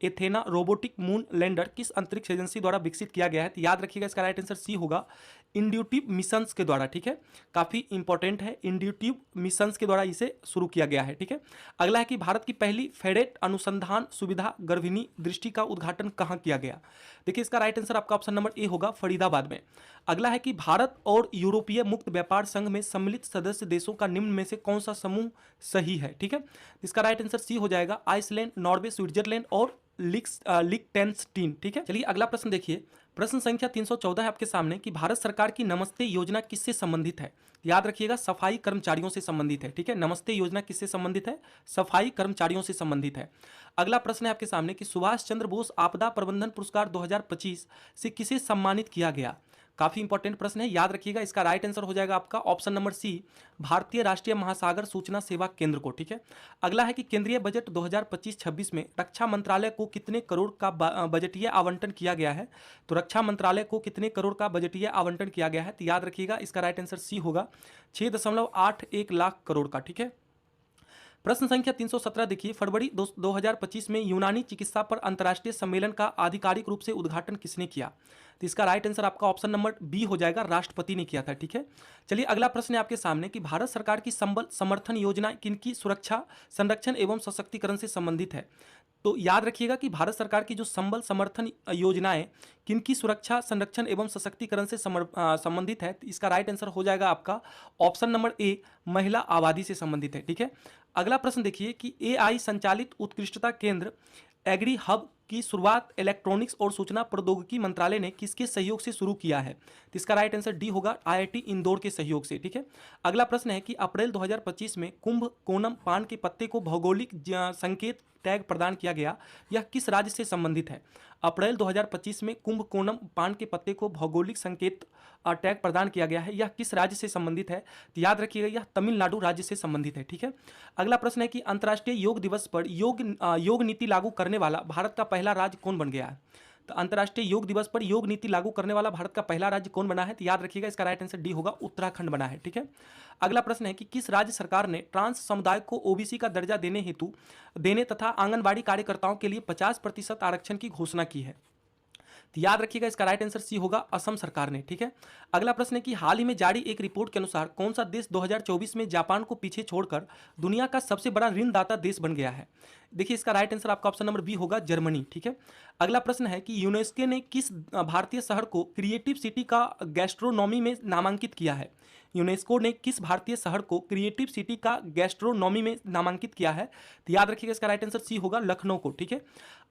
एथेना रोबोटिक मून लैंडर किस अंतरिक्ष एजेंसी द्वारा विकसित किया गया है? तो याद रखिएगा इसका राइट आंसर सी होगा, इंड्यूटिव मिशंस के द्वारा। ठीक है, काफी इंपॉर्टेंट है, इंड्यूटिव मिशंस के द्वारा इसे शुरू किया गया है। ठीक है, अगला है कि भारत की पहली फेडेट अनुसंधान सुविधा गर्भिणी दृष्टि का उद्घाटन कहाँ किया गया? देखिए इसका राइट आंसर आपका ऑप्शन नंबर ए होगा, फरीदाबाद में। अगला है कि भारत और यूरोपीय मुक्त व्यापार संघ में सम्मिलित सदस्य देशों का निम्न में से कौन सा समूह सही है? ठीक है, इसका राइट आंसर सी हो जाएगा, आइसलैंड, नॉर्वे, स्विट्जरलैंड और लिक्टेनस्टीन। ठीक है, चलिए अगला प्रश्न देखिए। प्रश्न संख्या 314 है आपके सामने कि भारत सरकार की नमस्ते योजना किससे संबंधित है। याद रखिएगा, सफाई कर्मचारियों से संबंधित है। ठीक है, नमस्ते योजना किससे संबंधित है, सफाई कर्मचारियों से संबंधित है। अगला प्रश्न है आपके सामने कि सुभाष चंद्र बोस आपदा प्रबंधन पुरस्कार 2025 से किसे सम्मानित किया गया। काफी इंपॉर्टेंट प्रश्न है, याद रखिएगा। इसका राइट आंसर हो जाएगा आपका ऑप्शन नंबर सी, भारतीय राष्ट्रीय महासागर सूचना सेवा केंद्र को। ठीक है, अगला है कि केंद्रीय बजट 2025-26 में रक्षा मंत्रालय को कितने करोड़ का बजटीय आवंटन किया गया है। तो रक्षा मंत्रालय को कितने करोड़ का बजटीय आवंटन किया गया है, तो याद रखिएगा इसका राइट आंसर सी होगा 6.81 लाख करोड़ का। ठीक है, प्रश्न संख्या 317 देखिए। फरवरी 2025 में यूनानी चिकित्सा पर अंतर्राष्ट्रीय सम्मेलन का आधिकारिक रूप से उद्घाटन किसने किया। तो इसका राइट आंसर आपका ऑप्शन नंबर बी हो जाएगा, राष्ट्रपति ने किया था। ठीक है, चलिए अगला प्रश्न है आपके सामने कि भारत सरकार की संबल समर्थन योजना किनकी सुरक्षा, संरक्षण एवं सशक्तिकरण से संबंधित है। तो याद रखिएगा कि भारत सरकार की जो संबल समर्थन योजनाएं किनकी सुरक्षा, संरक्षण एवं सशक्तिकरण से संबंधित है। इसका राइट आंसर हो जाएगा आपका ऑप्शन नंबर ए, महिला आबादी से संबंधित है। ठीक है, अगला प्रश्न देखिए कि एआई संचालित उत्कृष्टता केंद्र एग्री हब की शुरुआत इलेक्ट्रॉनिक्स और सूचना प्रौद्योगिकी मंत्रालय ने किसके सहयोग से शुरू किया है। तो इसका राइट आंसर डी होगा, आईआईटी इंदौर के सहयोग से। ठीक है, अगला प्रश्न है कि अप्रैल 2025 में कुंभ कोनम पान के पत्ते को भौगोलिक संकेत टैग प्रदान किया गया, यह किस राज्य से संबंधित है। अप्रैल 2025 में कुंभ कोनम पान के पत्ते को भौगोलिक संकेत टैग प्रदान किया गया है, यह किस राज्य से संबंधित है। तो याद रखिएगा यह तमिलनाडु राज्य से संबंधित है। ठीक है, अगला प्रश्न है कि अंतर्राष्ट्रीय योग दिवस पर योग नीति लागू करने वाला भारत का पहला राज्य कौन बन गया है। तो अंतर्राष्ट्रीय योग दिवस पर योग नीति लागू करने वाला भारत का पहला राज्य कौन बना है। तो याद रखिएगा इसका राइट आंसर डी होगा, उत्तराखंड बना है। ठीक है, अगला प्रश्न है कि किस राज्य सरकार ने ट्रांस समुदाय को ओबीसी का दर्जा देने तथा आंगनबाड़ी कार्यकर्ताओं के लिए 50% आरक्षण की घोषणा की है। तो याद रखिएगा इसका राइट आंसर सी होगा, असम सरकार ने। ठीक है, अगला प्रश्न है कि हाल ही में जारी एक रिपोर्ट के अनुसार कौन सा देश 2024 में जापान को पीछे छोड़कर दुनिया का सबसे बड़ा ऋणदाता देश बन गया है। देखिए इसका राइट आंसर आपका ऑप्शन नंबर बी होगा, जर्मनी। ठीक है, अगला प्रश्न है कि यूनेस्को ने किस भारतीय शहर को क्रिएटिव सिटी का गैस्ट्रोनॉमी में नामांकित किया है। यूनेस्को ने किस भारतीय शहर को क्रिएटिव सिटी का गैस्ट्रोनॉमी में नामांकित किया है। तो याद रखिएगा इसका राइट आंसर सी होगा, लखनऊ को। ठीक है,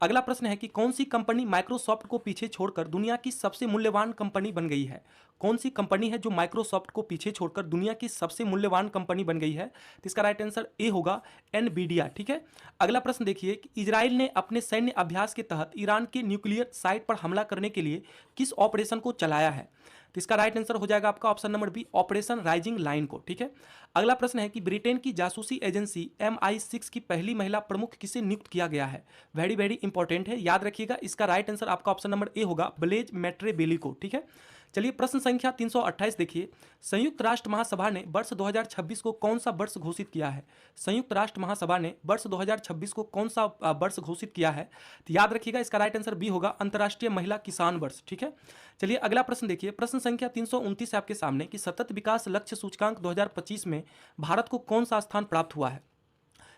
अगला प्रश्न है कि कौन सी कंपनी माइक्रोसॉफ्ट को पीछे छोड़कर दुनिया की सबसे मूल्यवान कंपनी बन गई है। कौन सी कंपनी है जो माइक्रोसॉफ्ट को पीछे छोड़कर दुनिया की सबसे मूल्यवान कंपनी बन गई है। तो इसका राइट आंसर ए होगा, एनवीडिया। ठीक है, अगला प्रश्न देखिए कि इजराइल ने अपने सैन्य अभ्यास के तहत ईरान के न्यूक्लियर साइट पर हमला करने के लिए किस ऑपरेशन को चलाया है। तो इसका राइट आंसर हो जाएगा आपका option number B, Operation Rising Lion को। ठीक है, अगला प्रश्न है कि ब्रिटेन की जासूसी एजेंसी MI6 की पहली महिला प्रमुख किसे नियुक्त किया गया है। वेरी वेरी इंपॉर्टेंट है, याद रखिएगा इसका राइट आंसर आपका ऑप्शन नंबर ए होगा, ब्लेज मैट्रेबेली को। ठीक है, चलिए प्रश्न संख्या 328 देखिए। संयुक्त राष्ट्र महासभा ने वर्ष 2026 को कौन सा वर्ष घोषित किया है। संयुक्त राष्ट्र महासभा ने वर्ष 2026 को कौन सा वर्ष घोषित किया है। तो याद रखिएगा इसका राइट आंसर बी होगा, अंतर्राष्ट्रीय महिला किसान वर्ष। ठीक है, चलिए अगला प्रश्न देखिए। प्रश्न संख्या 329 आपके सामने कि सतत विकास लक्ष्य सूचकांक 2025 में भारत को कौन सा स्थान प्राप्त हुआ है।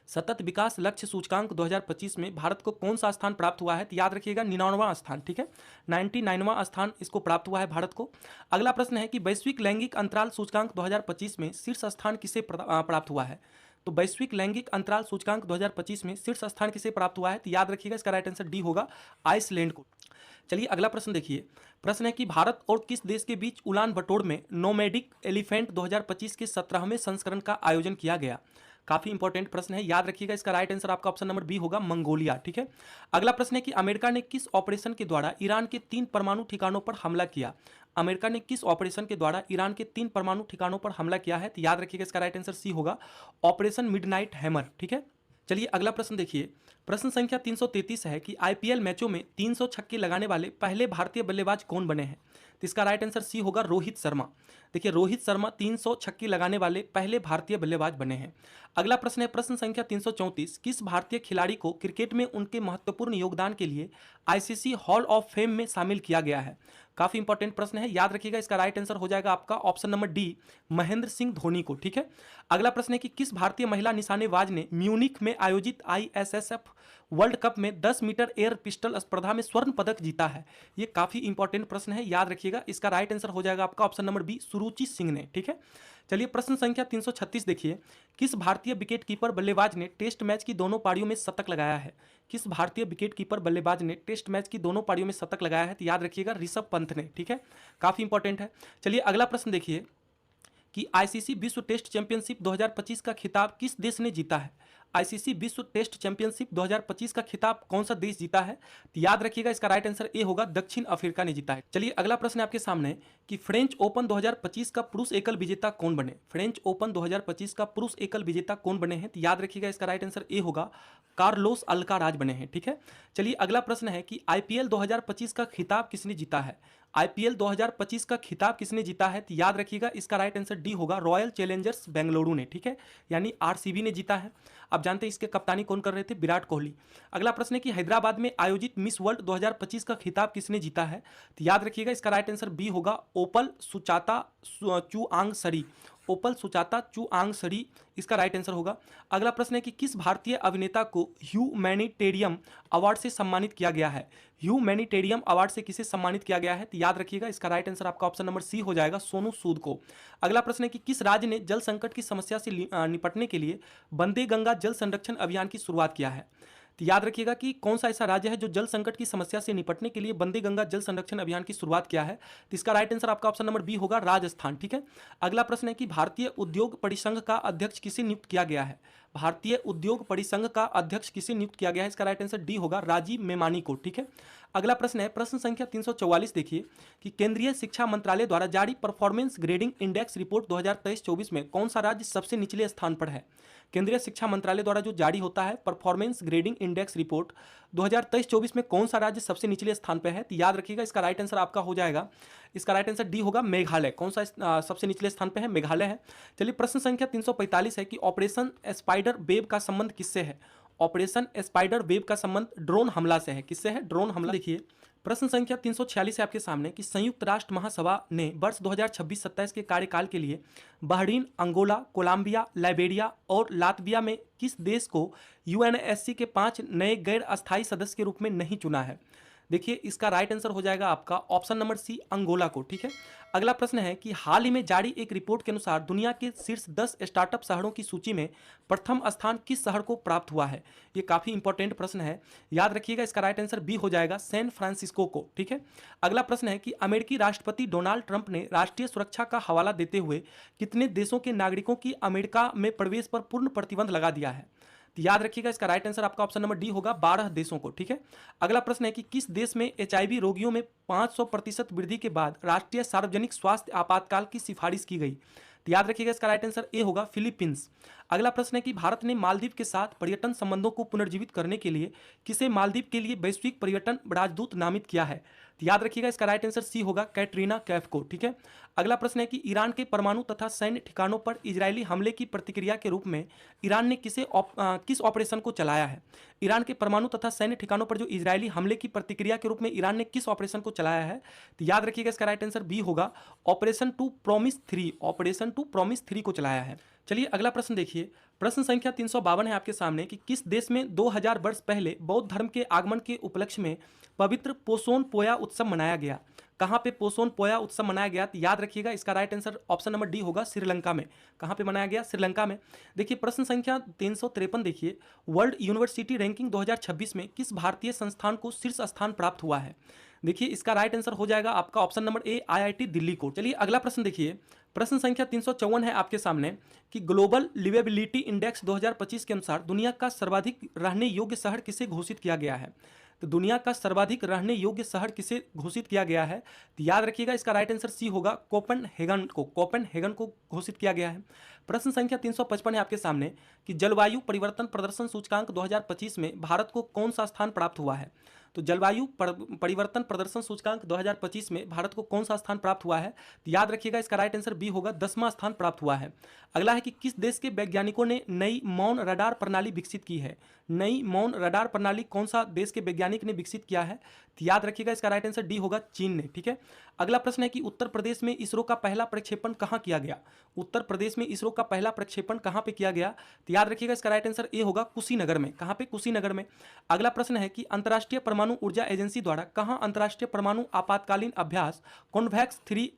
सतत विकास लक्ष्य सूचकांक 2025 में भारत को कौन सा स्थान प्राप्त हुआ है। तो याद रखिएगा 99वां स्थान। ठीक है, 99वां स्थान इसको प्राप्त हुआ है भारत को। अगला प्रश्न है कि वैश्विक लैंगिक अंतराल सूचकांक 2025 में शीर्ष स्थान किसे प्राप्त हुआ है। तो वैश्विक लैंगिक अंतराल सूचकांक 2025 में शीर्ष स्थान किसे प्राप्त हुआ है। तो याद रखिएगा इसका राइट आंसर डी होगा, आइसलैंड को। चलिए अगला प्रश्न देखिए। प्रश्न है कि भारत और किस देश के बीच उलान बटोर में नोमैडिक एलिफेंट 2025 के 17वें संस्करण का आयोजन किया गया। काफी इंपॉर्टेंट प्रश्न है, याद रखिएगा इसका राइट आंसर आपका ऑप्शन नंबर बी होगा, मंगोलिया। ठीक है, अगला प्रश्न है कि अमेरिका ने किस ऑपरेशन के द्वारा ईरान के 3 परमाणु ठिकानों पर हमला किया। अमेरिका ने किस ऑपरेशन के द्वारा ईरान के 3 परमाणु ठिकानों पर हमला किया है। तो याद रखिएगा इसका राइट आंसर सी होगा, ऑपरेशन मिडनाइट हैमर। ठीक है, चलिए अगला प्रश्न देखिए। प्रश्न संख्या 333 है कि आईपीएल मैचों में 300 छक्के लगाने वाले पहले भारतीय बल्लेबाज कौन बने हैं। तो इसका राइट आंसर सी होगा, रोहित शर्मा। देखिए रोहित शर्मा 300 छक्के लगाने वाले पहले भारतीय बल्लेबाज बने हैं। अगला प्रश्न है प्रश्न संख्या 334, किस भारतीय खिलाड़ी को क्रिकेट में उनके महत्वपूर्ण योगदान के लिए आईसीसी हॉल ऑफ फेम में शामिल किया गया है। काफी इंपॉर्टेंट प्रश्न है, याद रखिएगा इसका राइट आंसर हो जाएगा आपका option number D, Mahendra Singh Dhoni को। ठीक है, अगला प्रश्न है कि किस भारतीय महिला निशानेबाज ने म्यूनिख में आयोजित ISSF वर्ल्ड कप में 10 मीटर एयर पिस्टल स्पर्धा में स्वर्ण पदक जीता है। ये काफी इंपॉर्टेंट प्रश्न है, याद रखिएगा इसका राइट आंसर हो जाएगा आपका ऑप्शन नंबर बी, सुरुचि सिंह ने। ठीक है, चलिए प्रश्न संख्या 336 देखिए, किस भारतीय विकेट कीपर बल्लेबाज ने टेस्ट मैच की दोनों पारियों में शतक लगाया है? किस भारतीय विकेट कीपर बल्लेबाज ने टेस्ट मैच की दोनों पारियों में शतक लगाया है? तो याद रखिएगा ऋषभ पंत ने, ठीक है, काफी इंपॉर्टेंट है। चलिए अगला प्रश्न देखिए कि आईसीसी विश्व टेस्ट चैंपियनशिप 2025 का खिताब किस देश ने जीता है? आईसीसी विश्व टेस्ट चैंपियनशिप 2025 का खिताब कौन सा देश जीता है? तो याद रखिएगा इसका राइट आंसर ए होगा, दक्षिण अफ्रीका ने जीता है। चलिए अगला प्रश्न आपके सामने कि फ्रेंच ओपन 2025 का पुरुष एकल विजेता कौन बने? फ्रेंच ओपन 2025 का पुरुष एकल विजेता कौन बने हैं? तो याद रखिएगा इसका राइट आंसर ए होगा, कार्लोस अल्काराज बने हैं, ठीक है। चलिए अगला प्रश्न है कि आईपीएल 2025 का खिताब किसने जीता है? आईपीएल 2025 का खिताब किसने जीता है? तो याद रखिएगा इसका राइट आंसर डी होगा, रॉयल चैलेंजर्स बेंगलुरु ने, ठीक है, यानी आरसीबी ने जीता है। अब जानते हैं इसके कप्तानी कौन कर रहे थे? विराट कोहली। अगला प्रश्न है कि हैदराबाद में आयोजित मिस वर्ल्ड 2025 का खिताब किसने जीता है? तो याद रखिएगा इसका राइट आंसर बी होगा, ओपल सुचाता चुआंग सरी, ओपल सुचाता चुआंग सरी इसका राइट आंसर होगा। अगला प्रश्न है कि किस भारतीय अभिनेता को ह्यूमैनिटेरियम अवार्ड से सम्मानित किया गया है? ह्यूमैनिटेरियम अवार्ड से किसे सम्मानित किया गया है? तो याद रखिएगा इसका राइट आंसर आपका ऑप्शन नंबर सी हो जाएगा, सोनू सूद को। अगला प्रश्न है कि किस राज्य ने जल संकट की समस्या से निपटने के लिए वंदे गंगा जल संरक्षण अभियान की शुरुआत किया है? तो याद रखिएगा कि कौन सा ऐसा राज्य है जो जल संकट की समस्या से निपटने के लिए वंदे गंगा जल संरक्षण अभियान की शुरुआत किया है? तो इसका राइट आंसर आपका ऑप्शन नंबर बी होगा, राजस्थान, ठीक है। अगला प्रश्न है कि भारतीय उद्योग परिसंघ का अध्यक्ष किसे नियुक्त किया गया है? भारतीय उद्योग परिसंघ का अध्यक्ष किसे नियुक्त किया गया है? इसका राइट आंसर डी होगा, राजीव मेमानी को, ठीक है। अगला प्रश्न है प्रश्न संख्या 344 देखिए कि केंद्रीय शिक्षा मंत्रालय द्वारा जारी परफॉर्मेंस ग्रेडिंग इंडेक्स रिपोर्ट 2023-24 में कौन सा राज्य सबसे निचले स्थान पर है? केंद्रीय शिक्षा मंत्रालय द्वारा जो जारी होता है परफॉर्मेंस ग्रेडिंग इंडेक्स रिपोर्ट 2023-24 में कौन सा राज्य सबसे निचले स्थान पर है? तो याद रखिएगा इसका राइट आंसर आपका हो जाएगा, इसका राइट आंसर डी होगा, मेघालय। कौन सा सबसे निचले स्थान पर है? मेघालय है। चलिए प्रश्न संख्या 345 है कि ऑपरेशन स्पाइडर वेब का संबंध किससे है? ऑपरेशन स्पाइडर वेब का संबंध ड्रोन हमला से है। किससे है? ड्रोन हमला। देखिए प्रश्न संख्या 346 है आपके सामने कि संयुक्त राष्ट्र महासभा ने वर्ष 2026-27 के कार्यकाल के लिए बहरीन, अंगोला, कोलंबिया, लाइबेरिया और लातविया में किस देश को यूएनएससी के 5 नए गैर अस्थायी सदस्य के रूप में नहीं चुना है? देखिए इसका राइट आंसर हो जाएगा आपका ऑप्शन नंबर सी, अंगोला को, ठीक है। अगला प्रश्न है कि हाल ही में जारी एक रिपोर्ट के अनुसार दुनिया के शीर्ष 10 स्टार्टअप शहरों की सूची में प्रथम स्थान किस शहर को प्राप्त हुआ है? ये काफी इंपॉर्टेंट प्रश्न है, याद रखिएगा इसका राइट आंसर बी हो जाएगा, सैन फ्रांसिस्को को, ठीक है। अगला प्रश्न है कि अमेरिकी राष्ट्रपति डोनाल्ड ट्रंप ने राष्ट्रीय सुरक्षा का हवाला देते हुए कितने देशों के नागरिकों की अमेरिका में प्रवेश पर पूर्ण प्रतिबंध लगा दिया है? तो याद रखिएगा इसका राइट आंसर आपका ऑप्शन नंबर डी होगा, 12 देशों को, ठीक है। अगला प्रश्न है कि किस देश में एचआईवी रोगियों में 500% वृद्धि के बाद राष्ट्रीय सार्वजनिक स्वास्थ्य आपातकाल की सिफारिश की गई? तो याद रखिएगा इसका राइट आंसर ए होगा, फिलीपींस। अगला प्रश्न है कि भारत ने मालदीव के साथ पर्यटन संबंधों को पुनर्जीवित करने के लिए किसे मालदीव के लिए वैश्विक पर्यटन राजदूत नामित किया है? तो याद रखिएगा इसका राइट आंसर सी होगा, कैटरीना कैफ को, ठीक है। अगला प्रश्न है कि ईरान के परमाणु तथा सैन्य ठिकानों पर इजरायली हमले की प्रतिक्रिया के रूप में ईरान ने किस ऑपरेशन को चलाया है? ईरान के परमाणु तथा सैन्य ठिकानों पर जो इजरायली हमले की प्रतिक्रिया के रूप में ईरान ने किस ऑपरेशन को चलाया है? तो याद रखिएगा इसका राइट आंसर बी होगा, Operation True Promise 3, Operation True Promise 3 को चलाया है। चलिए अगला प्रश्न देखिए, प्रश्न संख्या 352 है आपके सामने कि किस देश में 2000 वर्ष पहले बौद्ध धर्म के आगमन के उपलक्ष्य में पवित्र पोसोन पोया उत्सव मनाया गया? कहाँ पे पोसोन पोया उत्सव मनाया गया? तो याद रखिएगा इसका right answer option number D होगा, श्रीलंका में। कहाँ पे मनाया गया? श्रीलंका में। देखिए प्रश्न संख्या 353 देखिए, वर्ल्ड यूनिवर्सिटी रैंकिंग 2026 में किस भारतीय संस्थान को शीर्ष स्थान प्राप्त हुआ है? देखिए इसका राइट आंसर हो जाएगा आपका ऑप्शन नंबर ए, आईआईटी दिल्ली को। चलिए अगला प्रश्न देखिए, प्रश्न संख्या 354 है आपके सामने कि ग्लोबल लिवेबिलिटी इंडेक्स 2025 के अनुसार दुनिया का सर्वाधिक रहने योग्य शहर किसे घोषित किया गया है? तो दुनिया का सर्वाधिक रहने योग्य शहर किसे घोषित किया गया है? तो याद रखिएगा इसका राइट आंसर सी होगा, कोपेनहेगन को, कोपेनहेगन को घोषित किया गया है। प्रश्न संख्या 355 है आपके सामने कि जलवायु परिवर्तन प्रदर्शन सूचकांक 2025 में भारत को कौन सा स्थान प्राप्त हुआ है? तो जलवायु परिवर्तन प्रदर्शन सूचकांक 2025 में भारत को कौन सा स्थान प्राप्त हुआ है? तो याद रखिएगा इसका राइट आंसर बी होगा, 10वां स्थान प्राप्त हुआ है। अगला है कि किस देश के वैज्ञानिकों ने नई मौन रडार प्रणाली विकसित की है? नई मौन रडार प्रणाली कौन सा देश के वैज्ञानिक ने विकसित किया है? तो याद रखिएगा इसका राइट आंसर डी होगा, चीन ने, ठीक है। अगला प्रश्न है कि उत्तर प्रदेश में इसरो का पहला प्रक्षेपण कहाँ किया गया? उत्तर प्रदेश में इसरो का पहला प्रक्षेपण कहाँ पे किया गया? तो याद रखिएगा इसका राइट आंसर ए होगा, कुशीनगर में। कहाँ पे? कुशीनगर में। अगला प्रश्न है कि अंतर्राष्ट्रीय परमाणु ऊर्जा एजेंसी द्वारा कहाँ अंतर्राष्ट्रीय परमाणु आपातकालीन अभ्यास कॉन्वैक्स 3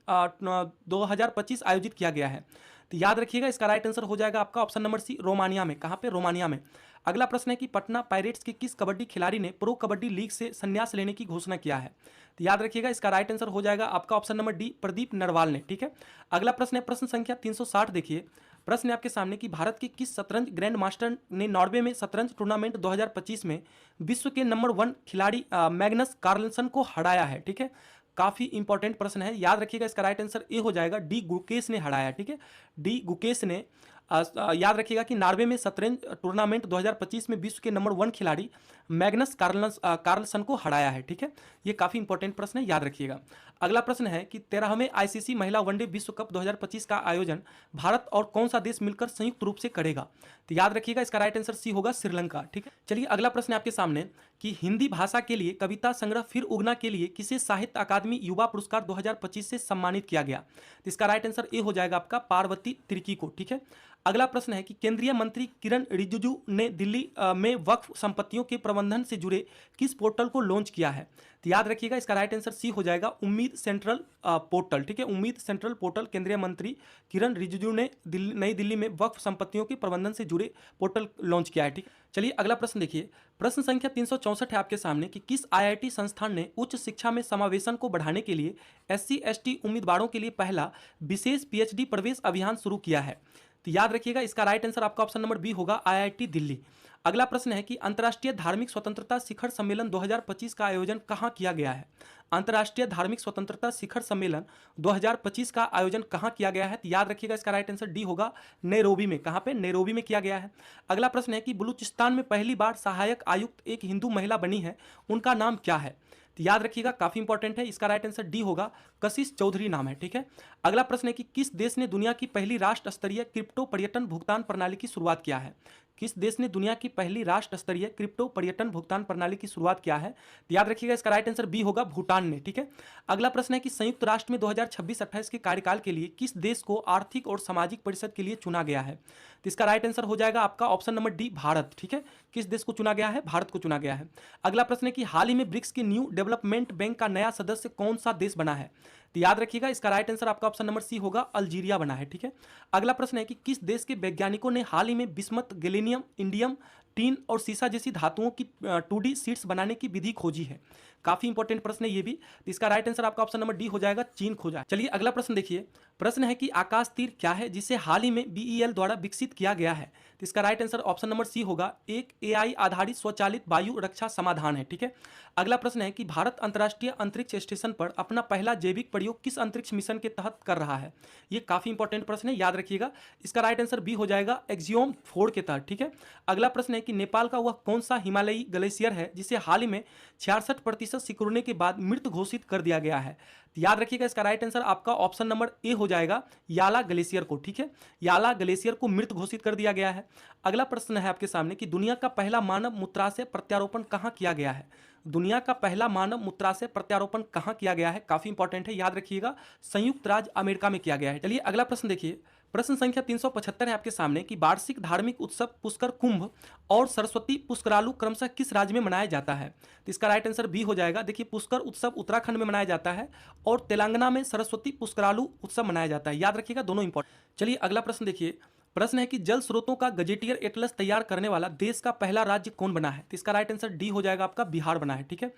2025 आयोजित किया गया है? तो याद रखिएगा इसका राइट आंसर हो जाएगा आपका ऑप्शन नंबर सी, रोमानिया में। कहाँ पे? रोमानिया में। अगला प्रश्न है कि पटना पायरेट्स के किस कबड्डी खिलाड़ी ने प्रो कबड्डी लीग से संन्यास लेने की घोषणा किया है? तो याद रखिएगा इसका राइट आंसर हो जाएगा आपका option number D, Pradeep Narwal ने। ठीक है, अगला प्रश्न है प्रश्न संख्या 360। देखिए प्रश्न है आपके सामने कि भारत के किस शतरंज ग्रैंड मास्टर ने नॉर्वे में शतरंज टूर्नामेंट 2025 में विश्व के नंबर 1 खिलाड़ी मैग्नस कार्लसन को हराया है? ठीक है, काफी इंपॉर्टेंट प्रश्न है, याद रखिएगा इसका राइट आंसर ए हो जाएगा, डी गुकेश ने हराया। ठीक है, डी गुकेश ने याद रखिएगा कि नॉर्वे में शतरंज टूर्नामेंट 2025 में विश्व के नंबर 1 खिलाड़ी मैग्नस कार्लसन को हराया है। ठीक है, ये काफी इंपॉर्टेंट प्रश्न है, याद रखिएगा। अगला प्रश्न है कि 13वें आईसीसी महिला वनडे विश्व कप 2025 का आयोजन भारत और कौन सा देश मिलकर संयुक्त रूप से करेगा? तो याद रखिएगा इसका राइट आंसर सी होगा, श्रीलंका। ठीक है, चलिए अगला प्रश्न है आपके सामने कि हिंदी भाषा के लिए कविता संग्रह फिर उगना के लिए किसे साहित्य अकादमी युवा पुरस्कार 2025 से सम्मानित किया गया? तो इसका राइट आंसर ए हो जाएगा आपका, पार्वती तिर्की को। ठीक है, अगला प्रश्न है कि केंद्रीय मंत्री किरण रिजिजू ने दिल्ली में वक्फ संपत्तियों के प्रबंधन से जुड़े किस पोर्टल को लॉन्च किया है? तो याद रखिएगा इसका राइट आंसर सी हो जाएगा, उम्मीद सेंट्रल पोर्टल। ठीक है, उम्मीद सेंट्रल पोर्टल केंद्रीय मंत्री किरण रिजिजू ने नई दिल्ली में वक्फ संपत्तियों के प्रबंधन से जुड़े पोर्टल लॉन्च किया है। ठीक, चलिए अगला प्रश्न देखिए, प्रश्न संख्या 364 है आपके सामने कि किस आईआईटी संस्थान ने उच्च शिक्षा में समावेशन को बढ़ाने के लिए SC/ST उम्मीदवारों के लिए पहला विशेष PhD प्रवेश अभियान शुरू किया है? तो याद रखिएगा इसका राइट आंसर आपका ऑप्शन नंबर बी होगा, IIT दिल्ली। अगला प्रश्न है कि अंतर्राष्ट्रीय धार्मिक स्वतंत्रता शिखर सम्मेलन 2025 का आयोजन कहाँ किया गया है? अंतर्राष्ट्रीय धार्मिक स्वतंत्रता शिखर सम्मेलन 2025 का आयोजन कहाँ किया गया है? तो याद रखिएगा इसका राइट आंसर डी होगा, नैरोबी में। कहाँ पे? नैरोबी में किया गया है। अगला प्रश्न है कि बलूचिस्तान में पहली बार सहायक आयुक्त एक हिंदू महिला बनी है, उनका नाम क्या है? तो याद रखिएगा काफी इंपॉर्टेंट है, इसका राइट आंसर डी होगा, कशिश चौधरी नाम है। ठीक है, अगला प्रश्न है कि किस देश ने दुनिया की पहली राष्ट्र स्तरीय क्रिप्टो पर्यटन भुगतान प्रणाली की शुरुआत किया है? किस देश ने दुनिया की पहली राष्ट्र स्तरीय क्रिप्टो पर्यटन भुगतान प्रणाली की शुरुआत किया है? तो याद रखिएगा इसका राइट आंसर बी होगा, भूटान ने। ठीक है, अगला प्रश्न है कि संयुक्त राष्ट्र में 2026-28 के कार्यकाल के लिए किस देश को आर्थिक और सामाजिक परिषद के लिए चुना गया है? तो इसका राइट आंसर हो जाएगा आपका ऑप्शन नंबर डी, भारत। ठीक है, किस देश को चुना गया है? भारत को चुना गया है। अगला प्रश्न है कि हाल ही में ब्रिक्स के न्यू डेवलपमेंट बैंक का नया सदस्य कौन सा देश बना है? तो याद रखिएगा इसका राइट आंसर आपका ऑप्शन नंबर सी होगा, अल्जीरिया बना है। ठीक है, अगला प्रश्न है कि किस देश के वैज्ञानिकों ने हाल ही में बिस्मत, गैलियम, इंडियम, टीन और सीसा जैसी धातुओं की 2D शीट्स बनाने की विधि खोजी है? काफी इंपॉर्टेंट प्रश्न है ये भी। तो इसका राइट आंसर आपका ऑप्शन नंबर डी हो जाएगा, चीन खोजा। चलिए अगला प्रश्न देखिए, प्रश्न है कि आकाश तीर क्या है जिसे हाल ही में BEL द्वारा विकसित किया गया है? तो इसका right answer option number C होगा, एक AI आधारित स्वचालित वायु रक्षा समाधान है। ठीक है, अगला प्रश्न है कि भारत अंतर्राष्ट्रीय अंतरिक्ष स्टेशन पर अपना पहला जैविक प्रयोग किस अंतरिक्ष मिशन के तहत कर रहा है? ये काफी इंपॉर्टेंट प्रश्न है, याद रखिएगा इसका राइट आंसर बी हो जाएगा, एक्सियोम 4 के तहत। ठीक है, अगला प्रश्न है कि नेपाल का वह कौन सा हिमालयी ग्लेशियर है जिसे हाल ही में 66% सिकुड़ने के बाद मृत घोषित कर दिया गया है? तो याद रखिएगा इसका राइट आंसर आपका ऑप्शन नंबर ए हो जाएगा, याला ग्लेशियर को। ठीक है, याला ग्लेशियर को मृत घोषित कर दिया गया है। अगला प्रश्न है आपके सामने कि दुनिया का पहला मानव मूत्राशय प्रत्यारोपण कहाँ किया गया है? दुनिया का पहला मानव मूत्राशय प्रत्यारोपण कहाँ किया गया है? काफी इंपॉर्टेंट है, याद रखिएगा संयुक्त राज्य अमेरिका में किया गया है। चलिए अगला प्रश्न देखिए, प्रश्न संख्या 375 है आपके सामने कि वार्षिक धार्मिक उत्सव पुष्कर कुंभ और सरस्वती पुष्करालु क्रमशः किस राज्य में मनाया जाता है? तो इसका राइट आंसर बी हो जाएगा। देखिए पुष्कर उत्सव उत्तराखंड में मनाया जाता है और तेलंगाना में सरस्वती पुष्करालु उत्सव मनाया जाता है, याद रखिएगा दोनों इंपॉर्टेंट। चलिए अगला प्रश्न देखिए, प्रश्न है कि जल स्रोतों का गजेटियर एटलस तैयार करने वाला देश का पहला राज्य कौन बना है? तो इसका राइट आंसर डी हो जाएगा आपका, बिहार बना है। ठीक है,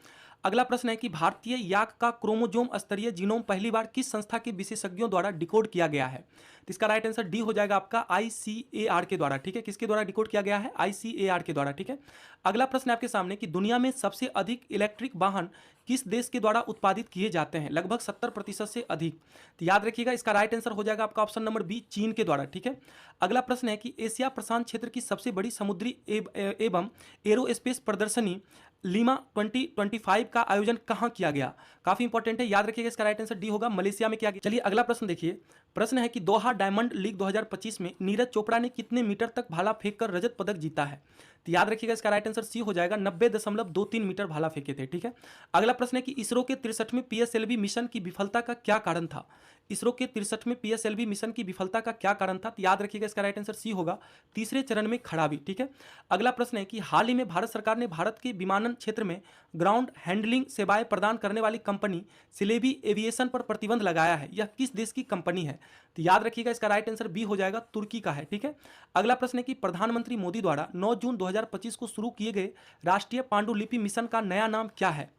अगला प्रश्न है कि भारतीय याक का क्रोमोजोम स्तरीय जीनोम पहली बार किस संस्था के विशेषज्ञों द्वारा डिकोड किया गया है? तो इसका राइट आंसर डी हो जाएगा आपका, ICAR के द्वारा। ठीक है, किसके द्वारा डिकोड किया गया है? ICAR के द्वारा। ठीक है, अगला प्रश्न है आपके सामने कि दुनिया में सबसे अधिक इलेक्ट्रिक वाहन किस देश के द्वारा उत्पादित किए जाते हैं? लगभग 70% से अधिक। तो याद रखिएगा इसका राइट आंसर हो जाएगा आपका ऑप्शन नंबर बी, चीन के द्वारा। ठीक है, अगला प्रश्न है कि एशिया प्रशांत क्षेत्र की सबसे बड़ी समुद्री एवं एरोस्पेस प्रदर्शनी लीमा 2025 का आयोजन कहाँ किया गया? काफी इंपॉर्टेंट है, याद रखिएगा इसका राइट आंसर डी होगा, मलेशिया में किया गया। चलिए अगला प्रश्न देखिए, प्रश्न है कि दोहा डायमंड लीग 2025 में नीरज चोपड़ा ने कितने मीटर तक भाला फेंककर रजत पदक जीता है? तो याद रखिएगा इसका राइट आंसर सी हो जाएगा, 90.23 मीटर भाला फेंके थे। ठीक है, अगला प्रश्न है कि इसरो के 63वें PSLV मिशन की विफलता का क्या कारण था? इसरो के 63वें पीएसएलवी मिशन की विफलता का क्या कारण था? तो याद रखिएगा इसका राइट आंसर सी होगा, तीसरे चरण में खराबी। ठीक है, अगला प्रश्न है कि हाल ही में भारत सरकार ने भारत के विमानन क्षेत्र में ग्राउंड हैंडलिंग सेवाएं प्रदान करने वाली कंपनी सिलेबी एविएशन पर प्रतिबंध लगाया है। यह किस देश की कंपनी है? तो याद रखिएगा इसका राइट आंसर बी हो जाएगा, तुर्की का है। ठीक है, अगला प्रश्न है कि प्रधानमंत्री मोदी द्वारा 9 जून 2025 को शुरू किए गए राष्ट्रीय पांडुलिपि मिशन का नया नाम क्या है?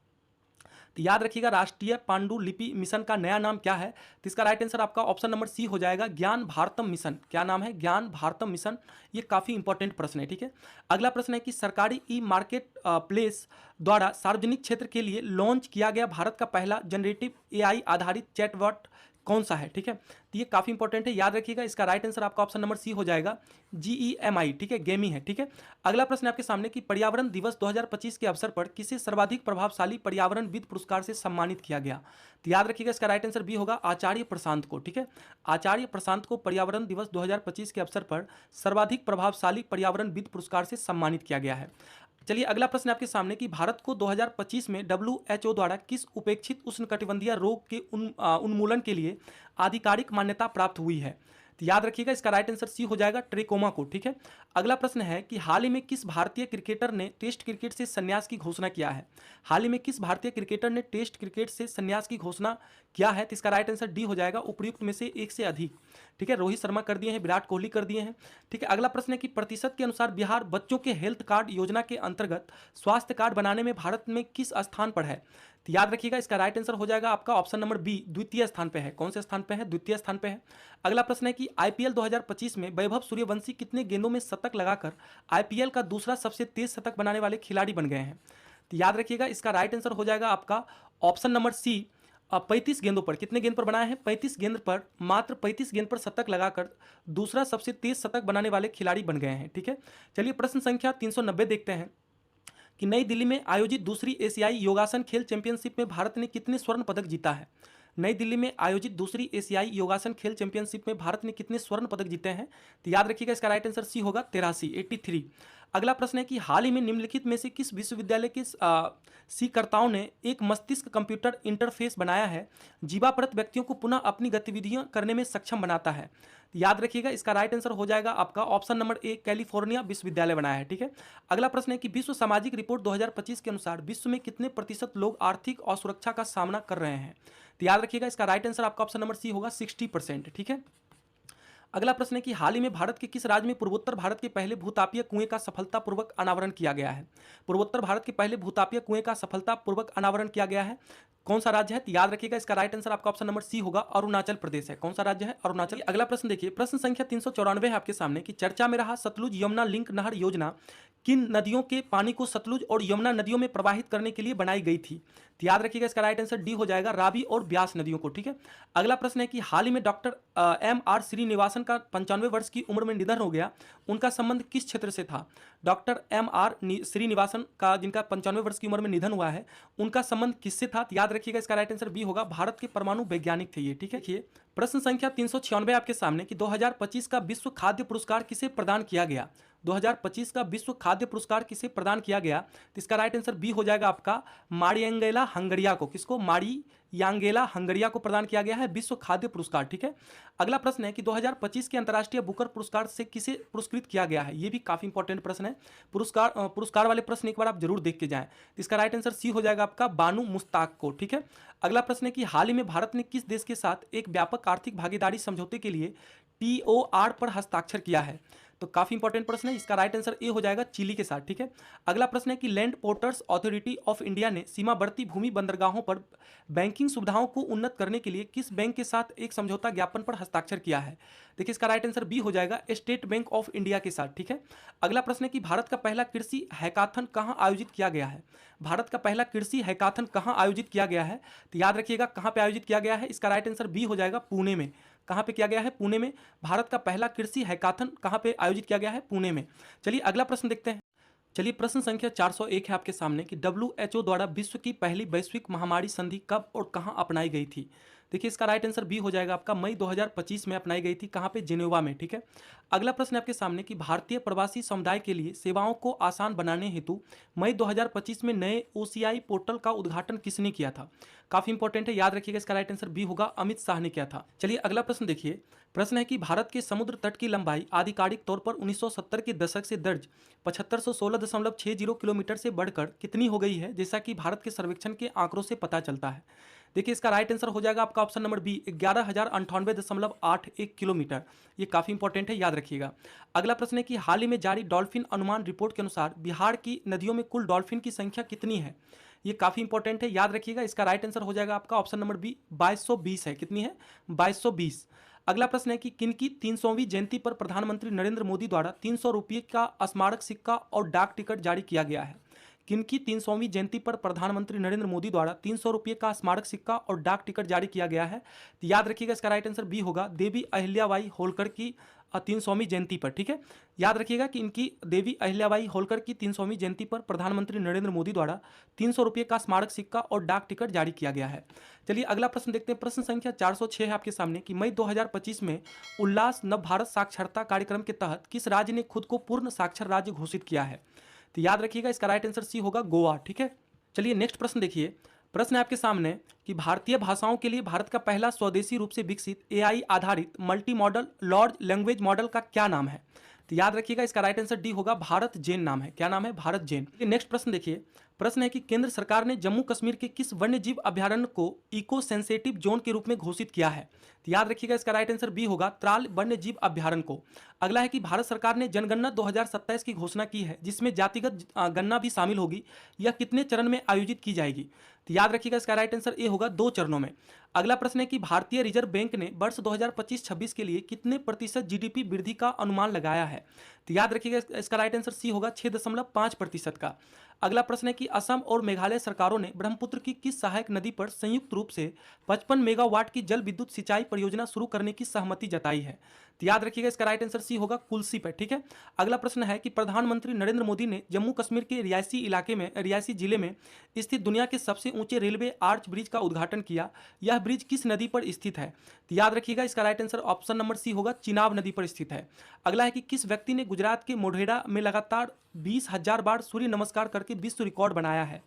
तो याद रखिएगा राष्ट्रीय पांडुलिपि मिशन का नया नाम क्या है? तो इसका राइट आंसर आपका ऑप्शन नंबर सी हो जाएगा, ज्ञान भारतम मिशन। क्या नाम है? ज्ञान भारतम मिशन। ये काफी इंपॉर्टेंट प्रश्न है। ठीक है, अगला प्रश्न है कि सरकारी ई मार्केट प्लेस द्वारा सार्वजनिक क्षेत्र के लिए लॉन्च किया गया भारत का पहला जनरेटिव एआई आधारित चैटबॉट कौन सा है? ठीक है, तो ये काफी इंपॉर्टेंट है, याद रखिएगा इसका राइट आंसर आपका ऑप्शन नंबर सी हो जाएगा, GEMI। ठीक है, गेमी है। ठीक है, अगला प्रश्न आपके सामने कि पर्यावरण दिवस 2025 के अवसर पर किसे सर्वाधिक प्रभावशाली पर्यावरणविद पुरस्कार से सम्मानित किया गया? तो याद रखिएगा इसका राइट आंसर बी होगा, आचार्य प्रशांत को। ठीक है, आचार्य प्रशांत को पर्यावरण दिवस 2025 के अवसर पर सर्वाधिक प्रभावशाली पर्यावरणविद पुरस्कार से सम्मानित किया गया है। चलिए अगला प्रश्न आपके सामने कि भारत को 2025 में WHO द्वारा किस उपेक्षित उष्णकटिबंधीय रोग के उन्मूलन के लिए आधिकारिक मान्यता प्राप्त हुई है? तो याद रखिएगा इसका राइट आंसर सी हो जाएगा, ट्रेकोमा को। ठीक है, अगला प्रश्न है कि हाल ही में किस भारतीय क्रिकेटर ने टेस्ट क्रिकेट से संन्यास की घोषणा किया है? हाल ही में किस भारतीय क्रिकेटर ने टेस्ट क्रिकेट से संन्यास की घोषणा किया है? तो इसका राइट आंसर डी हो जाएगा, उपयुक्त में से एक से अधिक। ठीक है, रोहित शर्मा कर दिए हैं, विराट कोहली कर दिए हैं। ठीक है, अगला प्रश्न है कि प्रतिशत के अनुसार बिहार बच्चों के हेल्थ कार्ड योजना के अंतर्गत स्वास्थ्य कार्ड बनाने में भारत में किस स्थान पर है? तो याद रखिएगा इसका राइट आंसर हो जाएगा आपका ऑप्शन नंबर बी, द्वितीय स्थान पे है। कौन से स्थान पे है? द्वितीय स्थान पे है। अगला प्रश्न है कि आईपीएल 2025 में वैभव सूर्यवंशी कितने गेंदों में शतक लगाकर आईपीएल का दूसरा सबसे तेज शतक बनाने वाले खिलाड़ी बन गए हैं? तो याद रखिएगा इसका राइट आंसर हो जाएगा आपका ऑप्शन नंबर सी, 35 गेंदों पर। कितने गेंद पर बनाया है? 35 गेंद पर, मात्र 35 गेंद पर शतक लगाकर दूसरा सबसे तेज शतक बनाने वाले खिलाड़ी बन गए हैं। ठीक है, चलिए प्रश्न संख्या 390 देखते हैं कि नई दिल्ली में आयोजित दूसरी एशियाई योगासन खेल चैंपियनशिप में भारत ने कितने स्वर्ण पदक जीता है? नई दिल्ली में आयोजित दूसरी एशियाई योगासन खेल चैंपियनशिप में भारत ने कितने स्वर्ण पदक जीते हैं? तो याद रखिएगा इसका राइट आंसर सी होगा, 83। अगला प्रश्न है कि हाल ही में निम्नलिखित में से किस विश्वविद्यालय के सीकर्ताओं ने एक मस्तिष्क कंप्यूटर इंटरफेस बनाया है जीवाप्रत व्यक्तियों को पुनः अपनी गतिविधियां करने में सक्षम बनाता है? तो याद रखिएगा इसका राइट आंसर हो जाएगा आपका ऑप्शन नंबर ए, कैलिफोर्निया विश्वविद्यालय बनाया है। ठीक है, अगला प्रश्न है कि विश्व सामाजिक रिपोर्ट 2025 के अनुसार विश्व में कितने प्रतिशत लोग आर्थिक असुरक्षा का सामना कर रहे हैं? तो याद रखिएगा इसका राइट आंसर आपका ऑप्शन नंबर सी होगा, 60%। ठीक है, अगला प्रश्न है कि हाल ही में भारत के किस राज्य में पूर्वोत्तर भारत के पहले भूतापीय कुएं का सफलतापूर्वक अनावरण किया गया है? पूर्वोत्तर भारत के पहले भूतापीय कुएं का सफलतापूर्वक अनावरण किया गया है, कौन सा राज्य है? तो याद रखिएगा इसका राइट आंसर आपका ऑप्शन नंबर सी होगा, अरुणाचल प्रदेश है। कौन सा राज्य है? अरुणाचल। अगला प्रश्न देखिए, प्रश्न संख्या 394 है आपके सामने कि चर्चा में रहा सतलुज यमुना लिंक नहर योजना किन नदियों के पानी को सतलुज और यमुना नदियों में प्रवाहित करने के लिए बनाई गई थी? तो याद रखिएगा इसका राइट आंसर डी हो जाएगा, रावी और ब्यास नदियों को। ठीक है, अगला प्रश्न है कि हाल ही में डॉक्टर MR श्रीनिवासन का 95 वर्ष की उम्र में निधन हो गया, उनका संबंध किस क्षेत्र से था? डॉक्टर MR श्रीनिवासन का, जिनका 95 वर्ष की उम्र में निधन हुआ है, उनका संबंध किससे था? तो याद रखिएगा इसका राइट आंसर बी होगा, भारत के परमाणु वैज्ञानिक थे ये। ठीक है, प्रश्न संख्या 396 आपके सामने कि 2025 का विश्व खाद्य पुरस्कार किसे प्रदान किया गया? 2025 का विश्व खाद्य पुरस्कार किसे प्रदान किया गया? तो इसका राइट आंसर बी हो जाएगा आपका, मारियंगेला हंगरिया को। किसको? मारियांगेला हंगरिया को प्रदान किया गया है विश्व खाद्य पुरस्कार। ठीक है, अगला प्रश्न है कि 2025 के अंतर्राष्ट्रीय बुकर पुरस्कार से किसे पुरस्कृत किया गया है? ये भी काफी इंपॉर्टेंट प्रश्न है, पुरस्कार वाले प्रश्न एक बार आप जरूर देख के जाएं। तो इसका राइट आंसर सी हो जाएगा आपका, बानू मुश्ताक को। ठीक है, अगला प्रश्न है कि हाल ही में भारत ने किस देश के साथ एक व्यापक आर्थिक भागीदारी समझौते के लिए TOR पर हस्ताक्षर किया है? तो काफी इंपॉर्टेंट प्रश्न है, इसका राइट आंसर ए हो जाएगा, चिली के साथ। ठीक है, अगला प्रश्न है कि land porters authority of India ने सीमावर्ती भूमि बंदरगाहों पर बैंकिंग सुविधाओं को उन्नत करने के लिए किस बैंक के साथ एक समझौता ज्ञापन पर हस्ताक्षर किया है? देखिए इसका राइट आंसर बी हो जाएगा, स्टेट बैंक ऑफ इंडिया के साथ। ठीक है, अगला प्रश्न है कि भारत का पहला कृषि हैकाथन कहां आयोजित किया गया है? भारत का पहला कृषि हैकाथन कहां आयोजित किया गया है? तो याद रखिएगा कहां पे आयोजित किया गया है, इसका राइट आंसर बी हो जाएगा, पुणे में। कहां पे किया गया है? पुणे में। भारत का पहला कृषि हैकाथन कहां पे आयोजित किया गया है? पुणे में। चलिए अगला प्रश्न देखते हैं। चलिए प्रश्न संख्या 401 है आपके सामने कि WHO द्वारा विश्व की पहली वैश्विक महामारी संधि कब और कहां अपनाई गई थी? देखिए इसका राइट आंसर बी हो जाएगा आपका, मई 2025 में अपनाई गई थी। कहाँ पे? जिनेवा में। ठीक है, अगला प्रश्न आपके सामने कि भारतीय प्रवासी समुदाय के लिए सेवाओं को आसान बनाने हेतु मई 2025 में नए ओसीआई पोर्टल का उद्घाटन किसने किया था? काफी इंपॉर्टेंट है, याद रखिएगा। इसका राइट आंसर बी होगा, अमित शाह ने किया था। चलिए अगला प्रश्न देखिए। प्रश्न है कि भारत के समुद्र तट की लंबाई आधिकारिक तौर पर 1970 के दशक से दर्ज 7516.60 किलोमीटर से बढ़कर कितनी हो गई है, जैसा कि भारत के सर्वेक्षण के आंकड़ों से पता चलता है? देखिए इसका राइट आंसर हो जाएगा आपका ऑप्शन नंबर बी, 11,098.81 किलोमीटर। ये काफी इंपॉर्टेंट है, याद रखिएगा। अगला प्रश्न है कि हाल ही में जारी डॉल्फिन अनुमान रिपोर्ट के अनुसार बिहार की नदियों में कुल डॉल्फिन की संख्या कितनी है? ये काफी इंपॉर्टेंट है, याद रखिएगा। इसका राइट आंसर हो जाएगा आपका ऑप्शन नंबर बी, 2220 है। कितनी है? 2220। अगला प्रश्न है कि किनकी 300वीं जयंती पर प्रधानमंत्री नरेंद्र मोदी द्वारा 300 रुपये का स्मारक सिक्का और डाक टिकट जारी किया गया है? किनकी 300वीं जयंती पर प्रधानमंत्री नरेंद्र मोदी द्वारा 300 रुपये का स्मारक सिक्का और डाक टिकट जारी किया गया है? तो याद रखिएगा, इसका राइट आंसर बी होगा, देवी अहिल्याबाई होलकर की 300वीं जयंती पर। ठीक है, याद रखिएगा कि इनकी देवी अहिल्याबाई होलकर की 300वीं जयंती पर प्रधानमंत्री नरेंद्र मोदी द्वारा 300 रुपये का स्मारक सिक्का और डाक टिकट जारी किया गया है। चलिए अगला प्रश्न देखते हैं। प्रश्न संख्या 406 है आपके सामने कि मई 2025 में उल्लास नव भारत साक्षरता कार्यक्रम के तहत किस राज्य ने खुद को पूर्ण साक्षर राज्य घोषित किया है? तो याद रखिएगा, इसका राइट आंसर सी होगा, गोवा। ठीक है, चलिए नेक्स्ट प्रश्न देखिए। प्रश्न है आपके सामने कि भारतीय भाषाओं के लिए भारत का पहला स्वदेशी रूप से विकसित एआई आधारित multi modal large language model का क्या नाम है? तो याद रखिएगा, इसका राइट आंसर डी होगा, भारत जैन नाम है। क्या नाम है? भारत जैन। नेक्स्ट प्रश्न देखिए। प्रश्न है कि केंद्र सरकार ने जम्मू कश्मीर के किस वन्य जीव अभ्यारण्य को इको सेंसिटिव जोन के रूप में घोषित किया है? तो याद रखिएगा, इसका राइट आंसर बी होगा, त्राल वन्य जीव अभ्यारण्य को। अगला है कि भारत सरकार ने जनगणना 2027 की घोषणा की है, जिसमें जातिगत गणना भी शामिल होगी। यह कितने चरण में आयोजित की जाएगी? तो याद रखिएगा, इसका राइट आंसर ए होगा, 2 चरणों में। अगला प्रश्न है कि भारतीय रिजर्व बैंक ने वर्ष 2025-26 के लिए कितने प्रतिशत जीडीपी वृद्धि का अनुमान लगाया है? तो याद रखिएगा, इसका राइट आंसर सी होगा, 6.5% का। अगला प्रश्न है कि असम और मेघालय सरकारों ने ब्रह्मपुत्र की किस सहायक नदी पर संयुक्त रूप से 55 मेगावाट की जल विद्युत सिंचाई परियोजना शुरू करने की सहमति जताई है? तो याद रखिएगा, इसका राइट आंसर सी होगा, कुल्सी पर। ठीक है, अगला प्रश्न है कि प्रधानमंत्री नरेंद्र मोदी ने जम्मू कश्मीर के रियासी जिले में स्थित दुनिया के सबसे ऊंचे रेलवे आर्च ब्रिज का उद्घाटन किया। यह ब्रिज किस नदी पर स्थित है? तो याद रखिएगा, इसका right answer option number C होगा, चिनाब नदी पर स्थित है। अगला है कि किस व्यक्ति ने गुजरात के मोढेरा में लगातार 20,000 बार सूर्य नमस्कार करके विश्व रिकॉर्ड बनाया है?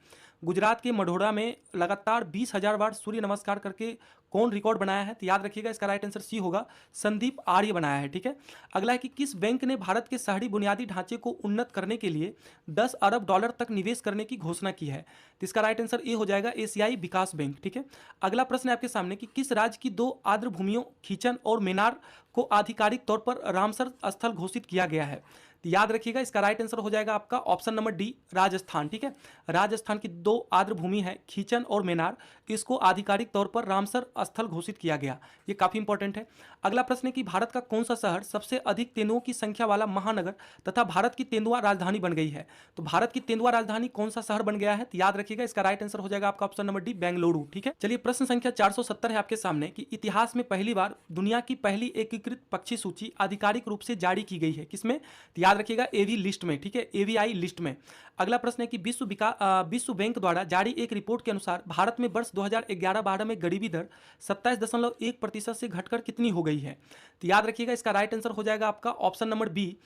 गुजरात के मढ़ौरा में लगातार 20,000 बार सूर्य नमस्कार करके कौन रिकॉर्ड बनाया है? तो याद रखिएगा, इसका राइट आंसर सी होगा, संदीप आर्य बनाया है। ठीक है, अगला है कि किस बैंक ने भारत के शहरी बुनियादी ढांचे को उन्नत करने के लिए 10 अरब डॉलर तक निवेश करने की घोषणा की है? तो इसका राइट आंसर ए हो जाएगा, एशियाई विकास बैंक। ठीक है, अगला प्रश्न है आपके सामने कि किस राज्य की 2 आर्द्र भूमियों खींचन और मेनार को आधिकारिक तौर पर रामसर स्थल घोषित किया गया है? तो याद रखिएगा, इसका राइट आंसर हो जाएगा आपका ऑप्शन नंबर डी, राजस्थान। ठीक है, राजस्थान की 2 आर्द्र भूमि है, खींचन और मेनार, इसको आधिकारिक तौर पर रामसर स्थल घोषित किया गया। ये काफी इंपॉर्टेंट है। अगला प्रश्न है कि भारत का कौन सा शहर सबसे अधिक तेंदुओं की संख्या वाला महानगर तथा भारत की तेंदुआ राजधानी बन गई है? तो भारत की तेंदुआ राजधानी कौन सा शहर बन गया है? तो याद रखिएगा, इसका राइट आंसर हो जाएगा आपका ऑप्शन नंबर डी, बेंगलुरु। ठीक है, चलिए प्रश्न संख्या 470 है आपके सामने कि इतिहास में पहली बार दुनिया की पहली एकीकृत पक्षी सूची आधिकारिक रूप से जारी की गई है, किसमें? तो याद रखिएगा, एवी लिस्ट में। ठीक है, एवीआई लिस्ट में। अगला प्रश्न है कि विश्व बैंक द्वारा जारी एक रिपोर्ट के अनुसार भारत में वर्ष 2011-12 में गरीबी दर 27.1% से घटकर कितनी हो गई है? तो याद रखिएगा, इसका राइट आंसर हो जाएगा आपका ऑप्शन नंबर बी,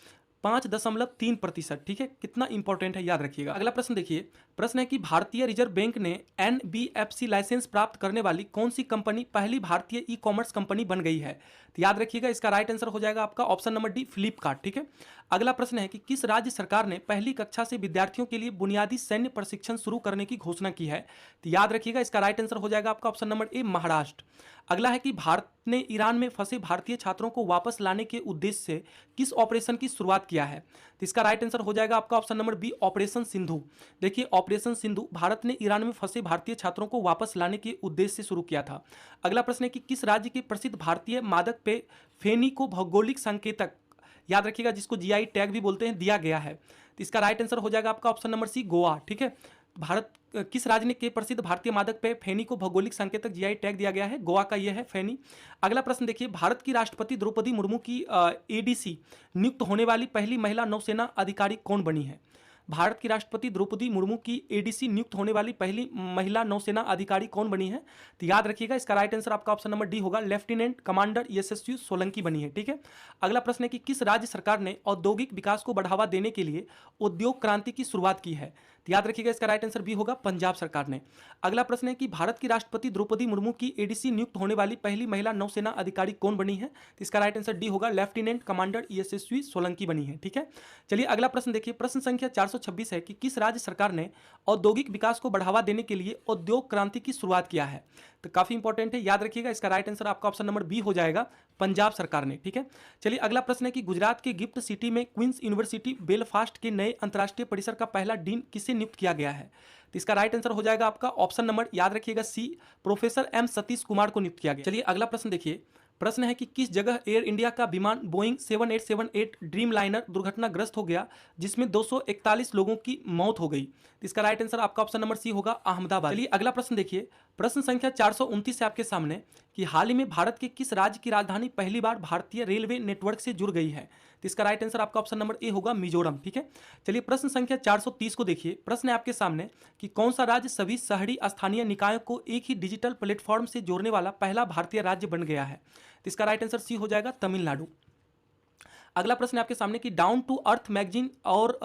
5.3%। ठीक है, कितना इंपॉर्टेंट है, याद रखिएगा। अगला प्रश्न देखिए। प्रश्न है कि भारतीय रिजर्व बैंक ने एनबीएफसी लाइसेंस प्राप्त करने वाली कौन सी कंपनी पहली भारतीय ई कॉमर्स कंपनी बन गई है? तो याद रखिएगा, इसका राइट आंसर हो जाएगा आपका ऑप्शन नंबर डी, फ्लिपकार्ट। ठीक है, अगला प्रश्न है कि किस राज्य सरकार ने पहली कक्षा से विद्यार्थियों के लिए बुनियादी सैन्य प्रशिक्षण शुरू करने की घोषणा की है? तो याद रखिएगा, इसका राइट आंसर हो जाएगा आपका ऑप्शन नंबर ए, महाराष्ट्र। अगला है कि भारत ने ईरान में फंसे भारतीय छात्रों को वापस लाने के उद्देश्य से किस ऑपरेशन की शुरुआत किया है? तो इसका राइट आंसर हो जाएगा आपका option number B, Operation Sindhu. देखिए, ऑपरेशन सिंधु भारत ने ईरान में फंसे भारतीय छात्रों को वापस लाने के उद्देश्य से शुरू किया था। अगला प्रश्न है कि किस राज्य के प्रसिद्ध भारतीय मादक पेय फेनी को भौगोलिक संकेतक, याद रखिएगा, जिसको जीआई टैग भी बोलते हैं, दिया गया है? तो इसका राइट आंसर हो जाएगा आपका ऑप्शन नंबर सी, गोवा। ठीक है, भारत किस राज्य ने के प्रसिद्ध भारतीय मादक पेय फेनी को भौगोलिक संकेतक जीआई टैग दिया गया है? गोवा का यह है फेनी। अगला प्रश्न देखिए, भारत की राष्ट्रपति द्रौपदी मुर्मू की एडीसी नियुक्त होने वाली पहली महिला नौसेना अधिकारी कौन बनी है? भारत की राष्ट्रपति द्रौपदी मुर्मू की एडीसी नियुक्त होने वाली पहली महिला नौसेना अधिकारी कौन बनी है? तो याद रखिएगा इसका राइट आंसर आपका ऑप्शन नंबर डी होगा, लेफ्टिनेंट कमांडर यशस्वी सोलंकी बनी है। ठीक है, अगला प्रश्न है कि किस राज्य सरकार ने औद्योगिक विकास को बढ़ावा देने के लिए उद्योग क्रांति की शुरुआत की है? तो याद रखिएगा इसका राइट आंसर बी होगा, पंजाब सरकार ने। अगला प्रश्न है कि भारत की राष्ट्रपति द्रौपदी मुर्मू की एडीसी नियुक्त होने वाली पहली महिला नौसेना अधिकारी कौन बनी है? तो इसका राइट आंसर डी होगा, लेफ्टिनेंट कमांडर यशस्वी सोलंकी बनी है। ठीक है, चलिए अगला प्रश्न देखिए, प्रश्न संख्या 426 है कि किस राज्य सरकार ने औद्योगिक विकास को बढ़ावा देने के लिए उद्योग क्रांति की शुरुआत किया है? तो काफी इंपॉर्टेंट है, याद रखिएगा इसका राइट आंसर आपका ऑप्शन नंबर बी हो जाएगा, पंजाब सरकार ने। ठीक है, चलिए अगला प्रश्न है कि गुजरात के गिफ्ट सिटी में क्वींस यूनिवर्सिटी बेलफास्ट के नए अंतर्राष्ट्रीय परिसर का पहला डीन किसे नियुक्त किया गया है? तो इसका राइट आंसर हो जाएगा आपका ऑप्शन नंबर, याद रखिएगा सी, प्रोफेसर एम सतीश कुमार को नियुक्त किया गया। चलिए अगला प्रश्न देखिए, प्रश्न है कि किस जगह एयर इंडिया का विमान बोइंग 7878 ड्रीम लाइनर दुर्घटनाग्रस्त हो गया जिसमें 241 लोगों की मौत हो गई? तो इसका राइट आंसर आपका ऑप्शन नंबर सी होगा, अहमदाबाद। चलिए अगला प्रश्न देखिए, प्रश्न संख्या 429 है आपके सामने कि हाल ही में भारत के किस राज्य की राजधानी पहली बार भारतीय रेलवे नेटवर्क से जुड़ गई है? तो इसका राइट आंसर आपका ऑप्शन नंबर ए होगा, मिजोरम। ठीक है, चलिए प्रश्न संख्या 430 को देखिए, प्रश्न है आपके सामने कि कौन सा राज्य सभी शहरी स्थानीय निकायों को एक ही डिजिटल प्लेटफॉर्म से जोड़ने वाला पहला भारतीय राज्य बन गया है? तो इसका राइट आंसर सी हो जाएगा, तमिलनाडु। अगला प्रश्न आपके सामने कि डाउन टू अर्थ मैगजीन और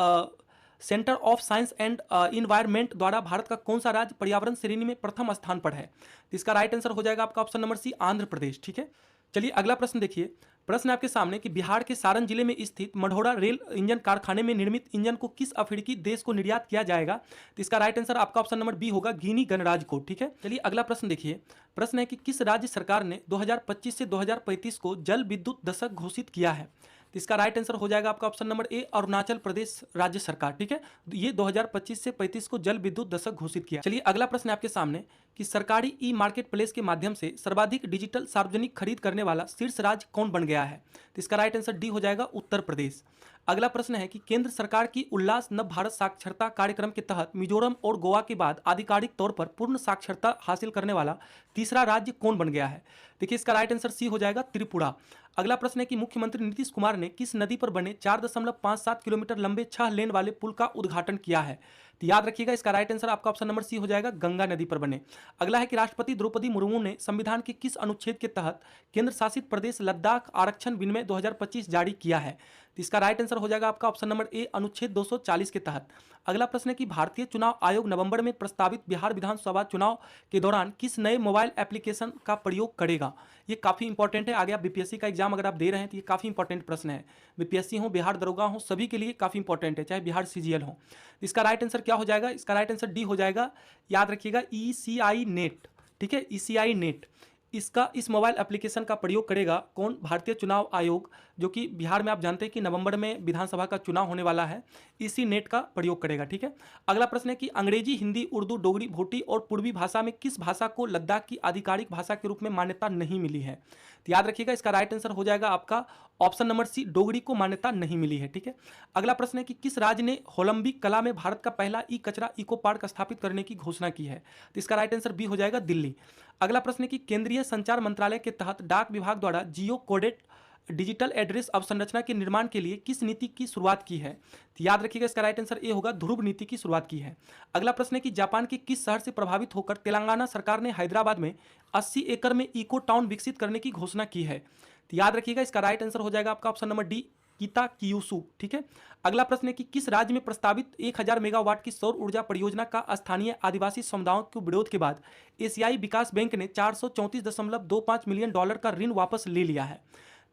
centre of science and environment द्वारा भारत का कौन सा राज्य पर्यावरण श्रेणी में प्रथम स्थान पर है? तो इसका राइट आंसर हो जाएगा आपका ऑप्शन नंबर सी, आंध्र प्रदेश। ठीक है, चलिए अगला प्रश्न देखिए, प्रश्न आपके सामने कि बिहार के सारण जिले में स्थित मढ़ौरा रेल इंजन कारखाने में निर्मित इंजन को किस अफ्रीकी देश को निर्यात किया जाएगा? तो इसका राइट आंसर आपका ऑप्शन नंबर बी होगा, गिनी गणराज्य को। ठीक है, चलिए अगला प्रश्न देखिए, प्रश्न है कि किस राज्य सरकार ने 2025 से 2035 को जल विद्युत दशक घोषित किया है? तो इसका राइट आंसर हो जाएगा आपका ऑप्शन नंबर ए, अरुणाचल प्रदेश राज्य सरकार। ठीक है, ये 2025 से 35 को जल विद्युत दशक घोषित किया। चलिए अगला प्रश्न है आपके सामने कि सरकारी ई मार्केट प्लेस के माध्यम से सर्वाधिक डिजिटल सार्वजनिक खरीद करने वाला शीर्ष राज्य कौन बन गया है? तो इसका राइट आंसर डी हो जाएगा, उत्तर प्रदेश। अगला प्रश्न है कि केंद्र सरकार की उल्लास नव भारत साक्षरता कार्यक्रम के तहत मिजोरम और गोवा के बाद आधिकारिक तौर पर पूर्ण साक्षरता हासिल करने वाला तीसरा राज्य कौन बन गया है? देखिए इसका राइट आंसर सी हो जाएगा, त्रिपुरा। अगला प्रश्न है कि मुख्यमंत्री नीतीश कुमार ने किस नदी पर बने 4.57 किलोमीटर लंबे 6 लेन वाले पुल का उद्घाटन किया है? तो याद रखिएगा इसका राइट आंसर आपका ऑप्शन नंबर सी हो जाएगा, गंगा नदी पर बने। अगला है कि राष्ट्रपति द्रौपदी मुर्मू ने संविधान के किस अनुच्छेद के तहत केंद्र शासित प्रदेश लद्दाख आरक्षण विनिमय 2025 जारी किया है? तो इसका राइट आंसर हो जाएगा आपका ऑप्शन नंबर ए, अनुच्छेद 240 के तहत। अगला प्रश्न है कि भारतीय चुनाव आयोग नवंबर में प्रस्तावित बिहार विधानसभा चुनाव के दौरान किस नए मोबाइल एप्लीकेशन का प्रयोग करेगा? ये काफी इंपॉर्टेंट है, आगे आप बीपीएससी का एग्जाम अगर आप दे रहे हैं तो ये काफी इंपॉर्टेंट प्रश्न है। बीपीएससी हो, बिहार दरोगा हो, सभी के लिए काफी इंपॉर्टेंट है, चाहे बिहार सीजीएल हो। इसका राइट आंसर क्या हो जाएगा? इसका राइट आंसर डी हो जाएगा, याद रखिएगा, ईसीआई नेट। ठीक है, ईसीआई नेट, इसका इस मोबाइल एप्लीकेशन का प्रयोग करेगा कौन? भारतीय चुनाव आयोग, जो कि बिहार में आप जानते हैं कि नवंबर में विधानसभा का चुनाव होने वाला है, इसी नेट का प्रयोग करेगा। ठीक है, अगला प्रश्न है कि अंग्रेजी, हिंदी, उर्दू, डोगरी, भोटी और पूर्वी भाषा में किस भाषा को लद्दाख की आधिकारिक भाषा के रूप में मान्यता नहीं मिली है? तो याद रखिएगा इसका राइट आंसर हो जाएगा आपका ऑप्शन नंबर सी, डोगरी को मान्यता नहीं मिली है। ठीक है, अगला प्रश्न है कि किस राज्य ने होलंबिक कला में भारत का पहला ई कचरा इको पार्क स्थापित करने की घोषणा की है? तो इसका राइट आंसर बी हो जाएगा, दिल्ली। अगला प्रश्न है कि केंद्रीय संचार मंत्रालय के तहत डाक विभाग द्वारा जियो कोडेड डिजिटल एड्रेस अवसंरचना के निर्माण के लिए किस नीति की शुरुआत की है? तो याद रखिएगा इसका राइट आंसर ए होगा, ध्रुव नीति की शुरुआत की है। अगला प्रश्न है कि जापान के किस शहर से प्रभावित होकर तेलंगाना सरकार ने हैदराबाद में 80 एकड़ में इको टाउन विकसित करने की घोषणा की है? तो याद रखिएगा इसका राइट आंसर हो जाएगा आपका ऑप्शन नंबर डी, किताकियुसु। ठीक है, अगला प्रश्न है कि किस राज्य में प्रस्तावित 1000 मेगावाट की सौर ऊर्जा परियोजना का स्थानीय आदिवासी समुदायों के विरोध के बाद एशियाई विकास बैंक ने $434.25 मिलियन का ऋण वापस ले लिया है?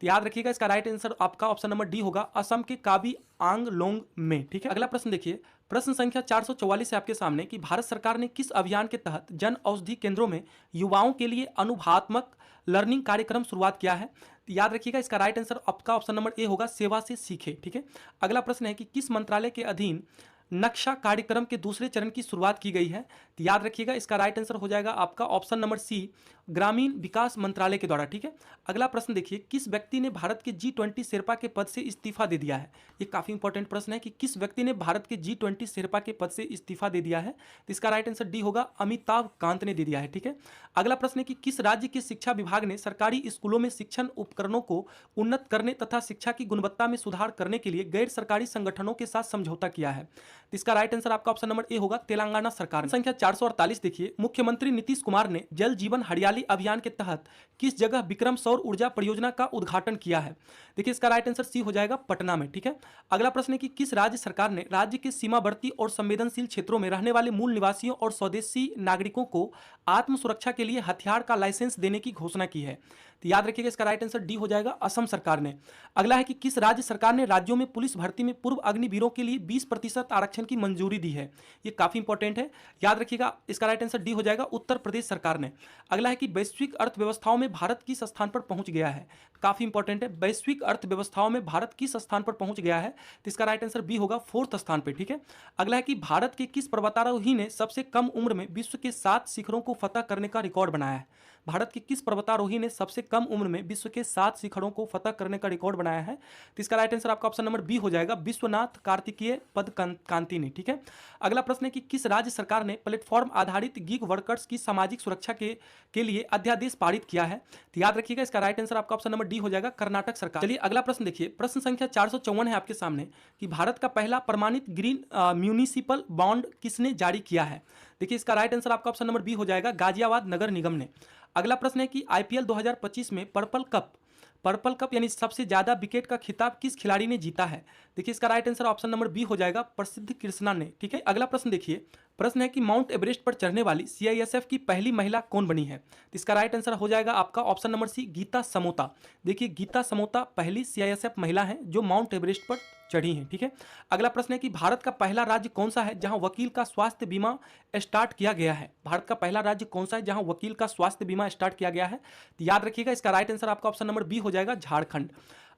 तो याद रखिएगा इसका राइट आंसर आपका ऑप्शन नंबर डी होगा, असम के काबी आंगलोंग में। ठीक है, अगला प्रश्न देखिए, प्रश्न संख्या 444 है आपके सामने कि भारत सरकार ने किस अभियान के तहत जन औषधि केंद्रों में युवाओं के लिए अनुभवात्मक लर्निंग कार्यक्रम शुरुआत किया है? तो याद रखिएगा इसका राइट आंसर आपका ऑप्शन नंबर ए होगा, सेवा से सीखे। ठीक है, अगला प्रश्न है कि किस मंत्रालय के अधीन नक्शा कार्यक्रम के दूसरे चरण की शुरुआत की गई है? तो याद रखिएगा इसका राइट आंसर हो जाएगा आपका ऑप्शन नंबर सी, ग्रामीण विकास मंत्रालय के द्वारा, ठीक है। अगला प्रश्न देखिए, किस व्यक्ति ने भारत के G20 शेर्पा के पद से इस्तीफा दे दिया है? ये काफी इंपॉर्टेंट प्रश्न है कि किस व्यक्ति ने भारत के G20 शेर्पा के पद से इस्तीफा दे दिया है। तो इसका राइट आंसर डी होगा, अमिताभ कांत ने दे दिया है, ठीक है। अगला प्रश्न है कि किस राज्य के शिक्षा विभाग ने सरकारी स्कूलों में शिक्षण उपकरणों को उन्नत करने तथा शिक्षा की गुणवत्ता में सुधार करने के लिए गैर सरकारी संगठनों के साथ समझौता किया है? तो इसका राइट आंसर आपका ऑप्शन नंबर ए होगा, तेलंगाना सरकार। संख्या 448 देखिए, मुख्यमंत्री नीतीश कुमार ने जल जीवन हरियाली अभियान के तहत किस जगह विक्रम सौर ऊर्जा परियोजना का उद्घाटन किया है? देखिए इसका राइट आंसर सी हो जाएगा, पटना में, ठीक है। अगला प्रश्न है कि किस राज्य सरकार ने राज्य के सीमावर्ती और संवेदनशील क्षेत्रों में रहने वाले मूल निवासियों और स्वदेशी नागरिकों को आत्म सुरक्षा के लिए हथियार का लाइसेंस देने की घोषणा की है? तो याद रखिएगा इसका राइट आंसर डी हो जाएगा, असम सरकार ने। अगला है कि किस राज्य सरकार ने राज्यों में पुलिस भर्ती में पूर्व अग्निवीरों के लिए 20% आरक्षण की मंजूरी दी है? ये काफी इंपॉर्टेंट है, याद रखिएगा इसका राइट आंसर डी हो जाएगा, उत्तर प्रदेश सरकार ने। अगला है कि वैश्विक अर्थव्यवस्थाओं में भारत किस स्थान पर पहुंच गया है? काफी इंपॉर्टेंट है, वैश्विक अर्थव्यवस्थाओं में भारत किस स्थान पर पहुंच गया है? तो इसका राइट आंसर बी होगा, 4th स्थान पर, ठीक है। अगला है कि भारत के किस पर्वतारोही ने सबसे कम उम्र में विश्व के 7 शिखरों को फतह करने का रिकॉर्ड बनाया है? भारत के किस पर्वतारोही ने सबसे कम उम्र में विश्व के 7 शिखरों को फतह करने का रिकॉर्ड बनाया है? तो इसका राइट आंसर आपका ऑप्शन नंबर बी हो जाएगा, विश्वनाथ कार्तिकेय पदकांति ने, ठीक है। अगला प्रश्न है कि किस राज्य सरकार ने प्लेटफॉर्म आधारित गिग वर्कर्स की सामाजिक सुरक्षा के लिए अध्यादेश पारित किया है? तो याद रखिएगा इसका राइट आंसर आपका ऑप्शन नंबर डी हो जाएगा, कर्नाटक सरकार। चलिए अगला प्रश्न देखिए, प्रश्न संख्या 454 है आपके सामने कि भारत का पहला प्रमाणित ग्रीन म्यूनिसिपल बॉन्ड किसने जारी किया है? देखिए इसका राइट आंसर आपका ऑप्शन नंबर बी हो जाएगा, गाजियाबाद नगर निगम ने। अगला प्रश्न है कि आईपीएल 2025 में पर्पल कप यानी सबसे ज्यादा विकेट का खिताब किस खिलाड़ी ने जीता है? देखिए इसका right answer option number B हो जाएगा, प्रसिद्ध कृष्णा ने, ठीक है। अगला प्रश्न देखिए, प्रश्न है कि माउंट एवरेस्ट पर चढ़ने वाली सीआईएसएफ की पहली महिला कौन बनी है? तो इसका राइट आंसर हो जाएगा आपका ऑप्शन नंबर सी, गीता समोता। देखिए गीता समोता पहली सीआईएसएफ महिला है जो माउंट एवरेस्ट पर चढ़ी हैं, ठीक है। अगला प्रश्न है कि भारत का पहला राज्य कौन सा है जहां वकील का स्वास्थ्य बीमा स्टार्ट किया गया है? भारत का पहला राज्य कौन सा है जहां वकील का स्वास्थ्य बीमा स्टार्ट किया गया है? तो याद रखिएगा इसका राइट आंसर आपका ऑप्शन नंबर बी हो जाएगा, झारखंड।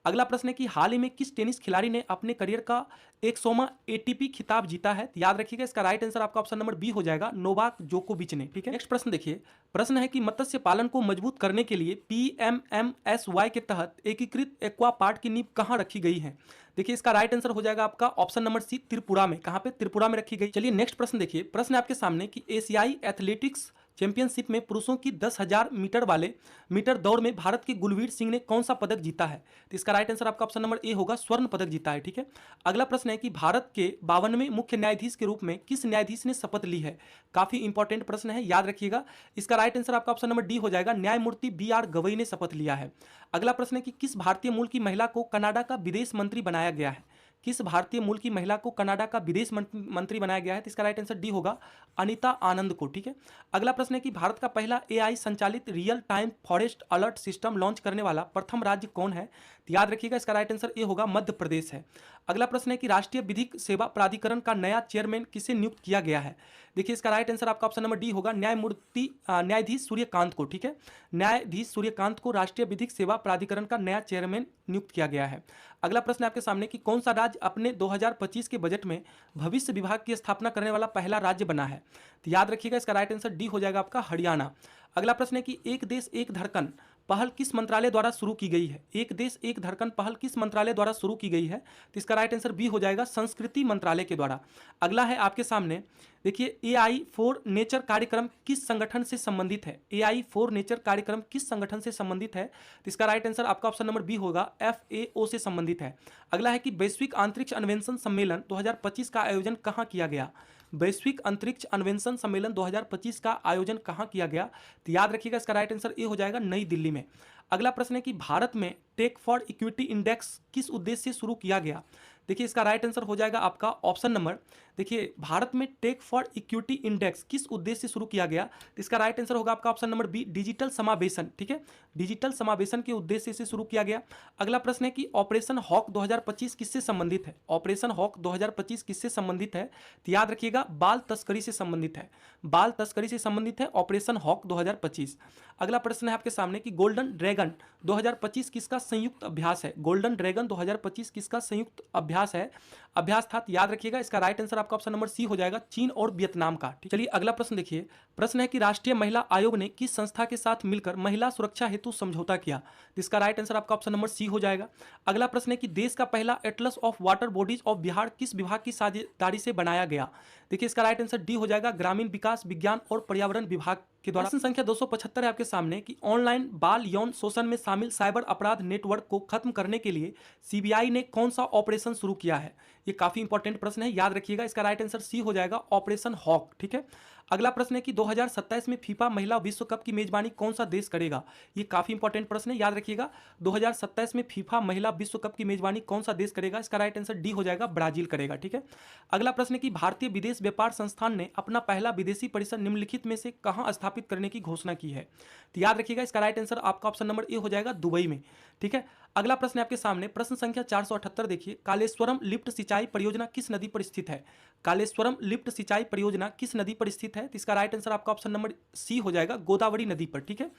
अगला प्रश्न है कि हाल ही में किस टेनिस खिलाड़ी ने अपने करियर का 100वां एटीपी खिताब जीता है? तो याद रखिएगा इसका राइट आंसर आपका ऑप्शन नंबर बी हो जाएगा, नोवाक जोकोविच ने, ठीक है। नेक्स्ट प्रश्न देखिए, प्रश्न है कि मत्स्य पालन को मजबूत करने के लिए पीएमएमएसवाई के तहत एकीकृत एक्वा पार्क की नींव कहां रखी गई है? देखिए इसका राइट आंसर हो जाएगा आपका ऑप्शन नंबर सी, त्रिपुरा में। कहां पे? त्रिपुरा में रखी गई। चलिए नेक्स्ट प्रश्न देखिए, प्रश्न है आपके सामने कि एशियाई एथलेटिक्स चैंपियनशिप में पुरुषों की 10,000 मीटर दौड़ में भारत के गुलवीर सिंह ने कौन सा पदक जीता है? तो इसका राइट आंसर आपका ऑप्शन नंबर ए होगा, स्वर्ण पदक जीता है, ठीक है। अगला प्रश्न है कि भारत के 52वें मुख्य न्यायाधीश के रूप में किस न्यायाधीश ने शपथ ली है? काफी इंपॉर्टेंट प्रश्न है, याद रखिएगा। इसका राइट आंसर आपका ऑप्शन नंबर डी हो जाएगा, न्यायमूर्ति BR गवई ने शपथ लिया है। अगला प्रश्न है कि किस भारतीय मूल की महिला को कनाडा का विदेश मंत्री बनाया गया है? किस भारतीय मूल की महिला को कनाडा का विदेश मंत्री बनाया गया है? तो इसका राइट आंसर डी होगा, अनीता आनंद को, ठीक है। अगला प्रश्न है कि भारत का पहला AI संचालित real time forest alert system launch करने वाला प्रथम राज्य कौन है? तो याद रखिएगा इसका राइट आंसर ए होगा, मध्य प्रदेश है। अगला प्रश्न है कि राष्ट्रीय विधिक सेवा प्राधिकरण का नया चेयरमैन किसे नियुक्त किया गया है? देखिए इसका राइट आंसर आपका ऑप्शन नंबर डी होगा, न्यायाधीश सूर्यकांत को, ठीक है। न्यायाधीश सूर्यकांत को राष्ट्रीय विधिक सेवा प्राधिकरण का नया चेयरमैन नियुक्त किया गया है। अगला प्रश्न आपके सामने कि कौन सा राज्य अपने 2025 के बजट में भविष्य विभाग की स्थापना करने वाला पहला राज्य बना है? तो याद रखिएगा इसका राइट आंसर डी हो जाएगा आपका, हरियाणा। अगला प्रश्न है कि एक देश एक धड़कन पहल किस मंत्रालय द्वारा शुरू की गई है? एक देश एक धड़कन पहल किस मंत्रालय द्वारा शुरू की गई है? तो इसका राइट आंसर बी हो जाएगा, संस्कृति मंत्रालय के द्वारा। अगला है आपके सामने, देखिए AI फॉर नेचर कार्यक्रम किस संगठन से संबंधित है? AI फॉर नेचर कार्यक्रम किस संगठन से संबंधित है? तो इसका राइट आंसर आपका ऑप्शन नंबर बी होगा, FAO से संबंधित है। अगला है कि वैश्विक अंतरिक्ष अन्वेषण सम्मेलन 2025 का आयोजन कहाँ किया गया? वैश्विक अंतरिक्ष अन्वेषण सम्मेलन 2025 का आयोजन कहाँ किया गया? तो याद रखिएगा इसका राइट आंसर ए हो जाएगा, नई दिल्ली में। अगला प्रश्न है कि भारत में टेक फॉर इक्विटी इंडेक्स किस उद्देश्य से शुरू किया गया? देखिए इसका राइट आंसर हो जाएगा आपका ऑप्शन नंबर, देखिए भारत में टेक फॉर इक्विटी इंडेक्स किस उद्देश्य से शुरू किया गया? तो इसका राइट आंसर होगा आपका ऑप्शन नंबर बी, डिजिटल समावेशन, ठीक है। डिजिटल समावेशन के उद्देश्य से शुरू किया गया। अगला प्रश्न है कि ऑपरेशन हॉक 2025 किससे संबंधित है? ऑपरेशन हॉक 2025 किससे संबंधित है? तो याद रखिएगा, बाल तस्करी से संबंधित है। बाल तस्करी से संबंधित है ऑपरेशन हॉक 2025। अगला प्रश्न है आपके सामने कि गोल्डन ड्रैगन ड्रैगन 2025 किसका संयुक्त अभ्यास है? गोल्डन ड्रैगन 2025 किसका संयुक्त अभ्यास है? अभ्यास था, याद रखिएगा। इसका राइट आंसर आपका ऑप्शन नंबर सी हो जाएगा, चीन और वियतनाम का। चलिए अगला प्रश्न देखिए। प्रश्न है कि राष्ट्रीय महिला आयोग ने किस संस्था के साथ मिलकर महिला सुरक्षा हेतु समझौता किया? तो इसका राइट आंसर आपका ऑप्शन नंबर सी हो जाएगा। अगला प्रश्न है कि देश का पहला Atlas of water bodies of Bihar किस विभाग की साझेदारी से बनाया गया? देखिए इसका राइट आंसर डी हो जाएगा, ग्रामीण विकास, विज्ञान और पर्यावरण विभाग के द्वारा। प्रश्न संख्या 275 है आपके सामने कि ऑनलाइन बाल यौन शोषण में शामिल साइबर अपराध नेटवर्क को खत्म करने के लिए सीबीआई ने कौन सा ऑपरेशन शुरू किया है? ये काफी इंपॉर्टेंट प्रश्न है, याद रखिएगा। इसका राइट आंसर सी हो जाएगा, ऑपरेशन हॉक। ठीक है। अगला प्रश्न है कि 2027 में फीफा महिला विश्व कप की मेजबानी कौन सा देश करेगा? ये काफी इंपॉर्टेंट प्रश्न है, याद रखिएगा। 2027 में फीफा महिला विश्व कप की मेजबानी कौन सा देश करेगा? इसका राइट आंसर डी हो जाएगा, ब्राजील करेगा। ठीक है। अगला प्रश्न है कि भारतीय विदेश व्यापार संस्थान ने अपना पहला विदेशी परिसर निम्नलिखित में से कहां स्थापित करने की घोषणा की है? तो याद रखिएगा, इसका राइट आंसर आपका ऑप्शन नंबर ए हो जाएगा, दुबई में। ठीक है। अगला प्रश्न आपके सामने, प्रश्न संख्या 478 देखिए। कालेश्वरम लिफ्ट सिंचाई परियोजना किस नदी पर स्थित है? कालेश्वरम लिफ्ट सिंचाई परियोजना किस नदी पर स्थित है? तो इसका राइट आंसर आपका ऑप्शन नंबर सी हो जाएगा, गोदावरी नदी पर। ठीक है।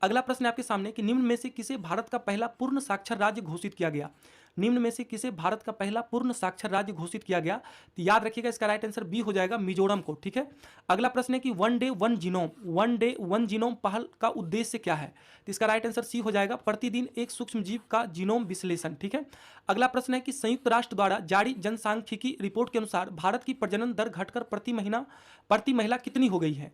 अगला प्रश्न आपके सामने कि निम्न में से किसे भारत का पहला पूर्ण साक्षर राज्य घोषित किया गया? निम्न में से किसे भारत का पहला पूर्ण साक्षर राज्य घोषित किया गया? तो याद रखिएगा, इसका राइट आंसर बी हो जाएगा, मिजोरम को। ठीक है। अगला प्रश्न है कि वन डे वन जीनोम पहल का उद्देश्य क्या है? तो इसका राइट आंसर सी हो जाएगा, प्रतिदिन एक सूक्ष्म जीव का जीनोम विश्लेषण। ठीक है। अगला प्रश्न है कि संयुक्त राष्ट्र द्वारा जारी जनसांख्यिकी रिपोर्ट के अनुसार भारत की प्रजनन दर घटकर प्रति महिला कितनी हो गई है?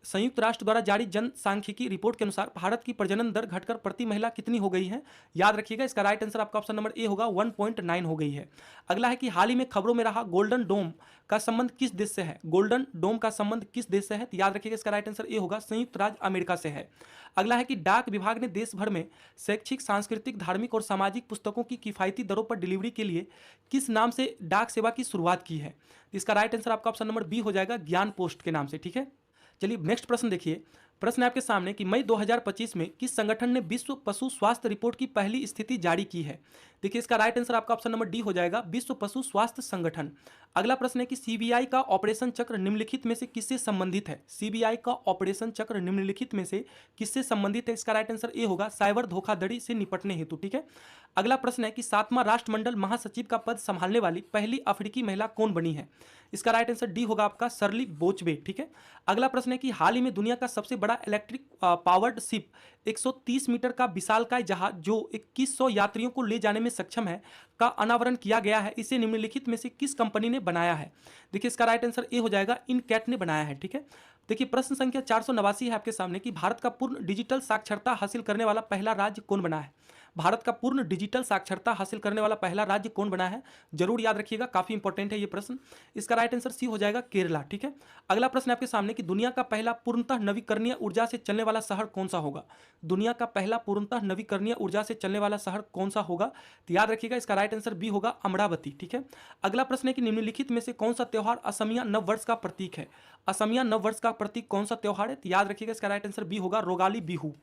संयुक्त राष्ट्र द्वारा जारी जनसांख्यिकी रिपोर्ट के अनुसार भारत की प्रजनन दर घटकर प्रति महिला कितनी हो गई है? याद रखिएगा, इसका राइट आंसर आपका ऑप्शन नंबर ए होगा, 1.9 हो गई है। अगला है कि हाल ही में खबरों में रहा गोल्डन डोम का संबंध किस देश से है? गोल्डन डोम का संबंध किस देश से है? तो याद रखिएगा, इसका राइट आंसर ए होगा, संयुक्त राज्य अमेरिका से है। अगला है कि डाक विभाग ने देश भर में शैक्षिक, सांस्कृतिक, धार्मिक और सामाजिक पुस्तकों की किफायती दरों पर डिलीवरी के लिए किस नाम से डाक सेवा की शुरुआत की है? इसका राइट आंसर आपका ऑप्शन नंबर बी हो जाएगा, ज्ञान पोस्ट के नाम से। ठीक है। चलिए नेक्स्ट प्रश्न देखिए। प्रश्न है आपके सामने कि मई 2025 में किस संगठन ने विश्व पशु स्वास्थ्य रिपोर्ट की पहली स्थिति जारी की है? देखिए इसका राइट आंसर आपका ऑप्शन नंबर डी हो जाएगा, विश्व पशु स्वास्थ्य संगठन। अगला प्रश्न है कि सीबीआई का ऑपरेशन चक्र निम्नलिखित में से किससे संबंधित है? सीबीआई का ऑपरेशन चक्र निम्नलिखित में से किससे संबंधित है? इसका राइट आंसर ए होगा, साइबर धोखाधड़ी से निपटने हेतु। ठीक है। अगला प्रश्न है कि 7वां राष्ट्रमंडल महासचिव का पद संभालने वाली पहली अफ्रीकी महिला कौन बनी है? इसका राइट आंसर डी होगा आपका, शर्ली बोचबे। ठीक है। अगला प्रश्न है कि हाल ही में दुनिया का सबसे बड़ा इलेक्ट्रिक पावर्ड शिप 130 मीटर का विशालकाय जहाज जो 2100 यात्रियों को ले जाने में सक्षम है का अनावरण किया गया है। इसे निम्नलिखित में से किस कंपनी ने बनाया है? देखिए इसका राइट आंसर ए हो जाएगा, इनकैट ने बनाया है। ठीक है। देखिए प्रश्न संख्या 489 है आपके सामने कि भारत का पूर्ण डिजिटल साक्षरता हासिल करने वाला पहला राज्य कौन बना है? भारत का पूर्ण डिजिटल साक्षरता हासिल करने वाला पहला राज्य कौन बना है? जरूर याद रखिएगा, काफी इंपॉर्टेंट है ये प्रश्न। इसका राइट आंसर सी हो जाएगा, केरला। ठीक है। अगला प्रश्न आपके सामने कि दुनिया का पहला पूर्णतः नवीकरणीय ऊर्जा से चलने वाला शहर कौन सा होगा? दुनिया का पहला पूर्णतः नवीकरणीय ऊर्जा से चलने वाला शहर कौन सा होगा? तो याद रखिएगा, इसका राइट आंसर बी होगा, अमरावती। ठीक है। अगला प्रश्न है कि निम्नलिखित में से कौन सा त्योहार असमिया नववर्ष का प्रतीक है? असमिया नववर्ष का प्रतीक कौन सा त्योहार है? तो याद रखिएगा, इसका राइट आंसर बी होगा, रोगाली बिहू।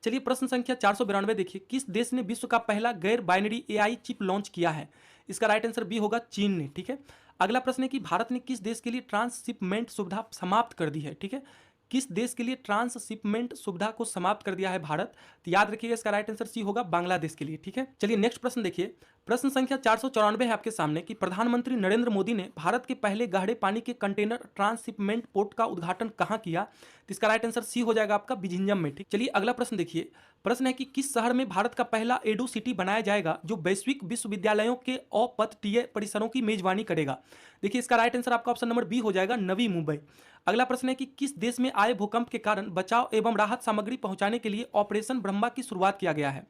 चलिए प्रश्न संख्या 492 देखिए। किस देश ने विश्व का पहला गैर बाइनरी एआई चिप लॉन्च किया है? इसका राइट आंसर बी होगा, चीन ने। ठीक है। अगला प्रश्न है कि भारत ने किस देश के लिए ट्रांसशिपमेंट सुविधा समाप्त कर दी है? ठीक है। किस देश के लिए ट्रांसशिपमेंट सुविधा को समाप्त कर दिया है भारत? तो याद रखिएगा, इसका राइट आंसर सी होगा, बांग्लादेश के लिए। ठीक है। चलिए नेक्स्ट प्रश्न देखिए। प्रश्न संख्या 494 है आपके सामने कि प्रधानमंत्री नरेंद्र मोदी ने भारत के पहले गहरे पानी के कंटेनर ट्रांसशिपमेंट पोर्ट का उद्घाटन कहां किया? तो इसका राइट आंसर सी हो जाएगा आपका, बिजिंजम में। ठीक। चलिए अगला प्रश्न देखिए। प्रश्न है कि किस शहर में भारत का पहला एडू सिटी बनाया जाएगा जो वैश्विक विश्वविद्यालयों के अपतटीय परिसरों की मेजबानी करेगा? देखिए इसका राइट आंसर आपका ऑप्शन नंबर बी हो जाएगा, नवी मुंबई। अगला प्रश्न है कि किस देश में आए भूकंप के कारण बचाव एवं राहत सामग्री पहुंचाने के लिए ऑपरेशन ब्रह्मा की शुरुआत किया गया है?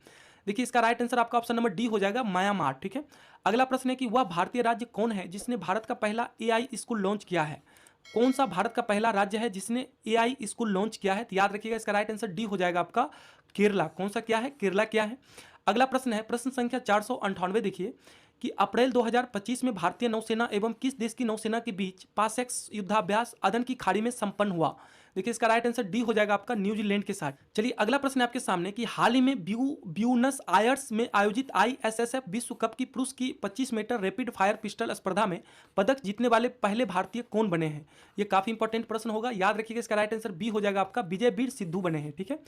देखिए इसका राइट आंसर आपका ऑप्शन नंबर डी हो जाएगा, म्यांमार। ठीक है। अगला प्रश्न है कि वह भारतीय राज्य कौन है जिसने भारत का पहला एआई स्कूल लॉन्च किया है? कौन सा भारत का पहला राज्य है जिसने एआई स्कूल लॉन्च किया है? तो याद रखिएगा, इसका राइट आंसर डी हो जाएगा आपका, केरला। कौन सा क्या है? केरला क्या है? अगला प्रश्न है प्रश्न संख्या 498 देखिए कि अप्रैल 2025 में भारतीय नौसेना एवं किस देश की नौसेना के बीच पासेक्स युद्धाभ्यास अदन की खाड़ी में संपन्न हुआ? देखिए इसका राइट आंसर डी हो जाएगा आपका न्यूजीलैंड के साथ। चलिए अगला प्रश्न है आपके सामने कि हाल ही में ब्यूनस आयर्स में आयोजित ISSF विश्व कप की पुरुष की 25 मीटर रैपिड फायर पिस्टल स्पर्धा में पदक जीतने वाले पहले भारतीय कौन बने हैं। ये काफी इंपॉर्टेंट प्रश्न होगा, याद रखिएगा इसका राइट आंसर बी हो जाएगा आपका विजयवीर सिद्धू बने हैं। ठीक है,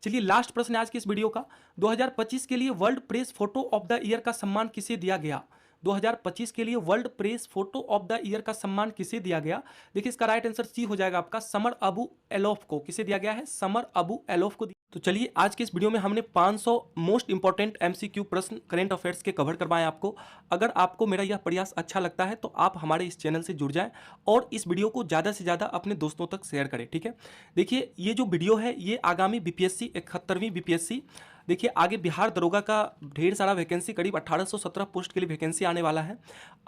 चलिए लास्ट प्रश्न है आज की इस वीडियो का। 2025 के लिए world press photo of the year का सम्मान किसे दिया गया। 2025 के लिए world press photo of the year का सम्मान किसे दिया गया। देखिए इसका राइट आंसर सी हो जाएगा आपका समर अबू एलोफ को। किसे दिया गया है, समर अबू एलोफ को। तो चलिए आज के इस वीडियो में हमने 500 मोस्ट इंपॉर्टेंट MCQ प्रश्न करेंट अफेयर्स के कवर करवाएं आपको। अगर आपको मेरा यह प्रयास अच्छा लगता है तो आप हमारे इस चैनल से जुड़ जाएं और इस वीडियो को ज़्यादा से ज़्यादा अपने दोस्तों तक शेयर करें। ठीक है, देखिए ये जो वीडियो है ये आगामी BPSC 71वीं BPSC, देखिए आगे बिहार दरोगा का ढेर सारा वैकेंसी, करीब 1817 पोस्ट के लिए वैकेंसी आने वाला है।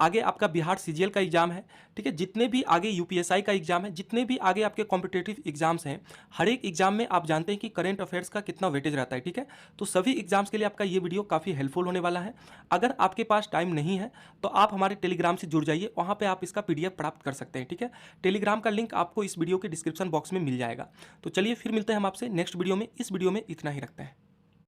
आगे आपका बिहार CGL का एग्जाम है। ठीक है, जितने भी आगे UPSI का एग्जाम है, जितने भी आगे आपके कॉम्पिटेटिव एग्जाम्स हैं, हर एक एग्जाम में आप जानते हैं कि करेंट अफेयर्स का कितना वेटेज रहता है। ठीक है, तो सभी एग्जाम्स के लिए आपका ये वीडियो काफ़ी हेल्पफुल होने वाला है। अगर आपके पास टाइम नहीं है तो आप हमारे टेलीग्राम से जुड़ जाइए, वहाँ पर आप इसका PDF प्राप्त कर सकते हैं। ठीक है, टेलीग्राम का लिंक आपको इस वीडियो के डिस्क्रिप्शन बॉक्स में मिल जाएगा। तो चलिए फिर मिलते हैं हम आपसे नेक्स्ट वीडियो में। इस वीडियो में इतना ही रखते हैं।